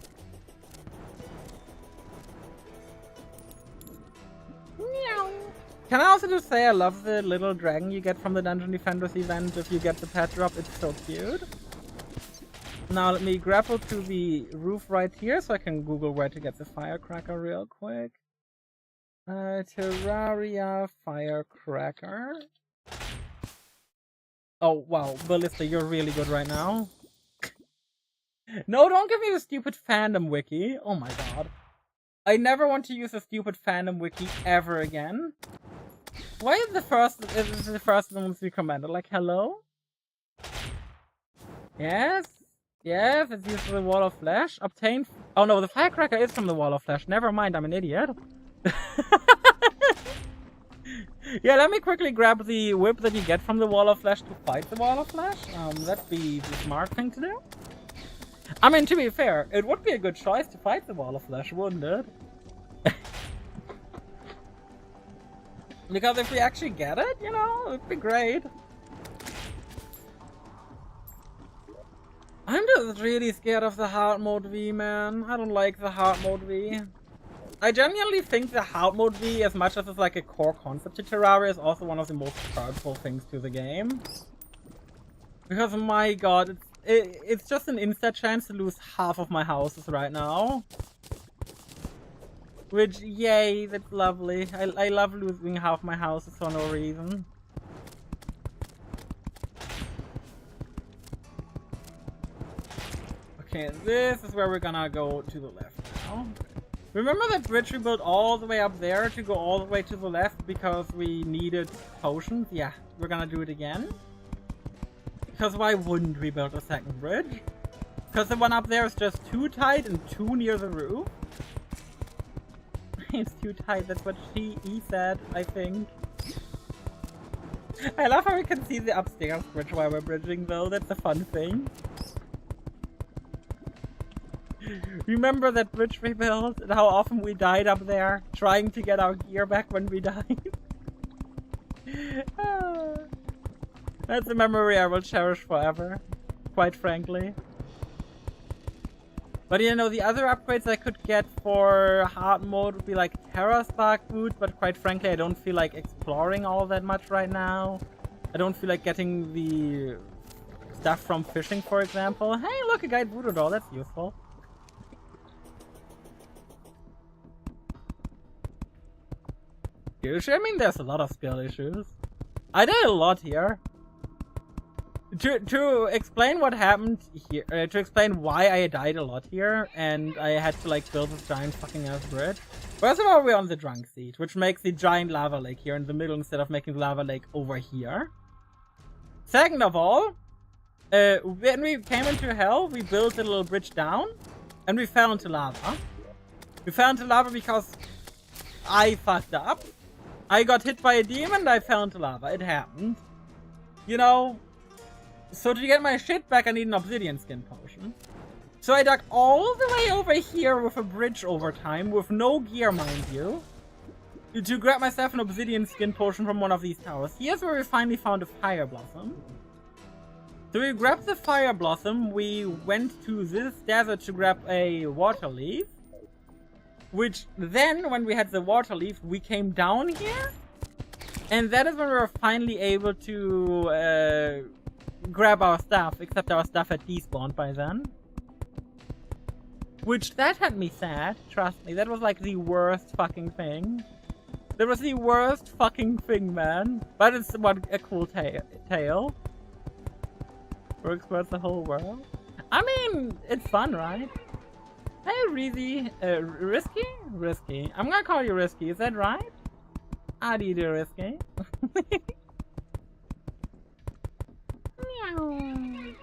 S1: Can I also just say I love the little dragon you get from the Dungeon Defenders event if you get the pet drop? It's so cute. Now let me grapple to the roof right here so I can Google where to get the firecracker real quick. Terraria firecracker. Oh wow, Ballista, you're really good right now. No, don't give me the stupid fandom wiki. Oh my god. I never want to use a stupid fandom wiki ever again. Why is the first one recommended? Like, hello? Yes? Yes, it's used for the Wall of Flesh. Obtain... Oh no, the firecracker is from the Wall of Flesh. Never mind, I'm an idiot. Yeah, let me quickly grab the whip that you get from the Wall of Flesh to fight the Wall of Flesh. That'd be the smart thing to do. I mean, to be fair, it would be a good choice to fight the Wall of Flesh, wouldn't it? Because if we actually get it, you know, it'd be great. I'm just really scared of the hard mode V, man. I don't like the hard mode V. I genuinely think the hard mode V, as much as it's like a core concept to Terraria, is also one of the most hurtful things to the game. Because my god, it's just an instant chance to lose half of my houses right now. Which, yay, that's lovely. I love losing half my houses for no reason. Okay, this is where we're gonna go to the left now. Remember that bridge we built all the way up there to go all the way to the left because we needed potions? Yeah, we're gonna do it again. Because why wouldn't we build a second bridge? Because the one up there is just too tight and too near the roof. It's too tight, that's what he said, I think. I love how we can see the upstairs bridge while we're bridging though, that's a fun thing. Remember that bridge we built and how often we died up there trying to get our gear back when we died? That's a memory I will cherish forever, quite frankly. But you know, the other upgrades I could get for hard mode would be like Terra Spark Boot, but quite frankly I don't feel like exploring all that much right now. I don't feel like getting the stuff from fishing, for example. Hey, look, a guide voodoo doll, that's useful. I mean, there's a lot of skill issues. I did a lot here. To explain what happened here, to explain why I died a lot here, and I had to like build this giant fucking ass bridge. First of all, we're on the drunk seat, which makes the giant lava lake here in the middle instead of making the lava lake over here. Second of all, when we came into hell, we built a little bridge down, and we fell into lava. We fell into lava because I fucked up. I got hit by a demon, I fell into lava. It happened. You know, so to get my shit back, I need an obsidian skin potion. So I dug all the way over here with a bridge over time, with no gear, mind you, to grab myself an obsidian skin potion from one of these towers. Here's where we finally found a fire blossom. So we grabbed the fire blossom, we went to this desert to grab a water leaf. Which then, when we had the water leaf, we came down here. And that is when we were finally able to grab our stuff, except our stuff had despawned by then. Which, that had me sad, trust me. That was like the worst fucking thing. That was the worst fucking thing, man. But it's what a cool tale. Works for the whole world. I mean, it's fun, right? Hey, Reezy. Risky? Risky. I'm gonna call you Risky, is that right? How do you do, Risky? Meow.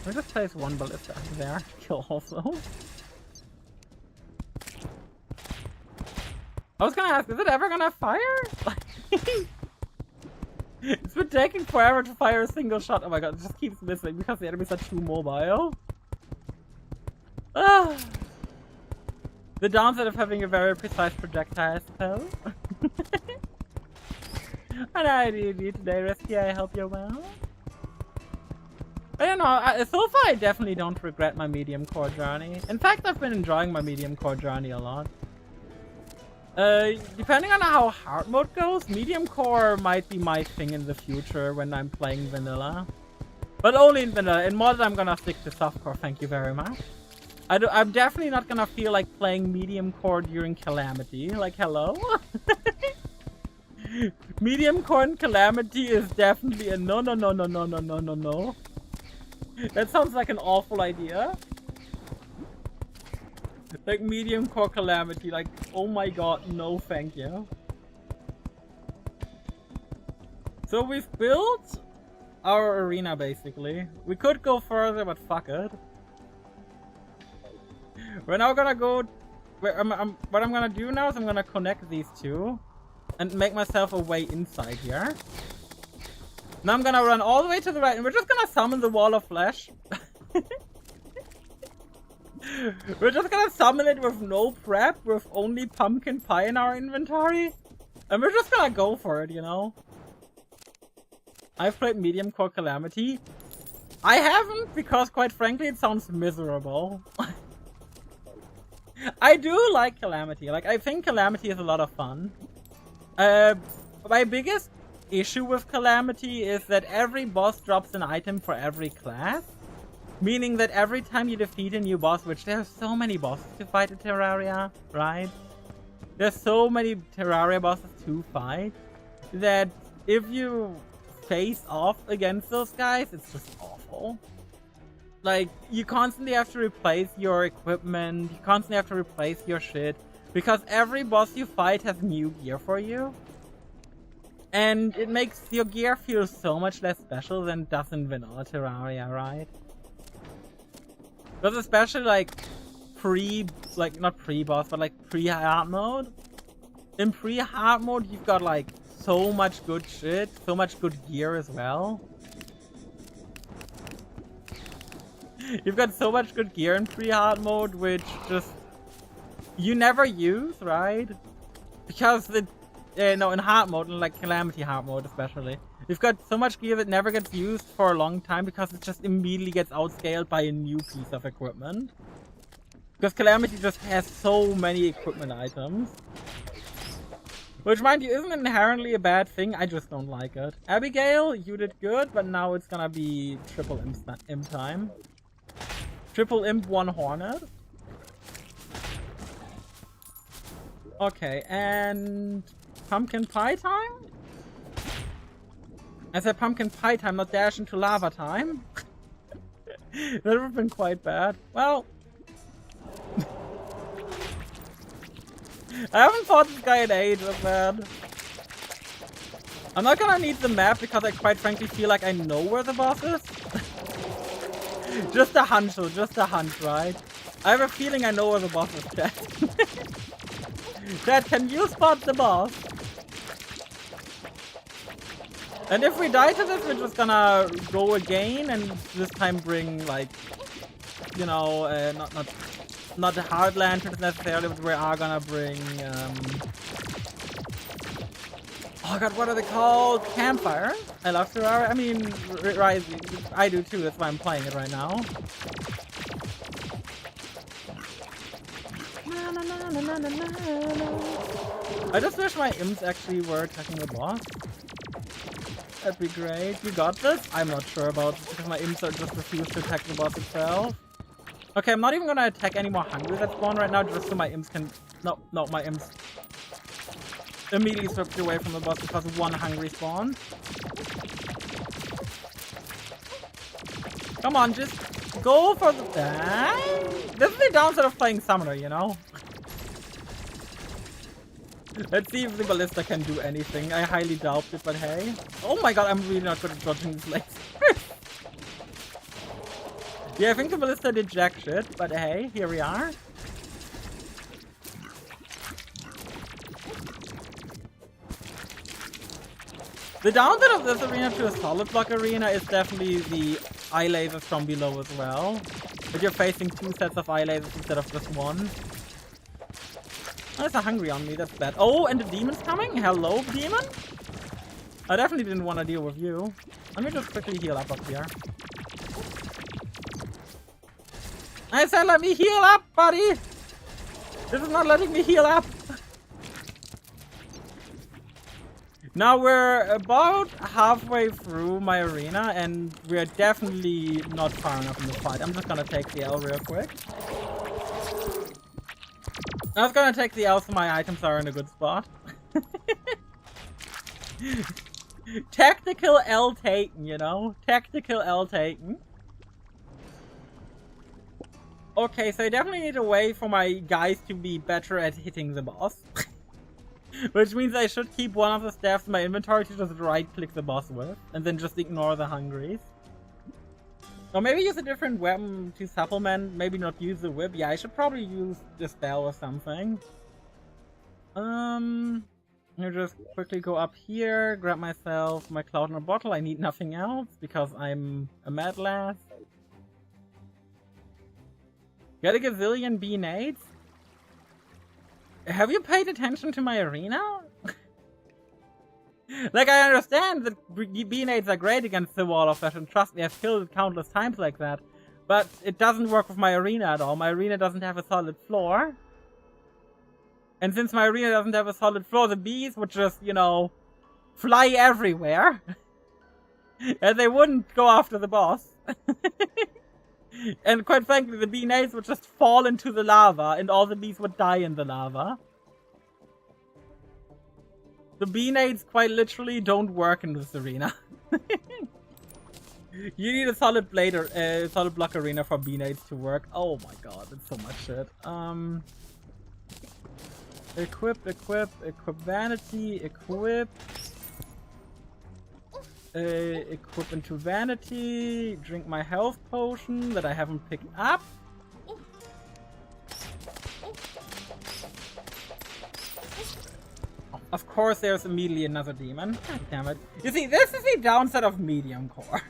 S1: We just place one ballista up there. Kill also. I was gonna ask, is it ever gonna fire? It's been taking forever to fire a single shot. Oh my god, it just keeps missing because the enemies are too mobile. Ah. The downside of having a very precise projectile, I suppose. What do you do today, Risky? I hope you're well. I don't know, so far I definitely don't regret my Mediumcore journey. In fact, I've been enjoying my Mediumcore journey a lot. Depending on how hard mode goes, Mediumcore might be my thing in the future when I'm playing vanilla. But only in vanilla. In mod, I'm gonna stick to softcore, thank you very much. I'm definitely not gonna feel like playing Mediumcore during Calamity. Like, hello? Mediumcore and Calamity is definitely a no. That sounds like an awful idea. Like Mediumcore Calamity, like, oh my god, no thank you. So we've built our arena, basically. We could go further, but fuck it. We're now gonna go... what I'm gonna do now is I'm gonna connect these two and make myself a way inside here. Now I'm gonna run all the way to the right and we're just gonna summon the wall of flesh. We're just gonna summon it with no prep, with only pumpkin pie in our inventory. And we're just gonna go for it, you know? I've played Mediumcore Calamity. I haven't, because quite frankly it sounds miserable. I do like Calamity. Like, I think Calamity is a lot of fun. My biggest issue with Calamity is that every boss drops an item for every class. Meaning that every time you defeat a new boss, which there are so many bosses to fight in Terraria, right? There's so many Terraria bosses to fight that if you face off against those guys, it's just awful. Like, you constantly have to replace your equipment, you constantly have to replace your shit, because every boss you fight has new gear for you. And it makes your gear feel so much less special than it does in vanilla Terraria, right? Because especially like not pre-boss, but like pre-hard mode. In pre-hard mode, you've got like so much good shit, so much good gear as well. You've got so much good gear in pre-hard mode, which just you never use, right? Because no, in hard mode, in like Calamity hard mode especially, you've got so much gear that never gets used for a long time because it just immediately gets outscaled by a new piece of equipment. Because Calamity just has so many equipment items. Which, mind you, isn't inherently a bad thing, I just don't like it. Abigail, you did good, but now it's gonna be triple imp time. Triple imp, one hornet. Okay, and... pumpkin pie time? I said pumpkin pie time, not dash into lava time. That would have been quite bad. Well... I haven't fought this guy in ages, man. I'm not gonna need the map because I quite frankly feel like I know where the boss is. Just a hunch though, just a hunch, right? I have a feeling I know where the boss is, Chat. Chat, can you spot the boss? And if we die to this, we're just gonna go again and this time bring like, you know, not the hard lanterns necessarily, but we are gonna bring oh god, what are they called? Campfire? I love Terraria. I mean, Rising. I do too, that's why I'm playing it right now. I just wish my imps actually were attacking the boss. That'd be great. You got this? I'm not sure about this because my imps are just refuse to attack the boss itself. Okay, I'm not even gonna attack any more hungry that spawn right now, just so my imps can... No, my imps immediately swept away from the boss because one hungry spawned. Come on, just go for the... This is the downside of playing Summoner, you know? Let's see if the Ballista can do anything. I highly doubt it, but hey. Oh my god, I'm really not good at dodging these legs. Yeah, I think the Ballista did jack shit, but hey, here we are. The downside of this arena to a solid block arena is definitely the eye lasers from below as well. But you're facing two sets of eye lasers instead of just one. Oh, there's a hungry on me, that's bad. Oh, and the demon's coming? Hello, demon? I definitely didn't want to deal with you. Let me just quickly heal up here. I said let me heal up, buddy! This is not letting me heal up! Now we're about halfway through my arena and we're definitely not far enough in the fight. I'm just gonna take the L real quick. I was gonna take the L so my items are in a good spot. Tactical L taken, you know? Tactical L taken. Okay, so I definitely need a way for my guys to be better at hitting the boss. Which means I should keep one of the staffs in my inventory to just right-click the boss with, and then just ignore the hungries. Or maybe use a different weapon to supplement, maybe not use the whip. Yeah, I should probably use the spell or something. I'll just quickly go up here, grab myself my cloud in a bottle. I need nothing else because I'm a mad lass. Get a gazillion B-nades? Have you paid attention to my arena? Like, I understand that B-nades are great against the wall of flesh, and trust me, I've killed it countless times like that. But it doesn't work with my arena at all. My arena doesn't have a solid floor. And since my arena doesn't have a solid floor, the bees would just, you know, fly everywhere. And they wouldn't go after the boss. And quite frankly, the bee-nades would just fall into the lava, and all the bees would die in the lava. The bee-nades quite literally don't work in this arena. You need a solid blade or a solid block arena for bee-nades to work. Oh my god, that's so much shit. Equip vanity, equip into vanity, drink my health potion that I haven't picked up. Of course there's immediately another demon. God damn it. You see, this is the downside of Mediumcore.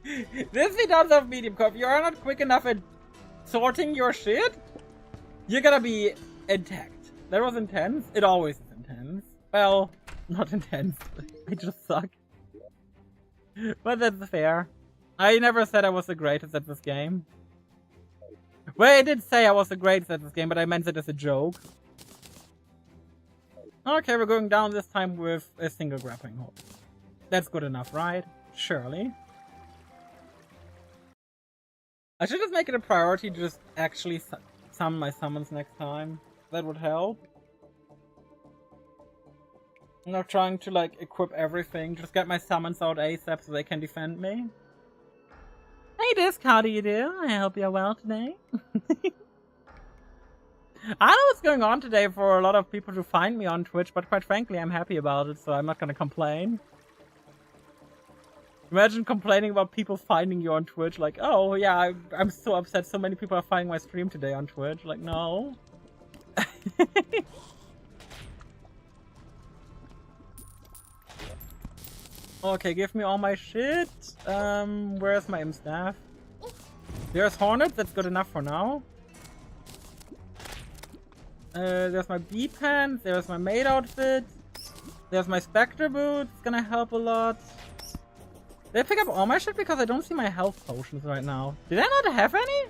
S1: This is the downside of Mediumcore. If you're not quick enough at sorting your shit, you're gonna be attacked. That was intense. It always is intense. Well, not intense. I just suck. But that's fair. I never said I was the greatest at this game. Well, I did say I was the greatest at this game, but I meant it as a joke. Okay, we're going down this time with a single grappling hook. That's good enough, right? Surely. I should just make it a priority to just actually summon my summons next time. That would help. I'm not trying to, like, equip everything. Just get my summons out ASAP so they can defend me. Hey Disc, how do you do? I hope you're well today. I don't know what's going on today for a lot of people to find me on Twitch, but quite frankly, I'm happy about it, so I'm not gonna complain. Imagine complaining about people finding you on Twitch, like, oh yeah, I'm so upset so many people are finding my stream today on Twitch. Like, no. Okay, give me all my shit. Where's my imp staff? There's Hornet, that's good enough for now. There's my bee pants, there's my maid outfit. There's my spectre boots, it's gonna help a lot. Did I pick up all my shit? Because I don't see my health potions right now. Did I not have any?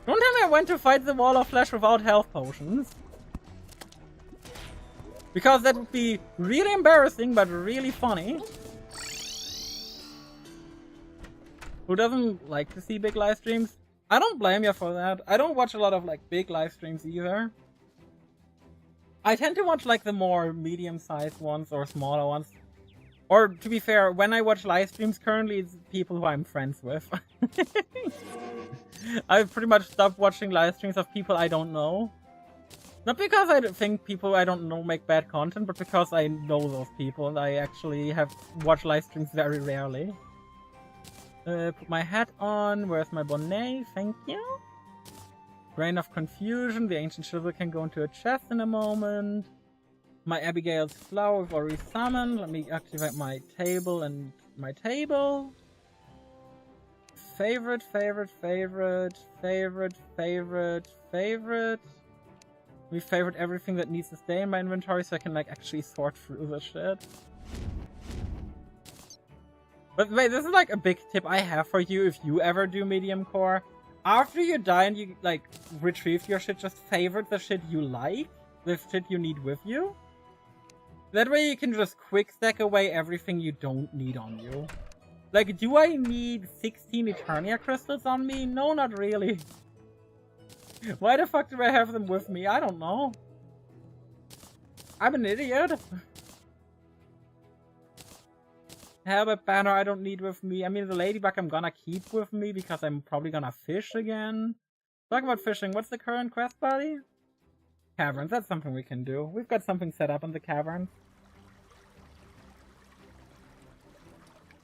S1: Don't tell me I went to fight the wall of flesh without health potions. Because that would be really embarrassing, but really funny. Who doesn't like to see big live streams? I don't blame you for that. I don't watch a lot of like big live streams either. I tend to watch like the more medium-sized ones or smaller ones. Or to be fair, when I watch live streams currently, it's people who I'm friends with. I've pretty much stopped watching live streams of people I don't know. Not because I think people I don't know make bad content, but because I know those people and I actually have watched live streams very rarely. Put my hat on. Where's my bonnet? Thank you. Grain of Confusion. The Ancient Chivalry can go into a chest in a moment. My Abigail's Flower we've already summoned. Let me activate my table and my table. Favorite. We favorite everything that needs to stay in my inventory so I can like actually sort through the shit. But wait, this is like a big tip I have for you if you ever do Mediumcore. After you die and you like retrieve your shit, just favorite the shit you like, the shit you need with you. That way you can just quick stack away everything you don't need on you. Like, do I need 16 Eternia crystals on me? No, not really. Why the fuck do I have them with me? I don't know. I'm an idiot. Halberd banner I don't need with me. I mean, the ladybug I'm gonna keep with me because I'm probably gonna fish again. Talk about fishing. What's the current quest, buddy? Caverns, that's something we can do. We've got something set up in the caverns.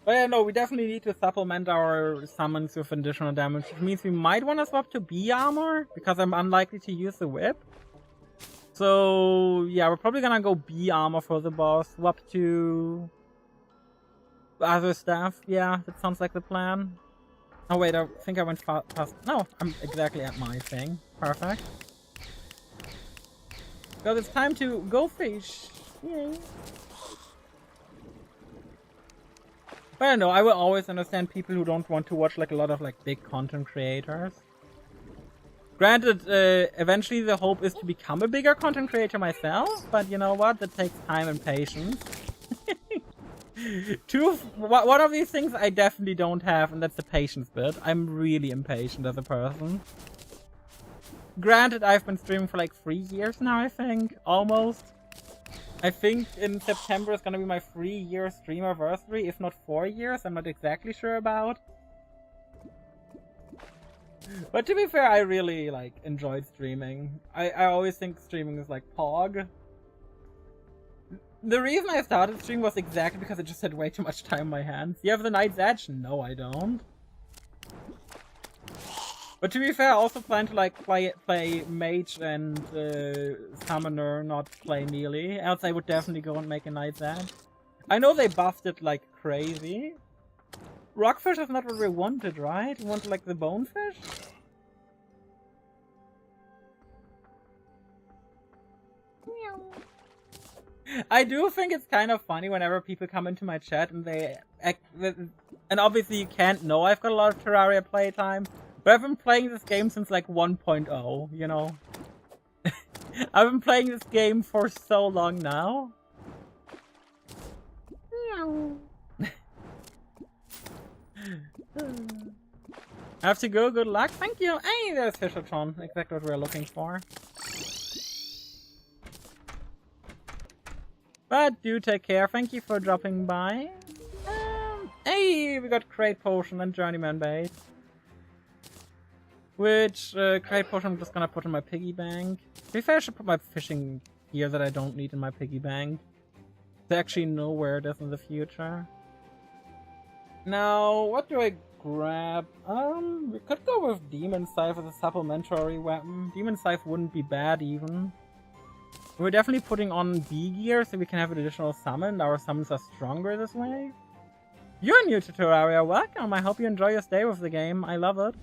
S1: But yeah, no, we definitely need to supplement our summons with additional damage, which means we might want to swap to B armor, because I'm unlikely to use the whip. So, yeah, we're probably gonna go B armor for the boss, swap to other stuff. Yeah, that sounds like the plan. Oh wait, I think I went past. No, I'm exactly at my thing. Perfect. Because it's time to go fish. Yay. But I don't know, I will always understand people who don't want to watch like a lot of like big content creators. Granted, eventually the hope is to become a bigger content creator myself, but you know what? That takes time and patience. One of these things I definitely don't have, and that's the patience bit. I'm really impatient as a person. Granted, I've been streaming for like 3 years now, I think. Almost. I think in September is gonna be my 3-year stream anniversary, if not 4 years. I'm not exactly sure about. But to be fair, I really like enjoyed streaming. I always think streaming is like Pog. The reason I started streaming was exactly because I just had way too much time on my hands. You have the Night's Edge? No, I don't. But to be fair, I also plan to like play Mage and Summoner, not play Melee. Else I would definitely go and make a Night's Edge. I know they buffed it like crazy. Rockfish is not what we wanted, right? We wanted like the bonefish? I do think it's kind of funny whenever people come into my chat and they act... And obviously you can't know I've got a lot of Terraria playtime. But I've been playing this game since like 1.0, you know? I've been playing this game for so long now. I have to go, good luck, thank you! Hey, there's Fishertron, exactly what we're looking for. But do take care, thank you for dropping by. Hey, we got Crate Potion and Journeyman Bait. Which, Crate Potion I'm just gonna put in my piggy bank. To be fair, I should put my fishing gear that I don't need in my piggy bank. To actually know where it is in the future. Now, what do I grab? We could go with Demon Scythe as a supplementary weapon. Demon Scythe wouldn't be bad even. We're definitely putting on B gear so we can have an additional summon. Our summons are stronger this way. You're new to Terraria, welcome! I hope you enjoy your stay with the game, I love it.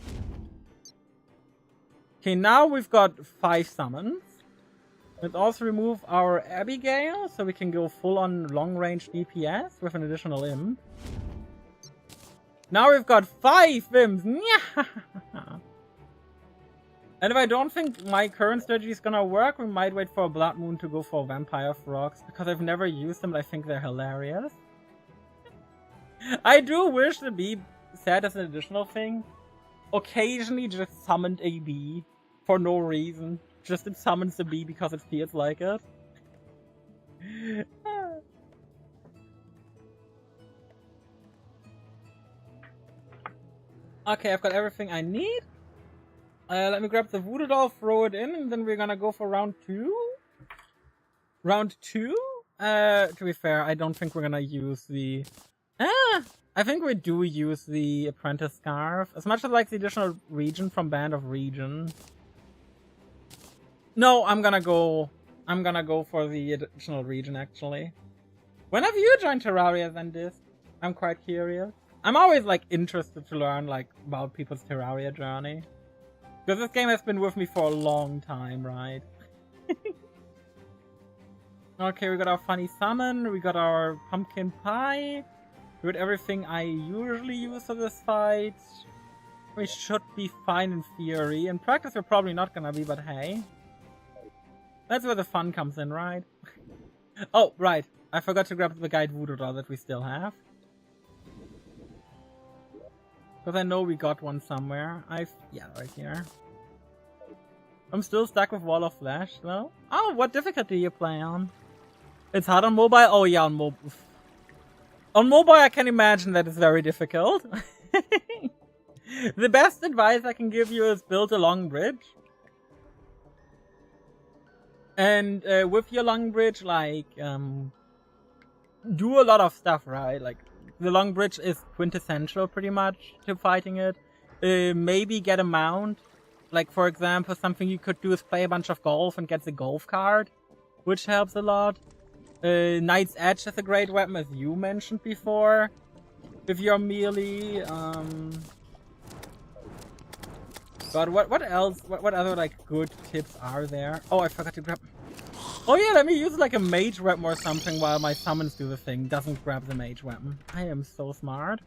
S1: Okay, now we've got 5 summons. Let's also remove our Abigail so we can go full on long range DPS with an additional imp. Now we've got 5 imps! And if I don't think my current strategy is gonna work, we might wait for a Blood Moon to go for Vampire Frogs, because I've never used them, but I think they're hilarious. I do wish the bee said as an additional thing. Occasionally just summoned a bee for no reason. Just it summons the bee because it feels like it. Okay, I've got everything I need. Let me grab the voodoo doll, throw it in, and then we're gonna go for round 2. Round 2? To be fair, I don't think we're gonna use the... I think we do use the Apprentice Scarf. As much as I like the additional region from Band of Region. No, I'm gonna go for the additional region, actually. When have you joined Terraria then, Disc? I'm quite curious. I'm always, like, interested to learn, like, about people's Terraria journey. Because this game has been with me for a long time, right? Okay, we got our funny summon, we got our pumpkin pie. We got everything I usually use for this fight. We should be fine in theory. In practice we're probably not gonna be, but hey. That's where the fun comes in, right? Oh, right. I forgot to grab the guide voodoo doll that we still have. Because I know we got one somewhere. Yeah, right here. I'm still stuck with Wall of Flesh, though. Oh, what difficulty you play on? It's hard on mobile? Oh yeah, on mobile. On mobile I can imagine that it's very difficult. The best advice I can give you is build a long bridge. And with your long bridge, like, do a lot of stuff, right? Like, the long bridge is quintessential pretty much to fighting it. Maybe get a mount. Like, for example, something you could do is play a bunch of golf and get the golf card, which helps a lot. Knight's Edge is a great weapon, as you mentioned before. If you're melee, God, what else? What other, like, good tips are there? Oh, I forgot to grab... Oh yeah, let me use, like, a mage weapon or something while my summons do the thing. Doesn't grab the mage weapon. I am so smart.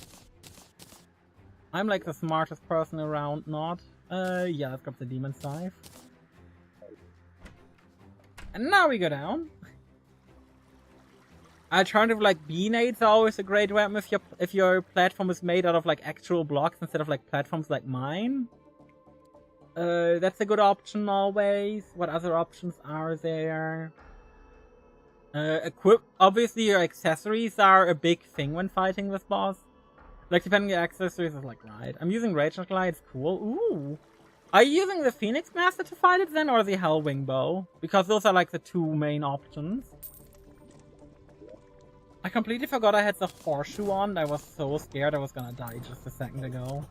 S1: I'm, like, the smartest person around, not. Yeah, let's grab the demon scythe. And now we go down. Alternative, like, B-nades are always a great weapon if your platform is made out of, like, actual blocks instead of, like, platforms like mine. That's a good option always. What other options are there? Obviously your accessories are a big thing when fighting this boss. Like, depending on your accessories is like, right. I'm using Rage Knight, it's cool. Ooh. Are you using the Phoenix Master to fight it then, or the Hellwing Bow? Because those are like the two main options. I completely forgot I had the horseshoe on. I was so scared I was gonna die just a second ago.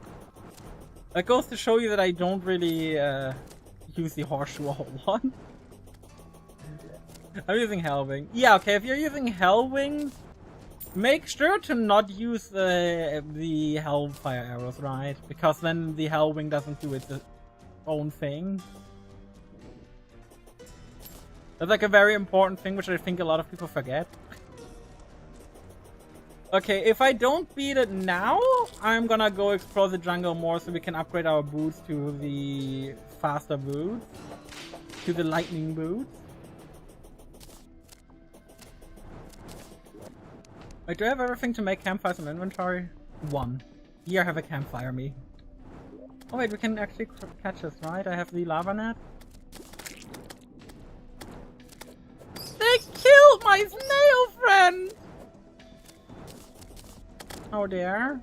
S1: That goes to show you that I don't really use the horseshoe a whole lot. I'm using Hellwing. Yeah, okay, if you're using Hellwing, make sure to not use the Hellfire arrows, right? Because then the Hellwing doesn't do its own thing. That's like a very important thing, which I think a lot of people forget. Okay, if I don't beat it now, I'm gonna go explore the jungle more so we can upgrade our boots to the faster boots. To the lightning boots. Wait, do I have everything to make campfires in inventory? 1. Here I have a campfire me. Oh wait, we can actually catch this, right? I have the lava net. They killed my snail friend! Oh dear.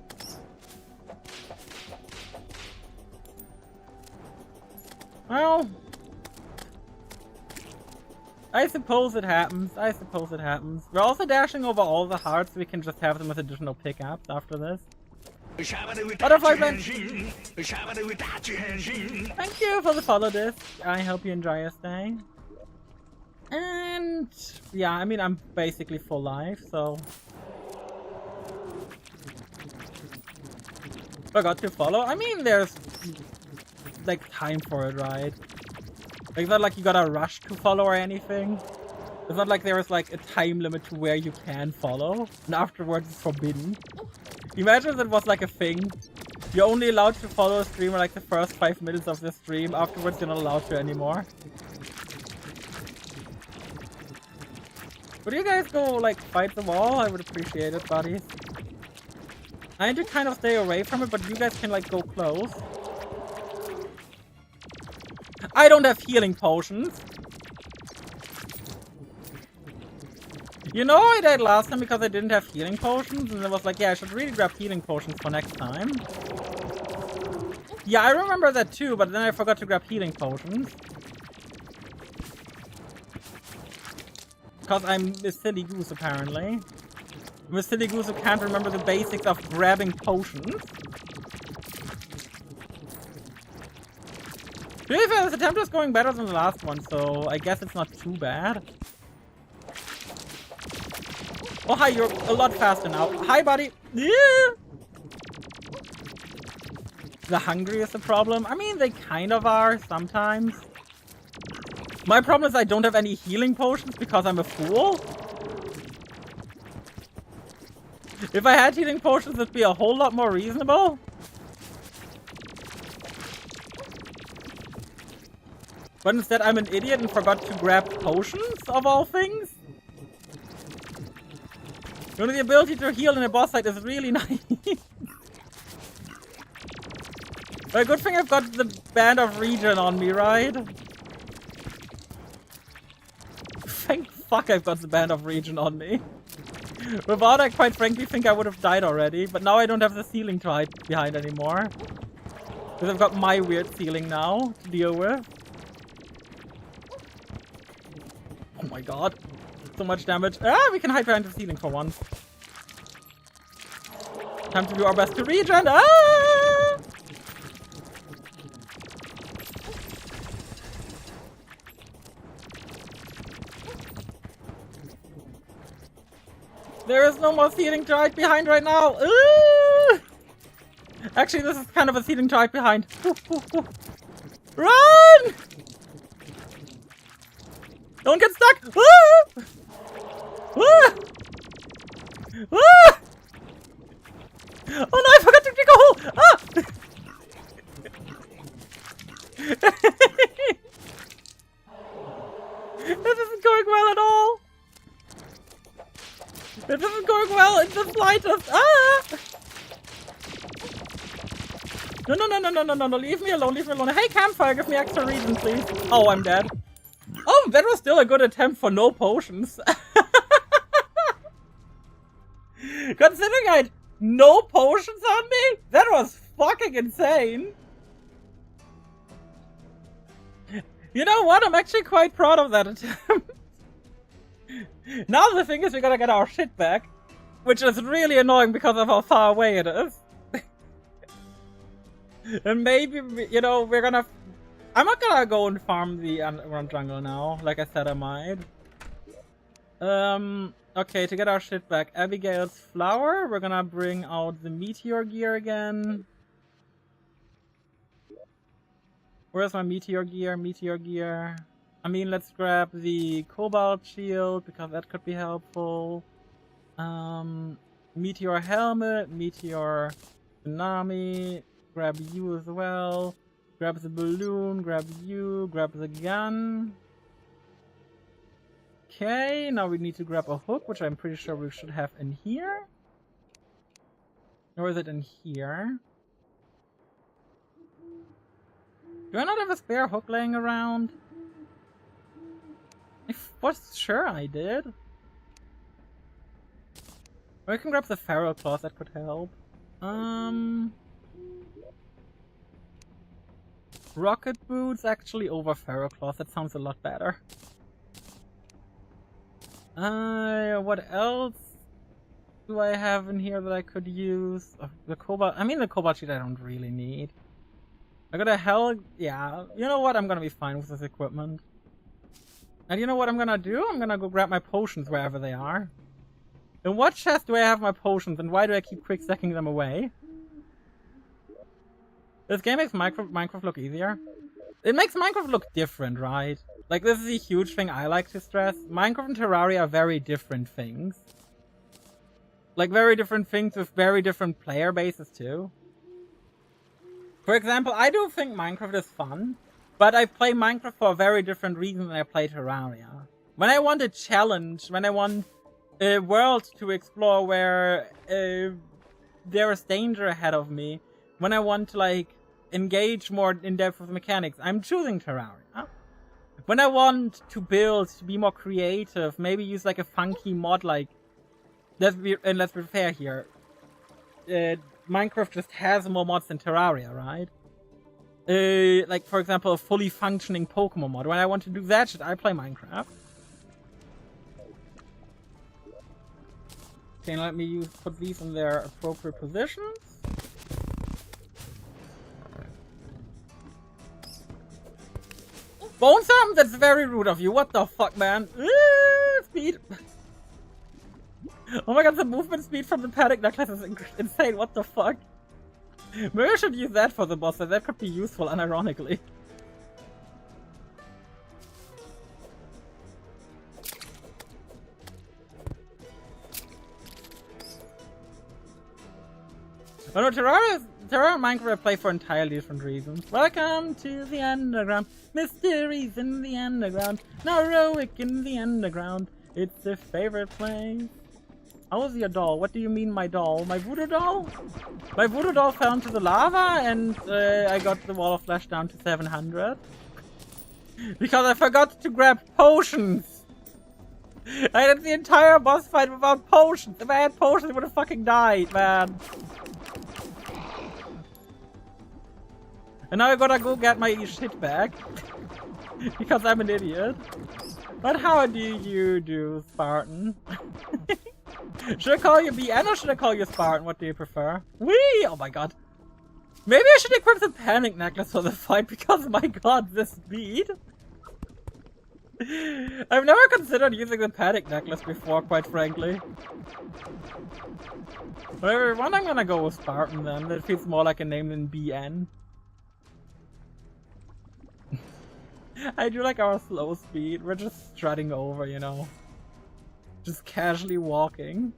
S1: Well, I suppose it happens. I suppose it happens. We're also dashing over all the hearts so we can just have them as additional pickups after this. Butterfly Bench! Thank you for the follow disc. I hope you enjoy your stay. And yeah, I mean, I'm basically full life, so... Forgot to follow? I mean, there's like time for it, right? Like, it's not like you gotta rush to follow or anything. It's not like there is like a time limit to where you can follow, and afterwards it's forbidden. Imagine if it was like a thing. You're only allowed to follow a streamer like the first 5 minutes of the stream, afterwards you're not allowed to anymore. Would you guys go like fight the wall? I would appreciate it, buddies. I need to kind of stay away from it, but you guys can like go close. I don't have healing potions. You know, I died last time because I didn't have healing potions, and I was like, yeah, I should really grab healing potions for next time. Yeah, I remember that too, but then I forgot to grab healing potions. Because I'm a silly goose, apparently. I'm a silly goose who can't remember the basics of grabbing potions. To be fair, this attempt is going better than the last one, so I guess it's not too bad. Oh, hi, you're a lot faster now. Hi, buddy. Yeah. The hungry is the problem. I mean, they kind of are sometimes. My problem is I don't have any healing potions because I'm a fool. If I had healing potions, it'd be a whole lot more reasonable. But instead, I'm an idiot and forgot to grab potions, of all things. You know, the ability to heal in a boss fight is really nice. But a good thing I've got the Band of Regen on me, right? Thank fuck I've got the Band of Regen on me. Without, I quite frankly think I would have died already, but now I don't have the ceiling to hide behind anymore. Because I've got my weird ceiling now to deal with. Oh my god. So much damage. Ah, we can hide behind the ceiling for once. Time to do our best to regen. Ah! There is no more ceiling to hide behind right now. Ooh! Actually, this is kind of a ceiling to hide behind. Ooh, ooh, ooh. Run! Don't get stuck! Ah! Ah! Ah! Oh no, I forgot to dig a hole! Ah! This isn't going well at all! This isn't going well in the slightest! Ah! No, no, no, no, no, no, no, no, leave me alone, leave me alone. Hey, campfire, give me extra reason, please. Oh, I'm dead. Oh, that was still a good attempt for no potions. Considering I had no potions on me, that was fucking insane. You know what? I'm actually quite proud of that attempt. Now the thing is, we gotta get our shit back, which is really annoying because of how far away it is. And maybe, you know, we're gonna... I'm not gonna go and farm the underground jungle now, like I said I might. Okay, to get our shit back, Abigail's flower, we're gonna bring out the meteor gear again. Where's my meteor gear? Meteor gear. I mean, let's grab the cobalt shield, because that could be helpful. Meteor helmet, meteor tsunami, grab you as well. Grab the balloon, grab you, grab the gun. Okay, now we need to grab a hook, which I'm pretty sure we should have in here. Or is it in here? Do I not have a spare hook laying around? I was sure I did. Or I can grab the feral claws, that could help. Rocket boots actually over feral claws, that sounds a lot better. What else do I have in here that I could use? Oh, the cobalt, I mean the cobalt sheet I don't really need. I got a hell, yeah, you know what, I'm gonna be fine with this equipment. And you know what I'm gonna do? I'm gonna go grab my potions wherever they are. In what chest do I have my potions and why do I keep quick stacking them away? This game makes Minecraft look easier. It makes Minecraft look different, right? Like, this is a huge thing I like to stress. Minecraft and Terraria are very different things. Like, very different things with very different player bases, too. For example, I do think Minecraft is fun, but I play Minecraft for a very different reason than I play Terraria. When I want a challenge, when I want a world to explore where there is danger ahead of me, when I want to, like, engage more in depth with mechanics, I'm choosing Terraria. When I want to build, to be more creative, maybe use like a funky mod, like, let's be fair here, Minecraft just has more mods than Terraria, right? Like, for example, a fully functioning Pokemon mod. When I want to do that shit, I play Minecraft. Okay, let me put these in their appropriate positions. Bonesarm? That's very rude of you. What the fuck, man? Speed. Oh my god, the movement speed from the panic necklace is insane. What the fuck? Maybe I should use that for the boss. That could be useful, unironically. Oh no, Terraria and Minecraft I play for entirely different reasons. Welcome to the underground. Mysteries in the underground. Heroic in the underground. It's a favorite place. How is your doll? What do you mean my doll? My voodoo doll? My voodoo doll fell into the lava and I got the wall of flesh down to 700. Because I forgot to grab potions. I had the entire boss fight without potions. If I had potions, I would have fucking died, man. And now I gotta go get my shit back. Because I'm an idiot. But how do you do, Spartan? Should I call you BN or should I call you Spartan? What do you prefer? Whee! Oh my god. Maybe I should equip the panic necklace for the fight because, my god, this speed. I've never considered using the panic necklace before, quite frankly. But everyone, I'm gonna go with Spartan then. That feels more like a name than BN. I do like our slow speed. We're just strutting over, you know. Just casually walking.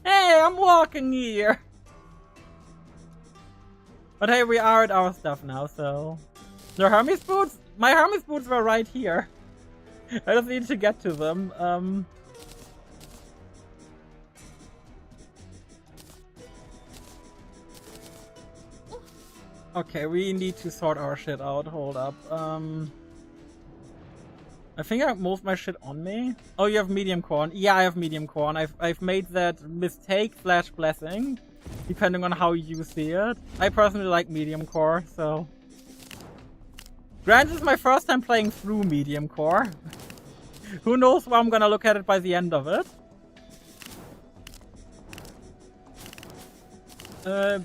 S1: Hey, I'm walking here! But hey, we are at our stuff now, so... The Hermes boots? My Hermes boots were right here. I just need to get to them. Okay, we need to sort our shit out. Hold up. I think I have most of my shit on me. Oh, you have Mediumcore. Yeah, I have Mediumcore. I've made that mistake / blessing, depending on how you see it. I personally like Mediumcore, so... Granted, this is my first time playing through Mediumcore. Who knows how I'm gonna look at it by the end of it.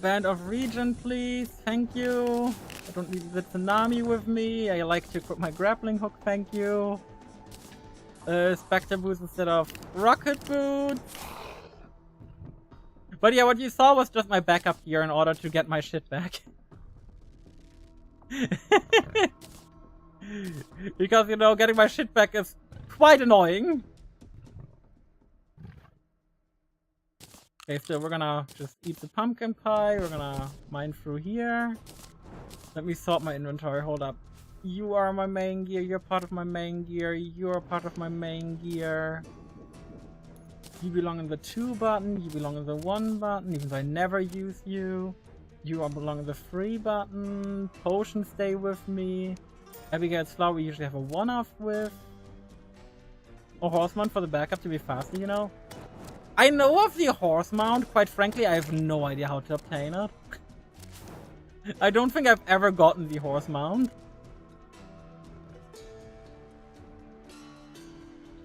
S1: Band of Region, please. Thank you. I don't need the tsunami with me. I like to equip my grappling hook. Thank you. Spectre boots instead of rocket boots. But yeah, what you saw was just my backup gear in order to get my shit back. Because, you know, getting my shit back is quite annoying. Okay, so we're gonna just eat the pumpkin pie. We're gonna mine through here. Let me sort my inventory. Hold up. You are my main gear. You're part of my main gear. You're part of my main gear. You belong in the 2 button. You belong in the 1 button, even though I never use you. You belong in the 3 button. Potions stay with me. Abigail's flower we usually have a 1-off with. A horse mount for the backup to be faster, you know? I know of the horse mount. Quite frankly, I have no idea how to obtain it. I don't think I've ever gotten the horse mount.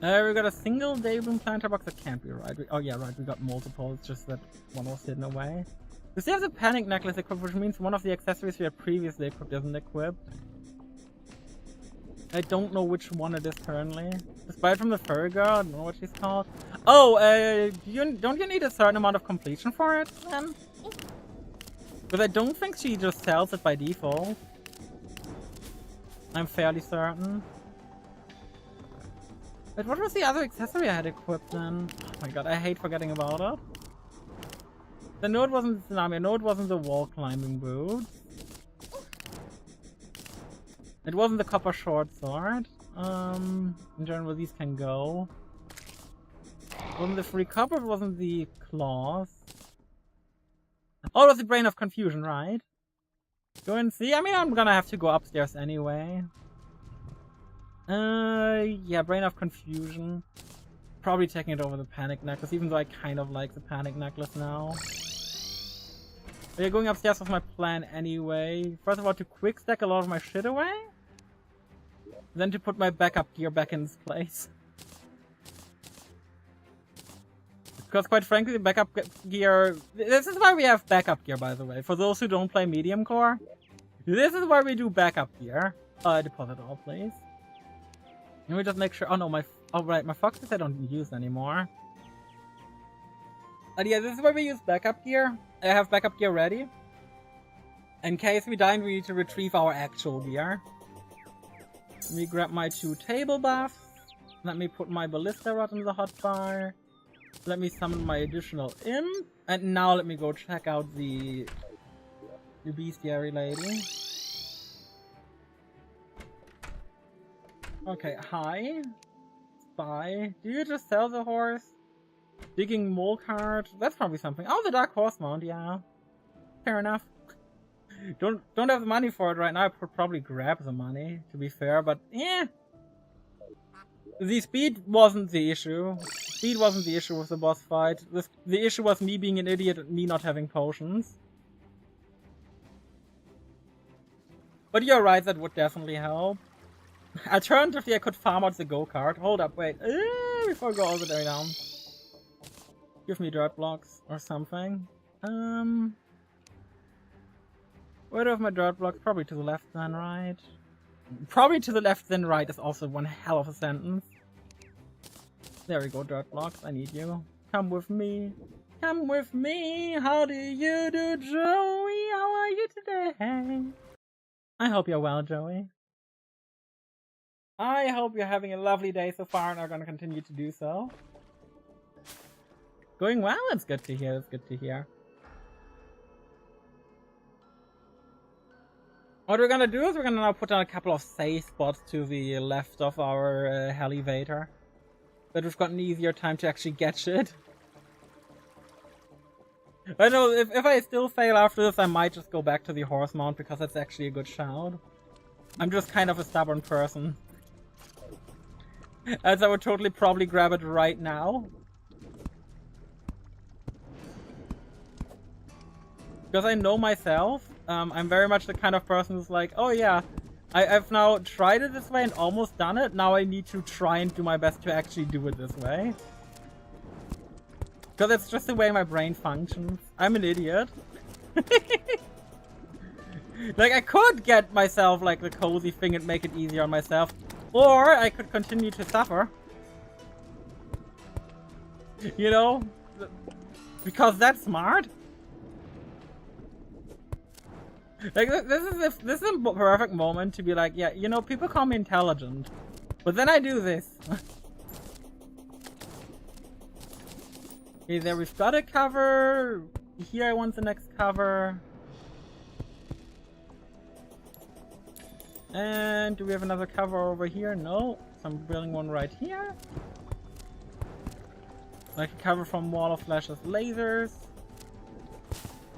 S1: We got a single Daybloom planter box. That can't be right. Oh yeah, right. We got multiple. It's just that one was hidden away. We still have the panic necklace equipped, which means one of the accessories we had previously equipped isn't equipped. I don't know which one it is currently. Despite from the furry girl, I don't know what she's called. Oh, don't you need a certain amount of completion for it, then? Because I don't think she just sells it by default. I'm fairly certain. But what was the other accessory I had equipped then? Oh my god, I hate forgetting about it. The note wasn't the tsunami, no, it wasn't the wall climbing boots. It wasn't the copper short sword. In general, these can go. It wasn't the free copper, it wasn't the claws. Oh, it was the brain of confusion, right? Go and see. I mean, I'm gonna have to go upstairs anyway. Yeah, brain of confusion. Probably taking it over the panic necklace, even though I kind of like the panic necklace now. But yeah, going upstairs was my plan anyway. First of all, to quick stack a lot of my shit away. Then to put my backup gear back in its place. Because quite frankly, the backup gear... This is why we have backup gear, by the way. For those who don't play Mediumcore. This is why we do backup gear. Deposit all, please. Let me just make sure... Oh no, oh right, my foxes I don't use anymore. But yeah, this is why we use backup gear. I have backup gear ready. In case we die and we need to retrieve our actual gear. Let me grab my 2 table buffs. Let me put my ballista rod in the hotbar. Let me summon my additional imp. And now let me go check out the bestiary lady. Okay, hi. Spy. Do you just sell the horse? Digging mole cart. That's probably something. Oh, the dark horse mount, yeah. Fair enough. Don't have the money for it right now. I could probably grab the money, to be fair, but yeah. The speed wasn't the issue. Speed wasn't the issue with the boss fight. The issue was me being an idiot and me not having potions. But you're right, that would definitely help. Alternatively, I could farm out the go-kart. Hold up, wait. Before I go all the way down. Give me dirt blocks or something. Where do I have my dirt blocks? Probably to the left then right. Probably to the left then right is also one hell of a sentence. There we go, dirt blocks. I need you. Come with me. Come with me. How do you do, Joey? How are you today? I hope you're well, Joey. I hope you're having a lovely day so far and are going to continue to do so. Going well? It's good to hear. It's good to hear. What we're gonna do is we're gonna now put down a couple of safe spots to the left of our elevator. But we've got an easier time to actually get shit. I know, if I still fail after this, I might just go back to the horse mount because that's actually a good shout. I'm just kind of a stubborn person. As I would totally probably grab it right now. Because I know myself, I'm very much the kind of person who's like, oh yeah, I've now tried it this way and almost done it, now I need to try and do my best to actually do it this way. Because it's just the way my brain functions. I'm an idiot. Like, I could get myself like the cozy thing and make it easier on myself, or I could continue to suffer. You know? Because that's smart. Like, this is a perfect moment to be like, yeah, you know, people call me intelligent. But then I do this. Okay, there we've got a cover. Here I want the next cover. And do we have another cover over here? No. So I'm building one right here. Like a cover from Wall of Flash's lasers.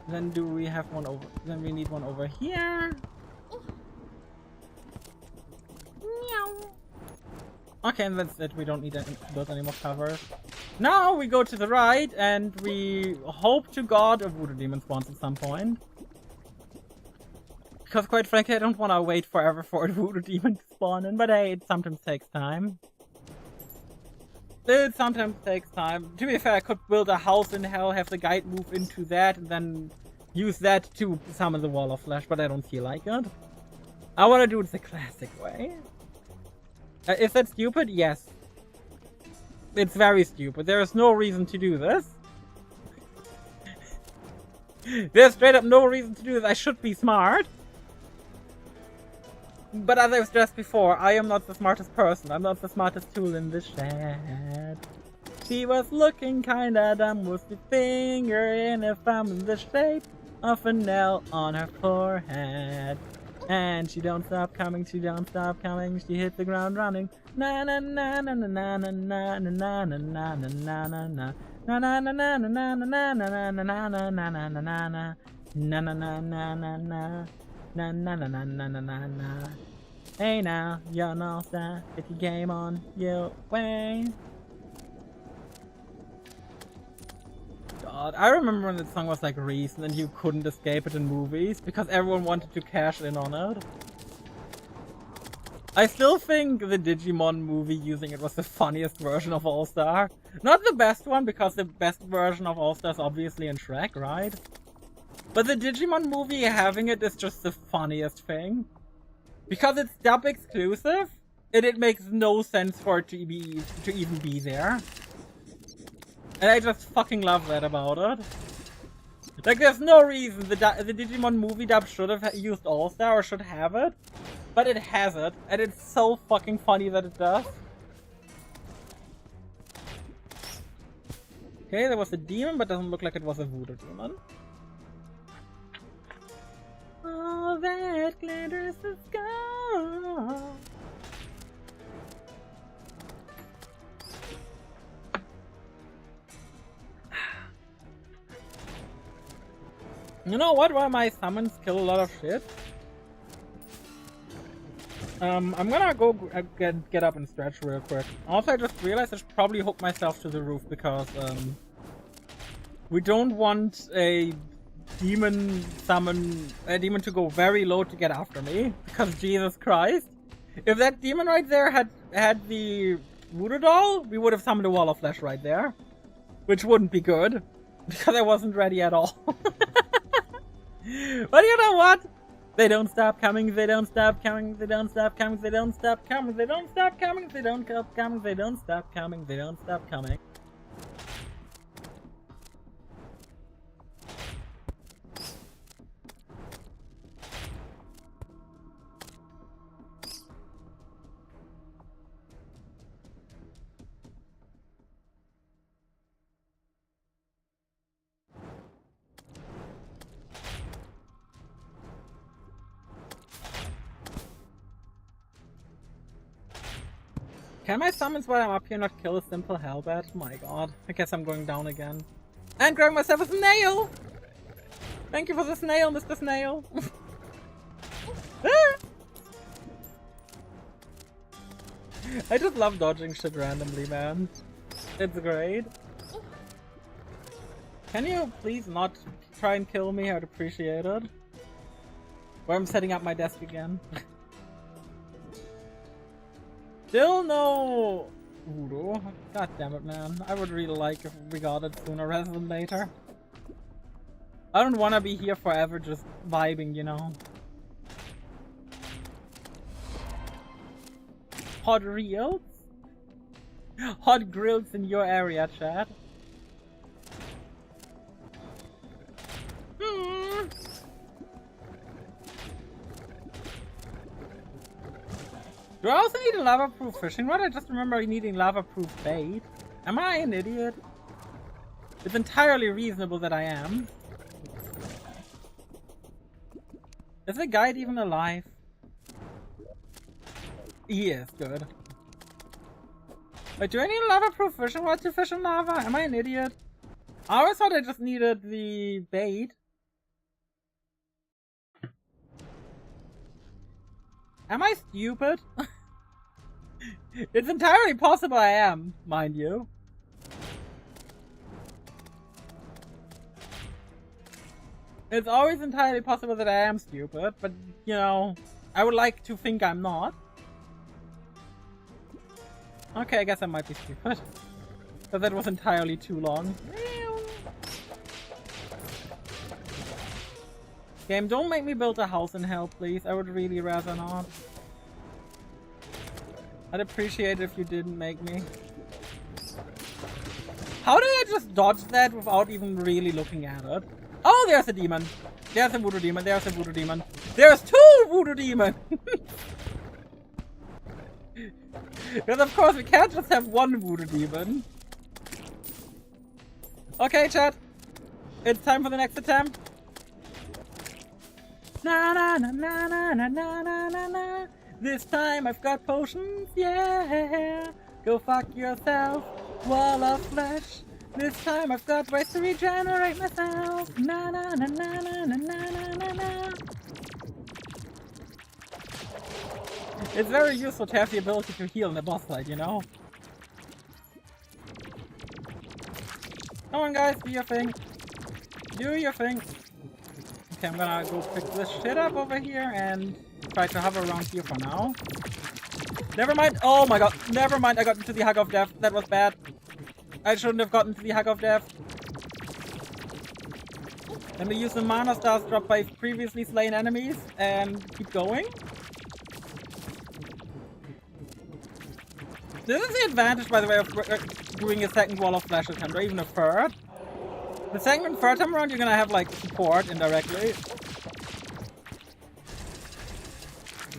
S1: Then do we have one over? Then we need one over here. Meow. Okay, and that's it. We don't need to build any more covers. Now we go to the right, and we hope to God a voodoo demon spawns at some point. Because quite frankly, I don't want to wait forever for a voodoo demon to spawn in. But hey, it sometimes takes time. It sometimes takes time. To be fair, I could build a house in hell, have the guide move into that, and then use that to summon the Wall of Flash, but I don't feel like it. I want to do it the classic way. Is that stupid? Yes. It's very stupid. There is no reason to do this. There's straight up no reason to do this. I should be smart. But as I stressed before, I am not the smartest person. I'm not the smartest tool in this shed. She was looking kinda dumb with the finger in a thumb in the shape of a nail on her forehead. And she don't stop coming, she don't stop coming, she hit the ground running. Na na na na na na na na na na na na na na na. Na na na na na na na na na na na na na na na na na. Na na na na na na. Na na na na na na na na. Hey now, you're an all-star. Get your game on your way. God, I remember when the song was like recent and you couldn't escape it in movies because everyone wanted to cash in on it. I still think the Digimon movie using it was the funniest version of All-Star. Not the best one, because the best version of All-Star is obviously in Shrek, right? But the Digimon movie having it is just the funniest thing. Because it's dub exclusive, and it makes no sense for it to even be there. And I just fucking love that about it. Like, there's no reason the Digimon movie dub should have used All-Star or should have it. But it has it, and it's so fucking funny that it does. Okay, there was a demon, but doesn't look like it was a voodoo demon. All that glitters is gold. You know what? While my summons kill a lot of shit, I'm gonna go get up and stretch real quick. Also, I just realized I should probably hook myself to the roof because we don't want a demon to go very low to get after me, because Jesus Christ, If that demon right there had the voodoo doll, we would have summoned a wall of flesh right there. Which wouldn't be good. Because I wasn't ready at all. But you know what? They don't stop coming, they don't stop coming, they don't stop coming, they don't stop coming, they don't stop coming, they don't stop coming, they don't stop coming, they don't stop coming. Can my summons while I'm up here not kill a simple hellbat? My god. I guess I'm going down again. And grabbing myself a snail! Thank you for the snail, Mr. Snail. I just love dodging shit randomly, man. It's great. Can you please not try and kill me? I'd appreciate it. Where I'm setting up my desk again. Still no voodoo. God damn it, man. I would really like if we got it sooner rather than later. I don't want to be here forever just vibing, you know. Hot reels? Hot grills in your area, chat. Do I also need a lava-proof fishing rod? I just remember needing lava-proof bait. Am I an idiot? It's entirely reasonable that I am. Is the guide even alive? He is, good. Wait, do I need a lava-proof fishing rod to fish in lava? Am I an idiot? I always thought I just needed the bait. Am I stupid? It's entirely possible I am, mind you. It's always entirely possible that I am stupid, but, you know, I would like to think I'm not. Okay, I guess I might be stupid. But that was entirely too long. Game, don't make me build a house in hell, please. I would really rather not. I'd appreciate it if you didn't make me. How did I just dodge that without even really looking at it? Oh, there's a demon. There's a voodoo demon. There's a voodoo demon. There's two voodoo demons! Because of course we can't just have one voodoo demon. Okay, chat. It's time for the next attempt. Na na na na na na na na na na. This time I've got potions, yeah. Go fuck yourself, wall of flesh. This time I've got ways to regenerate myself. Na na na na na na na na na. It's very useful to have the ability to heal in the boss fight, you know. Come on, guys, do your thing. Do your thing. Okay, I'm gonna go pick this shit up over here and try to hover around here for now. Never mind. Oh my god. Never mind. I got into the hug of death. That was bad. I shouldn't have gotten to the hug of death. Let me use the mana stars dropped by previously slain enemies and keep going. This is the advantage, by the way, of doing a second wall of flash attempt, or even a third. The second and third time around, you're gonna have, like, support indirectly.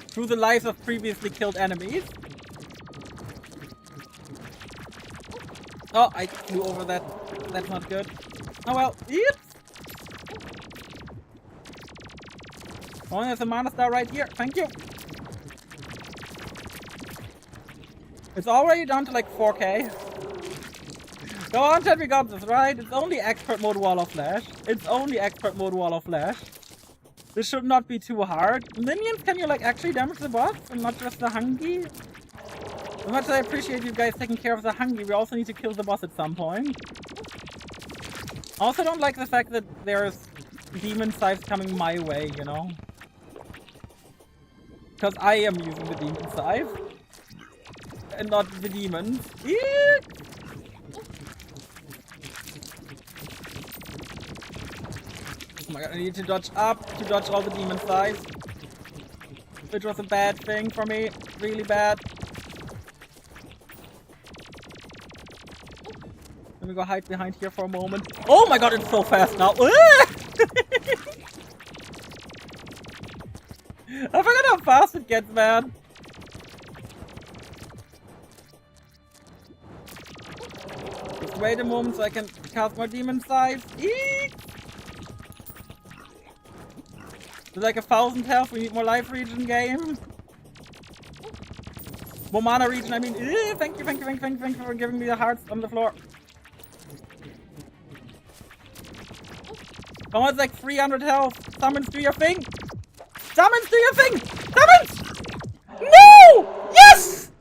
S1: Through the lives of previously killed enemies. Oh, I flew over that. That's not good. Oh well. Oops! Oh, there's a mana star right here. Thank you. It's already down to like 4k. Go on, chat, we got this, right? It's only expert mode wall of flash. It's only expert mode wall of flash. This should not be too hard. Minions, can you like actually damage the boss and not just the hungry? As much as I appreciate you guys taking care of the hungry, we also need to kill the boss at some point. I also don't like the fact that there's demon scythes coming my way, you know? Because I am using the demon scythe. And not the demons. Eek! Oh my god, I need to dodge up to dodge all the demon scythes. Which was a bad thing for me. Really bad. Let me go hide behind here for a moment. Oh my god, it's so fast now. I forgot how fast it gets, man. Just wait a moment so I can cast more demon scythes. Eek! There's like 1,000 health. We need more life regen game. More mana regen, I mean. Thank you for giving me the hearts on the floor. Oh, it's like 300 health. Summons, do your thing. Summons, do your thing. Summons! No! Yes!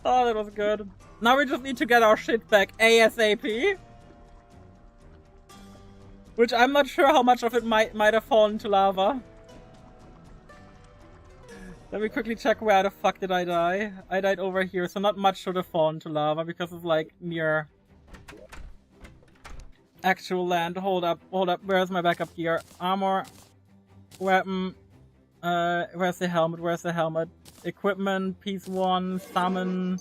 S1: Oh, that was good. Now we just need to get our shit back ASAP. Which I'm not sure how much of it might have fallen to lava. Let me quickly check where the fuck did I die. I died over here, so not much should have fallen to lava because it's like near actual land. Hold up. Where's my backup gear? Armor, weapon. Where's the helmet? Equipment, piece 1, summon.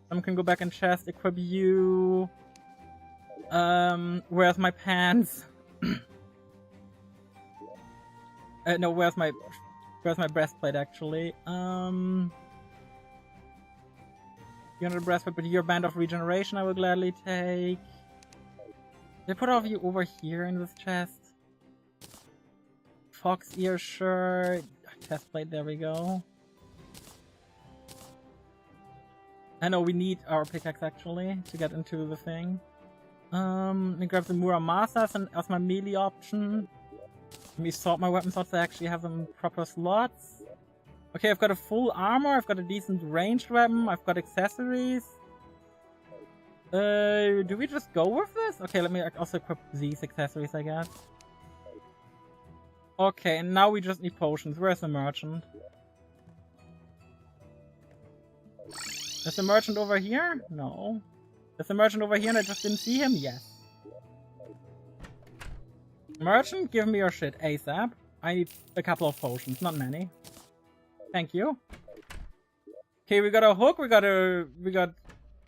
S1: Someone can go back in chest. Equip you. Where's my pants? No, where's my breastplate actually? You're not a breastplate, but your band of regeneration I will gladly take. They put all of you over here in this chest. Fox ear shirt. Chest plate, there we go. I know we need our pickaxe actually to get into the thing. Let me grab the Muramasas as my melee option. Let me sort my weapon slots so I actually have them in proper slots. Okay, I've got a full armor, I've got a decent ranged weapon, I've got accessories. Do we just go with this? Okay, let me also equip these accessories, I guess. Okay, and now we just need potions. Where's the merchant? Is the merchant over here? No. Is the merchant over here and I just didn't see him? Yes. Merchant, give me your shit ASAP. I need a couple of potions, not many. Thank you. Okay, we got a hook, we got a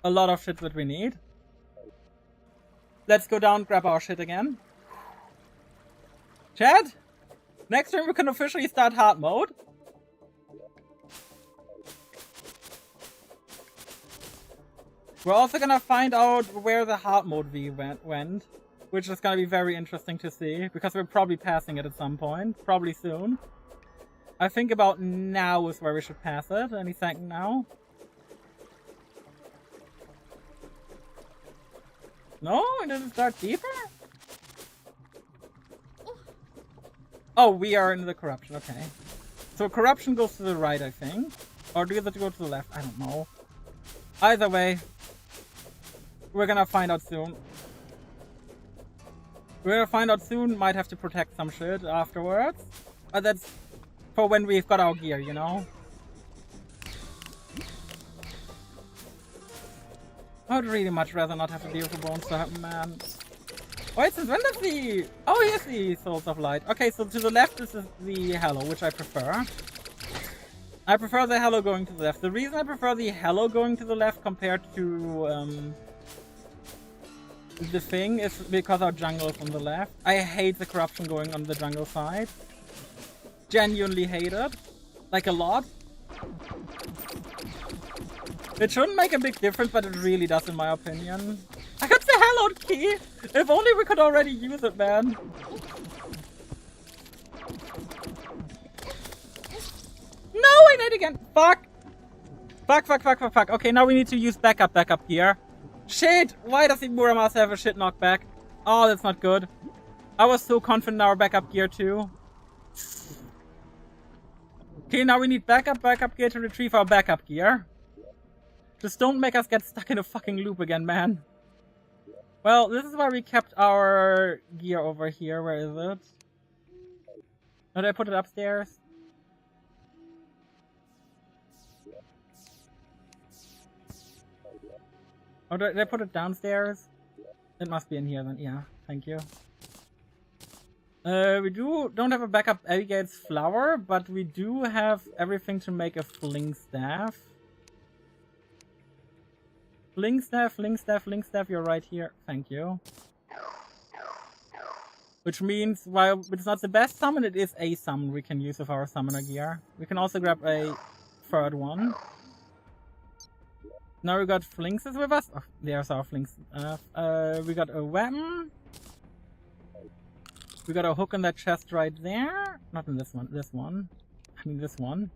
S1: lot of shit that we need. Let's go down, grab our shit again. Chad? Next turn we can officially start hard mode. We're also gonna find out where the hard mode V went, which is gonna be very interesting to see, because we're probably passing it at some point, probably soon. I think about now is where we should pass it, any second now. No, it doesn't start deeper? Oh, we are in the corruption, okay. So corruption goes to the right, I think. Or do it go to the left? I don't know. Either way, we're gonna find out soon. We're gonna find out soon, might have to protect some shit afterwards. But that's for when we've got our gear, you know? I would really much rather not have to deal with the bones to happen, man. Wait, since when does the... Oh, here's the Souls of Light. Okay, so to the left is the Hello, which I prefer. I prefer the Hello going to the left. The reason I prefer the Hello going to the left compared to the thing is because our jungle is on the left. I hate the corruption going on the jungle side. Genuinely hate it. Like a lot. It shouldn't make a big difference, but it really does in my opinion. I got the Hello key! If only we could already use it, man. No, I died again! Fuck! Fuck. Okay, now we need to use backup gear. Shit! Why does the Muramasa have a shit knockback? Oh, that's not good. I was so confident in our backup gear too. Okay, now we need backup gear to retrieve our backup gear. Just don't make us get stuck in a fucking loop again, man. Well, this is where we kept our gear over here. Where is it? Oh, did I put it upstairs? Oh, did I put it downstairs? It must be in here then. Yeah, thank you. We don't have a backup Abigail's flower, but we do have everything to make a fling staff. Fling staff, you're right here. Thank you. Which means, while it's not the best summon, it is a summon we can use with our summoner gear. We can also grab a third one. Now we got flinks with us. Oh, there's our flinks. We got a weapon. We got a hook in that chest right there. Not in this one. This one. I mean this one.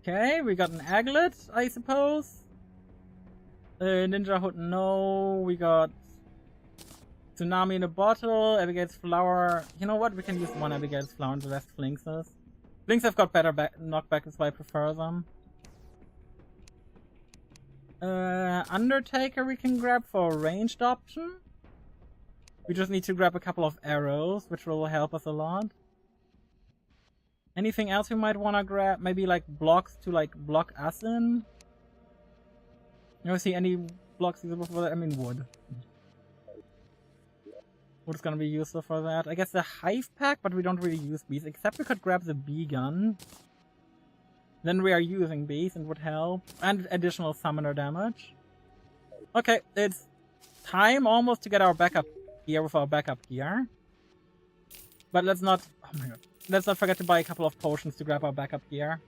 S1: Okay, we got an aglet, I suppose. Ninja hood, no. We got tsunami in a bottle. Abigail's flower. You know what? We can use one Abigail's flower and the rest flinkses. Flinks have got better knockback, that's why I prefer them. Undertaker we can grab for a ranged option. We just need to grab a couple of arrows, which will help us a lot. Anything else we might want to grab? Maybe like blocks to like block us in? You don't see any blocks usable for that? I mean wood. Wood's gonna be useful for that. I guess the hive pack, but we don't really use bees, except we could grab the bee gun. Then we are using bees and would help. And additional summoner damage. Okay, it's time almost to get our backup gear with our backup gear. But let's not... Oh my god. Let's not forget to buy a couple of potions to grab our backup gear.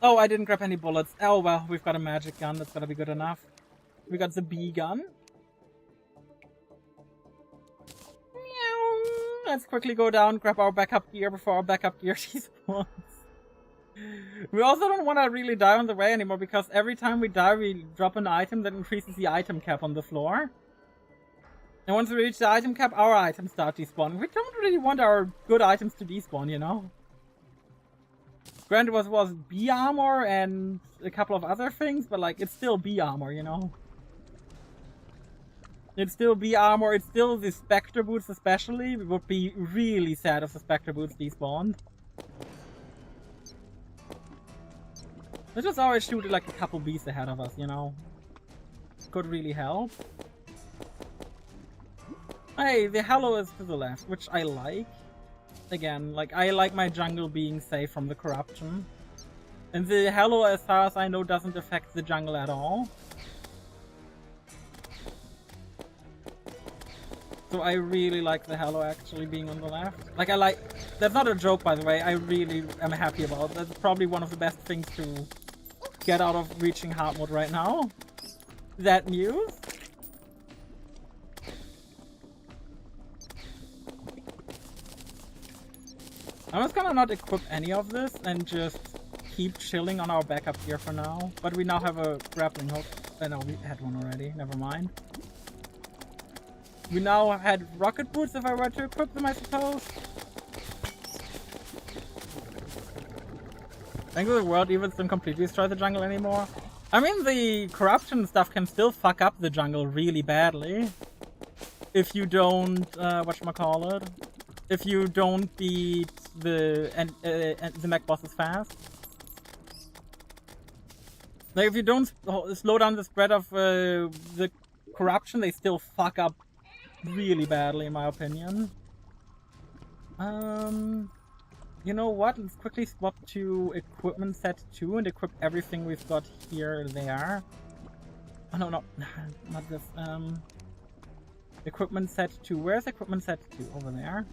S1: Oh, I didn't grab any bullets. Oh well, we've got a magic gun. That's gotta be good enough. We got the bee gun. Let's quickly go down, grab our backup gear before our backup gear despawns. We also don't want to really die on the way anymore, because every time we die we drop an item that increases the item cap on the floor. And once we reach the item cap, our items start despawning. We don't really want our good items to despawn, you know? Granted, it was bee armor and a couple of other things, but like, it's still bee armor, you know? It's still bee armor, it's still the Spectre boots especially. It would be really sad if the Spectre boots despawned. Let's just always shoot like a couple bees ahead of us, you know? Could really help. Hey, the Hallow is to the left, which I like. Again, like, I like my jungle being safe from the corruption. And the Hallow, as far as I know, doesn't affect the jungle at all. So I really like the Hallow actually being on the left. Like, I like... That's not a joke, by the way. I really am happy about it. That's probably one of the best things to get out of reaching hard mode right now. That news. I'm just gonna not equip any of this and just keep chilling on our backup gear for now. But we now have a grappling hook. No, we had one already. Never mind. We now had rocket boots if I were to equip them, I suppose. Thankfully the world even doesn't completely destroy the jungle anymore. I mean, the corruption stuff can still fuck up the jungle really badly. If you don't, whatchamacallit? If you don't beat the mech bosses fast. Like, if you don't slow down the spread of the corruption, they still fuck up really badly, in my opinion. You know what? Let's quickly swap to equipment set 2 and equip everything we've got here there. Oh no, not this. Equipment set 2. Where's equipment set 2? Over there.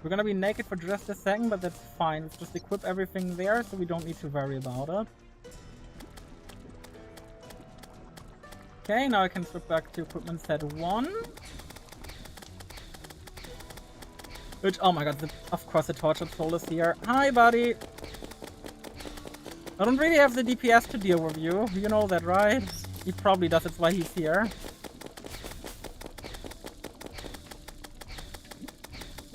S1: We're gonna be naked for just a second, but that's fine. Let's just equip everything there so we don't need to worry about it. Okay, now I can switch back to equipment set 1. Which, oh my god, of course the tortured soul is here. Hi, buddy! I don't really have the DPS to deal with you. You know that, right? He probably does, that's why he's here.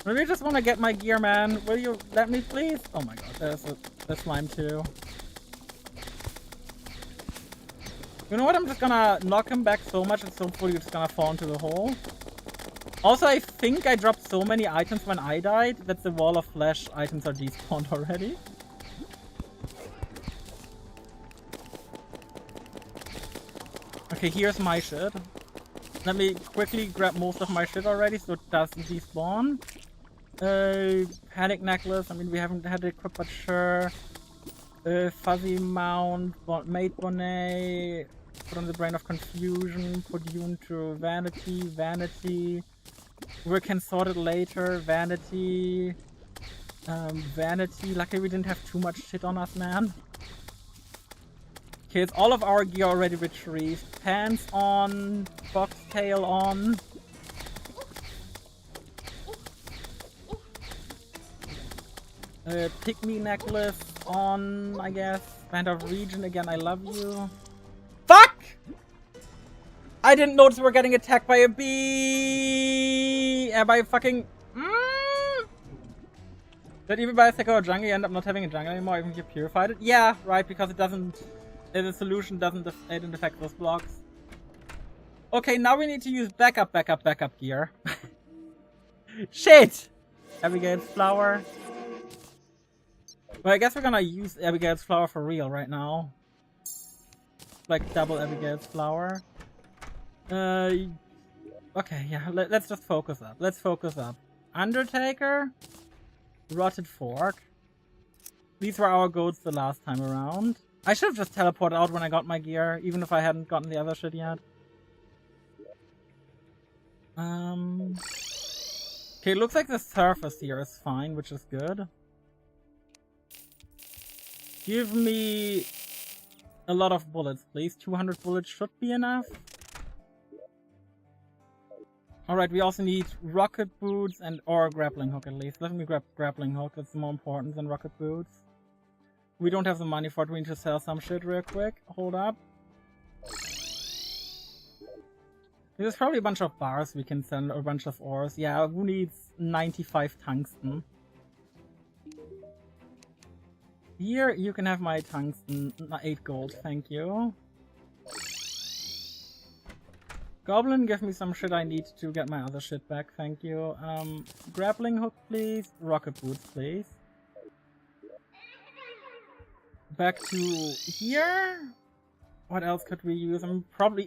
S1: Maybe I just want to get my gear, man. Will you let me, please? Oh my god, there's a slime too. You know what? I'm just gonna knock him back so much and so fully it's gonna fall into the hole. Also, I think I dropped so many items when I died that the wall of flesh items are despawned already. Okay, here's my shit. Let me quickly grab most of my shit already so it doesn't despawn. Panic necklace. I mean, we haven't had it equipped, but sure. Fuzzy mount. Mate bonnet. Put on the brain of confusion. Put you into vanity. Vanity. We can sort it later. Vanity. Vanity. Luckily we didn't have too much shit on us, man. Okay, it's all of our gear already retrieved. Pants on. Foxtail on. Pygmy necklace on, I guess. Band of region again, I love you. Fuck! I didn't notice we were getting attacked by a bee! By a fucking... That even by a second or jungle you end up not having a jungle anymore, even if you purified it? Yeah, right, because it doesn't... The solution doesn't affect those blocks. Okay, now we need to use backup gear. Shit! Abigail's flower. Well, I guess we're gonna use Abigail's flower for real right now. Like double Abigail's flower. Okay, yeah, let's just focus up. Let's focus up. Undertaker. Rotted Fork. These were our goats the last time around. I should have just teleported out when I got my gear, even if I hadn't gotten the other shit yet. Okay, looks like the surface here is fine, which is good. Give me a lot of bullets, please. 200 bullets should be enough. Alright, we also need rocket boots and or grappling hook at least. Let me grab grappling hook, that's more important than rocket boots. We don't have the money for it, we need to sell some shit real quick. Hold up. There's probably a bunch of bars we can sell, or a bunch of ores. Yeah, who needs 95 tungsten? Here, you can have my tungsten, 8 gold, thank you. Goblin, give me some shit I need to get my other shit back, thank you. Grappling hook, please. Rocket boots, please. Back to here. What else could we use?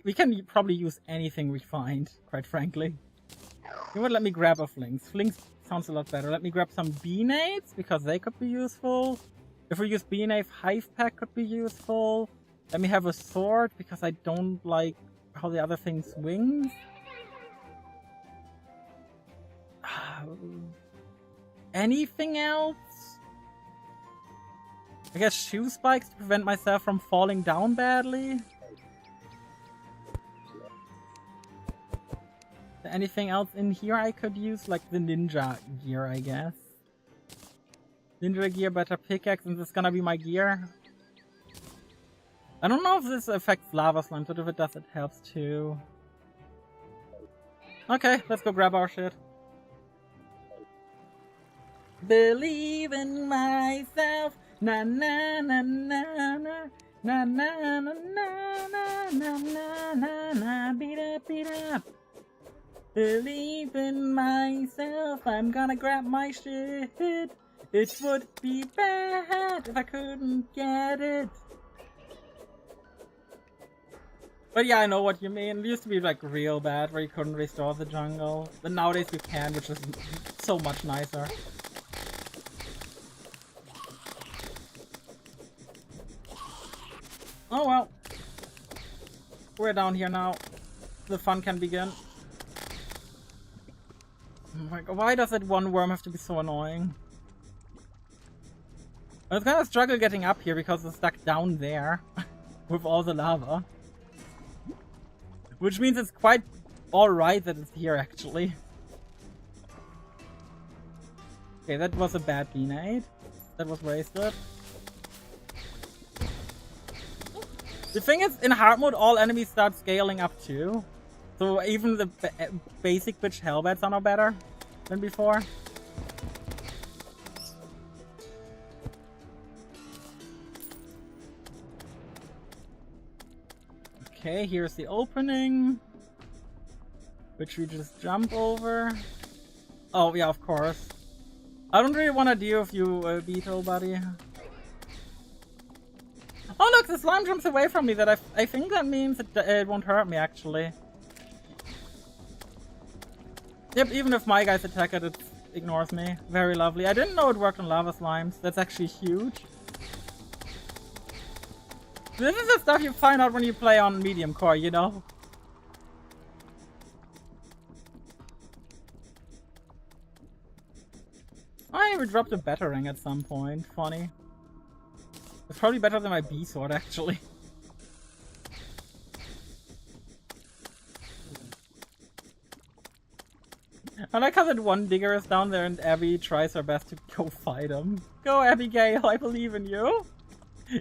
S1: We can probably use anything we find, quite frankly. You know what, let me grab a Flings. Flings sounds a lot better. Let me grab some bee-nades, because they could be useful. If we use bee-nade, hive pack could be useful. Let me have a sword, because I don't like how the other thing swings. Anything else? I guess shoe spikes to prevent myself from falling down badly. Anything else in here I could use? Like the ninja gear, I guess. Ninja gear, better pickaxe, and this is gonna be my gear. I don't know if this affects lava slime, but if it does, it helps too. Okay, let's go grab our shit. Believe in myself. Na na na na na na na na na na na na na beat up. Believe in myself. I'm gonna grab my shit. It would be bad if I couldn't get it. But yeah, I know what you mean. It used to be like real bad where you couldn't restore the jungle. But nowadays you can, which is so much nicer. Oh well. We're down here now. The fun can begin. Oh my god, why does that one worm have to be so annoying? I was gonna struggle getting up here because it's stuck down there with all the lava. Which means it's quite alright that it's here actually. Okay, that was a bad bee-nade. That was wasted. The thing is, in hard mode, all enemies start scaling up too. So even the basic bitch hellbats are now better than before. Okay, here's the opening, which we just jump over. Oh yeah, of course. I don't really want to deal with you, Beetle, buddy. Oh look, the slime jumps away from me. That I think that means it won't hurt me, actually. Yep, even if my guys attack it, it ignores me. Very lovely. I didn't know it worked on lava slimes. That's actually huge. This is the stuff you find out when you play on Mediumcore, you know? I would drop the battering at some point. Funny. It's probably better than my bee sword, actually. I like how that one digger is down there and Abby tries her best to go fight him. Go, Abigail, I believe in you.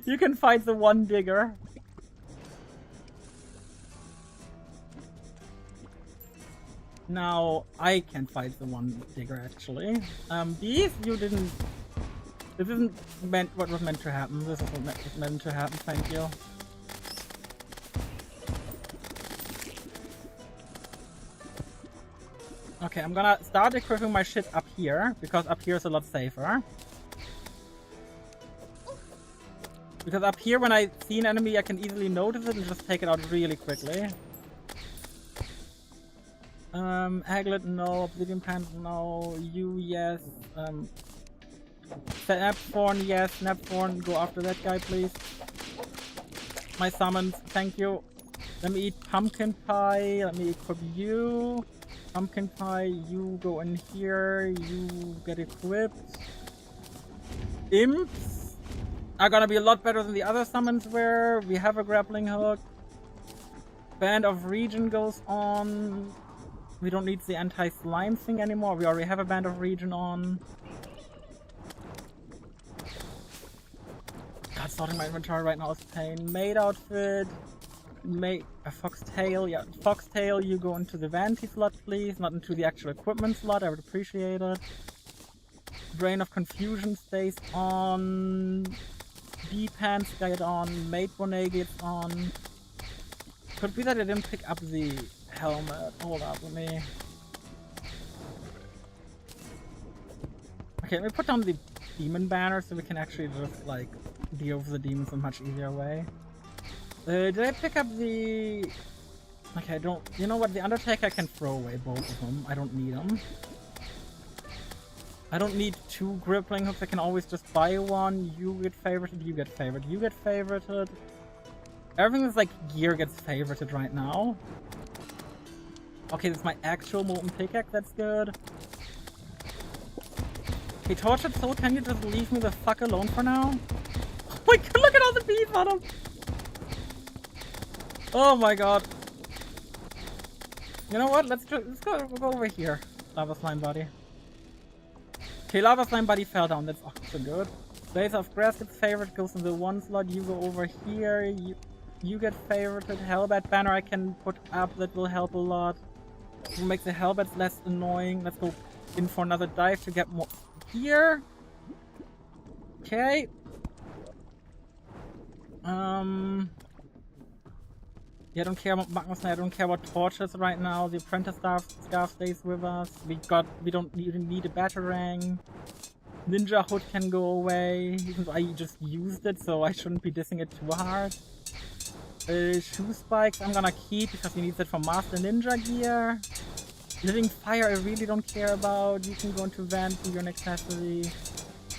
S1: You can fight the one digger. Now, I can fight the one digger, actually. Bees, you didn't... This isn't what was meant to happen. This is what was meant to happen, thank you. Okay, I'm gonna start equipping my shit up here, because up here is a lot safer. Because up here, when I see an enemy, I can easily notice it and just take it out really quickly. Aglet, no. Obsidian Pants, no. You, yes. Snapthorn, yes. Snapthorn, go after that guy, please. My summons, thank you. Let me eat pumpkin pie. Let me equip you. Pumpkin pie, you go in here. You get equipped. Imps are gonna be a lot better than the other summons were. We have a grappling hook. Band of Region goes on. We don't need the anti-slime thing anymore. We already have a Band of Region on. God, sorting my inventory right now is pain. Maid outfit. A foxtail. Yeah, foxtail, you go into the vanity slot, please. Not into the actual equipment slot. I would appreciate it. Brain of Confusion stays on. Bee pants get on. Maid bonnet gets on. Could be that I didn't pick up the helmet. Hold up with me. Okay, let me put down the demon banner so we can actually just like deal with the demons in a much easier way. Did I pick up the... Okay, I don't... You know what? The Undertaker can throw away both of them. I don't need them. I don't need two grappling hooks. I can always just buy one. You get favorited. You get favorited. You get favorited. Everything is like gear gets favorited right now. Okay, this is my actual molten pickaxe. That's good. Hey, Tortured Soul, can you just leave me the fuck alone for now? Oh my god, look at all the bees on him! Oh my god. You know what? Let's go over here. Lava Slime Buddy. Okay, Lava Slime Buddy fell down. That's also good. Blaze of Grass gets favorite, goes in the one slot. You go over here. You get favorited. Hellbat banner I can put up. That will help a lot. We'll make the Hellbats less annoying. Let's go in for another dive to get more here. Okay. Yeah, I don't care about Magnus, I don't care about torches right now. The apprentice scarf stays with us. We don't even need a batarang. Ninja hood can go away, even though I just used it, so I shouldn't be dissing it too hard. Shoe spikes I'm gonna keep because he needs it for Master Ninja gear. Living Fire I really don't care about. You can go into Vanity, you're an accessory.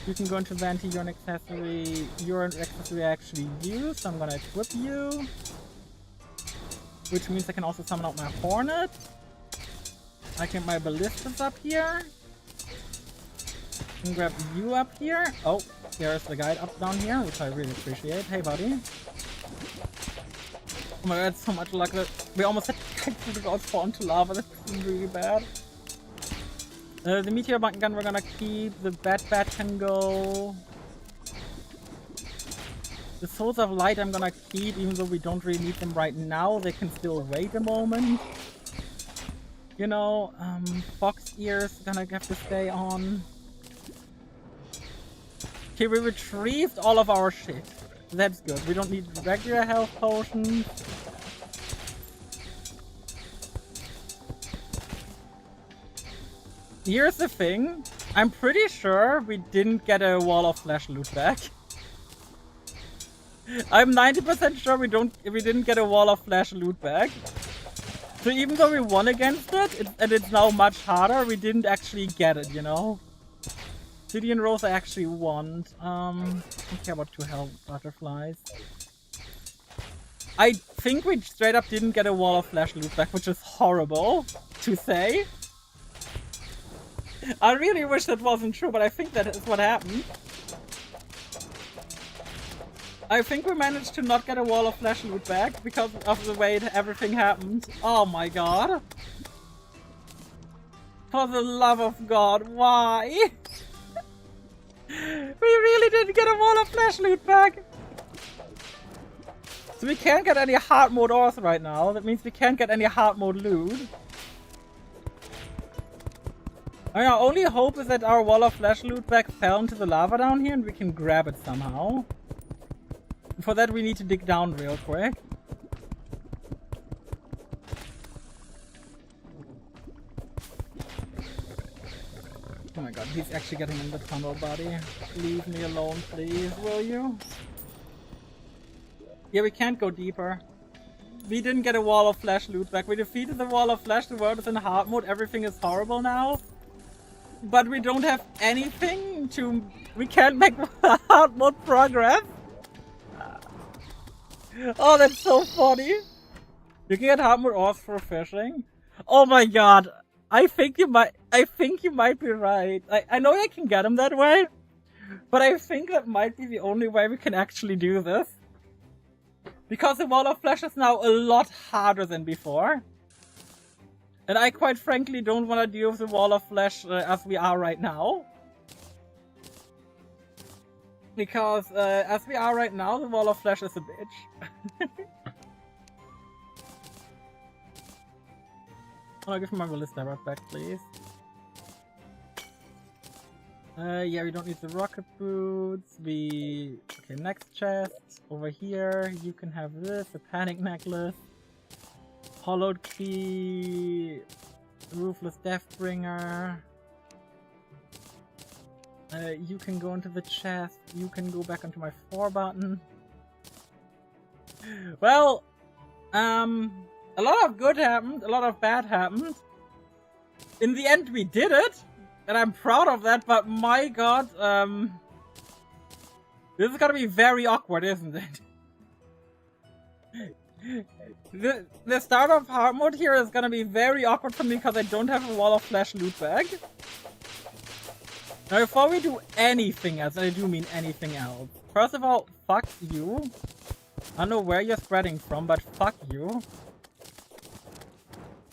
S1: You can go into Vanity, you're an accessory. You're an accessory I actually use, so I'm gonna equip you. Which means I can also summon out my Hornet. I can get my Ballistas up here. I can grab you up here. Oh, there's the guide up down here, which I really appreciate. Hey, buddy. Oh my god, so much luck that we almost had to go fall into lava. That's really bad. The Meteor Button Gun we're gonna keep. The Bat can go. The Souls of Light I'm gonna keep, even though we don't really need them right now. They can still wait a moment. You know, Fox Ears gonna have to stay on. Okay, we retrieved all of our shit. That's good. We don't need regular health potions. Here's the thing. I'm pretty sure we didn't get a Wall of Flesh loot back. I'm 90% sure we didn't get a Wall of Flesh loot back. So even though we won against it, and it's now much harder, we didn't actually get it, you know? City and Rose I actually want. I don't care about 2 hell butterflies. I think we straight up didn't get a Wall of Flesh loot back, which is horrible to say. I really wish that wasn't true, but I think that is what happened. I think we managed to not get a Wall of Flesh loot back because of the way everything happened. Oh my god. For the love of God, why? We really didn't get a Wall of Flesh loot back. So we can't get any hard mode ores right now. That means we can't get any hard mode loot. I mean, our only hope is that our Wall of Flesh loot bag fell into the lava down here and we can grab it somehow. For that we need to dig down real quick. Oh my god, he's actually getting in the tunnel, buddy. Leave me alone, please, will you? Yeah, we can't go deeper. We didn't get a Wall of Flesh loot back. We defeated the Wall of Flesh, the world is in hard mode, everything is horrible now. But we don't have anything to... We can't make hard mode progress. Oh, that's so funny. You can get hard mode ores for fishing. Oh my god. I think you might be right. I know I can get them that way. But I think that might be the only way we can actually do this. Because the Wall of Flesh is now a lot harder than before. And I quite frankly don't want to deal with the Wall of Flesh as we are right now. Because as we are right now, the Wall of Flesh is a bitch. I'll give my ballista rod back, please. Yeah, we don't need the rocket boots. Okay, next chest. Over here, you can have this, a panic necklace. Hollowed key. Ruthless Deathbringer. You can go into the chest. You can go back onto my 4 button. Well, a lot of good happened, a lot of bad happened. In the end, we did it, and I'm proud of that, but my god, this is gonna be very awkward, isn't it? The start of hard mode here is gonna be very awkward for me because I don't have a Wall of Flesh loot bag. Now, before we do anything else, and I do mean anything else, first of all, fuck you. I don't know where you're spreading from, but fuck you.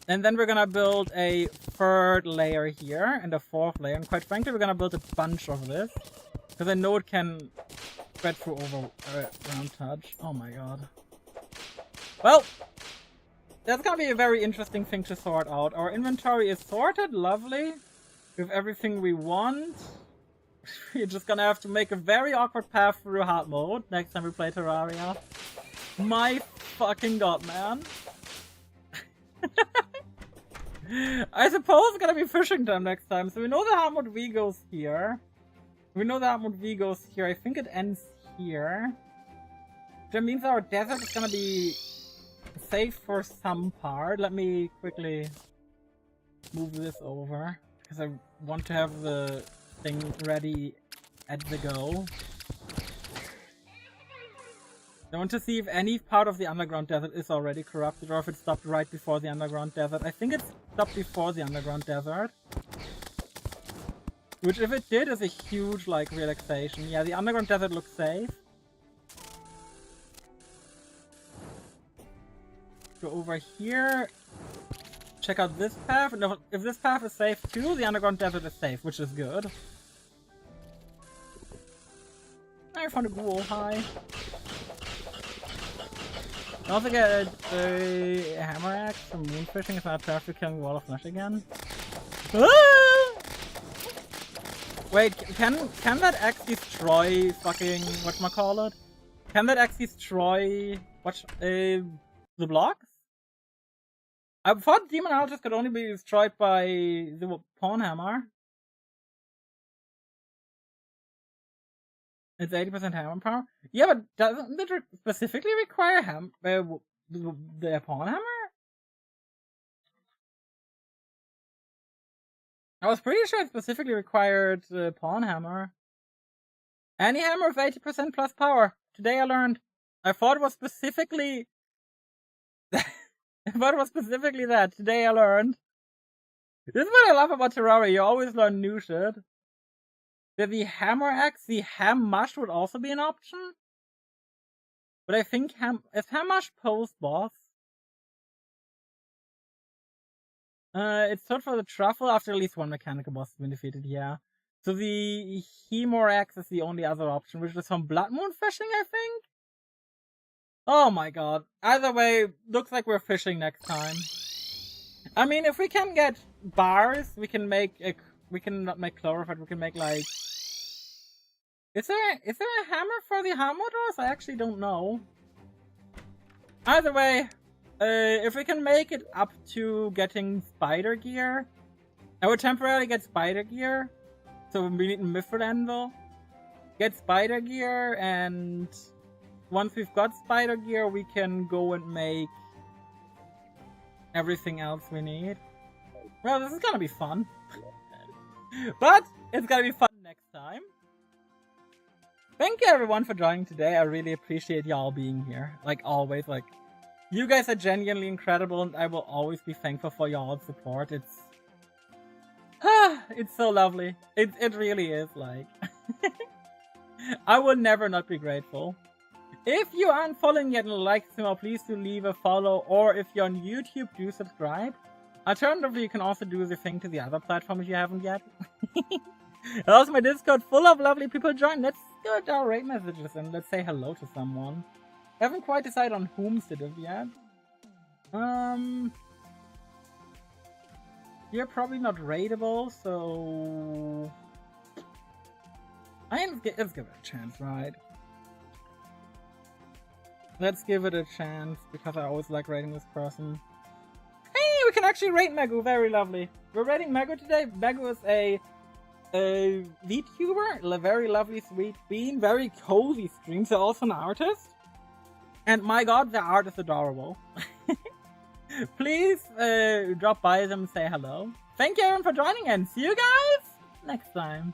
S1: And then we're gonna build a 3rd layer here, and a 4th layer, and quite frankly, we're gonna build a bunch of this. Because I know it can spread through round touch. Oh my god. Well, that's gonna be a very interesting thing to sort out. Our inventory is sorted, lovely. We have everything we want. We're just gonna have to make a very awkward path through hard mode next time we play Terraria. My fucking god, man. I suppose it's gonna be fishing time next time. So we know the hard mode V goes here. We know the hard mode V goes here. I think it ends here. That means our desert is gonna be safe for some part. Let me quickly move this over. Because I want to have the thing ready at the go. I want to see if any part of the underground desert is already corrupted or if it stopped right before the underground desert. I think it stopped before the underground desert. Which if it did is a huge like relaxation. Yeah, the underground desert looks safe. Go over here. Check out this path. And if this path is safe too, the underground desert is safe, which is good. I found a ghoul. Hi. I also get a hammer axe from moonfishing if I have to killing Wall of Flesh again. Ah! Wait, can that axe destroy fucking whatchamacallit? Can that axe destroy the blocks? I thought demon altars could only be destroyed by the pawn hammer. It's 80% hammer power. Yeah, but doesn't it specifically require the pawn hammer? I was pretty sure it specifically required the pawn hammer. Any hammer with 80% plus power. Today I learned. I thought it was specifically... I thought it was specifically that. Today I learned. This is what I love about Terraria. You always learn new shit. That the hammer axe, the ham mush would also be an option. But I think is ham mush post boss? It's sort for the truffle after at least one mechanical boss has been defeated, yeah. So the Hemor axe is the only other option, which is some blood moon fishing, I think? Oh my god. Either way, looks like we're fishing next time. I mean, if we can get bars, we can make we can not make chlorophyte, we can make like... Is there a hammer for the Hamodors? I actually don't know. Either way, if we can make it up to getting spider gear, I would temporarily get spider gear. So we need a Mithril Anvil. Get spider gear, and once we've got spider gear, we can go and make everything else we need. Well, this is gonna be fun. But it's gonna be fun next time. Thank you everyone for joining today. I really appreciate y'all being here. Like always, like, you guys are genuinely incredible, and I will always be thankful for y'all's support. It's so lovely. It really is, like... I will never not be grateful. If you aren't following yet and like this channel, please do leave a follow, or if you're on YouTube, do subscribe. Alternatively, you can also do the thing to the other platform if you haven't yet. Also, my Discord full of lovely people join. Let's go to our rate messages and let's say hello to someone. I haven't quite decided on whom to do yet. You're probably not rateable, so... let's give it a chance, right? Let's give it a chance, because I always like rating this person. Hey, we can actually rate Megu, very lovely. We're rating Megu today. Megu is a VTuber, a very lovely, sweet bean, very cozy streams, so also an artist. And my god, the art is adorable. Please drop by them and say hello. Thank you everyone for joining, and see you guys next time.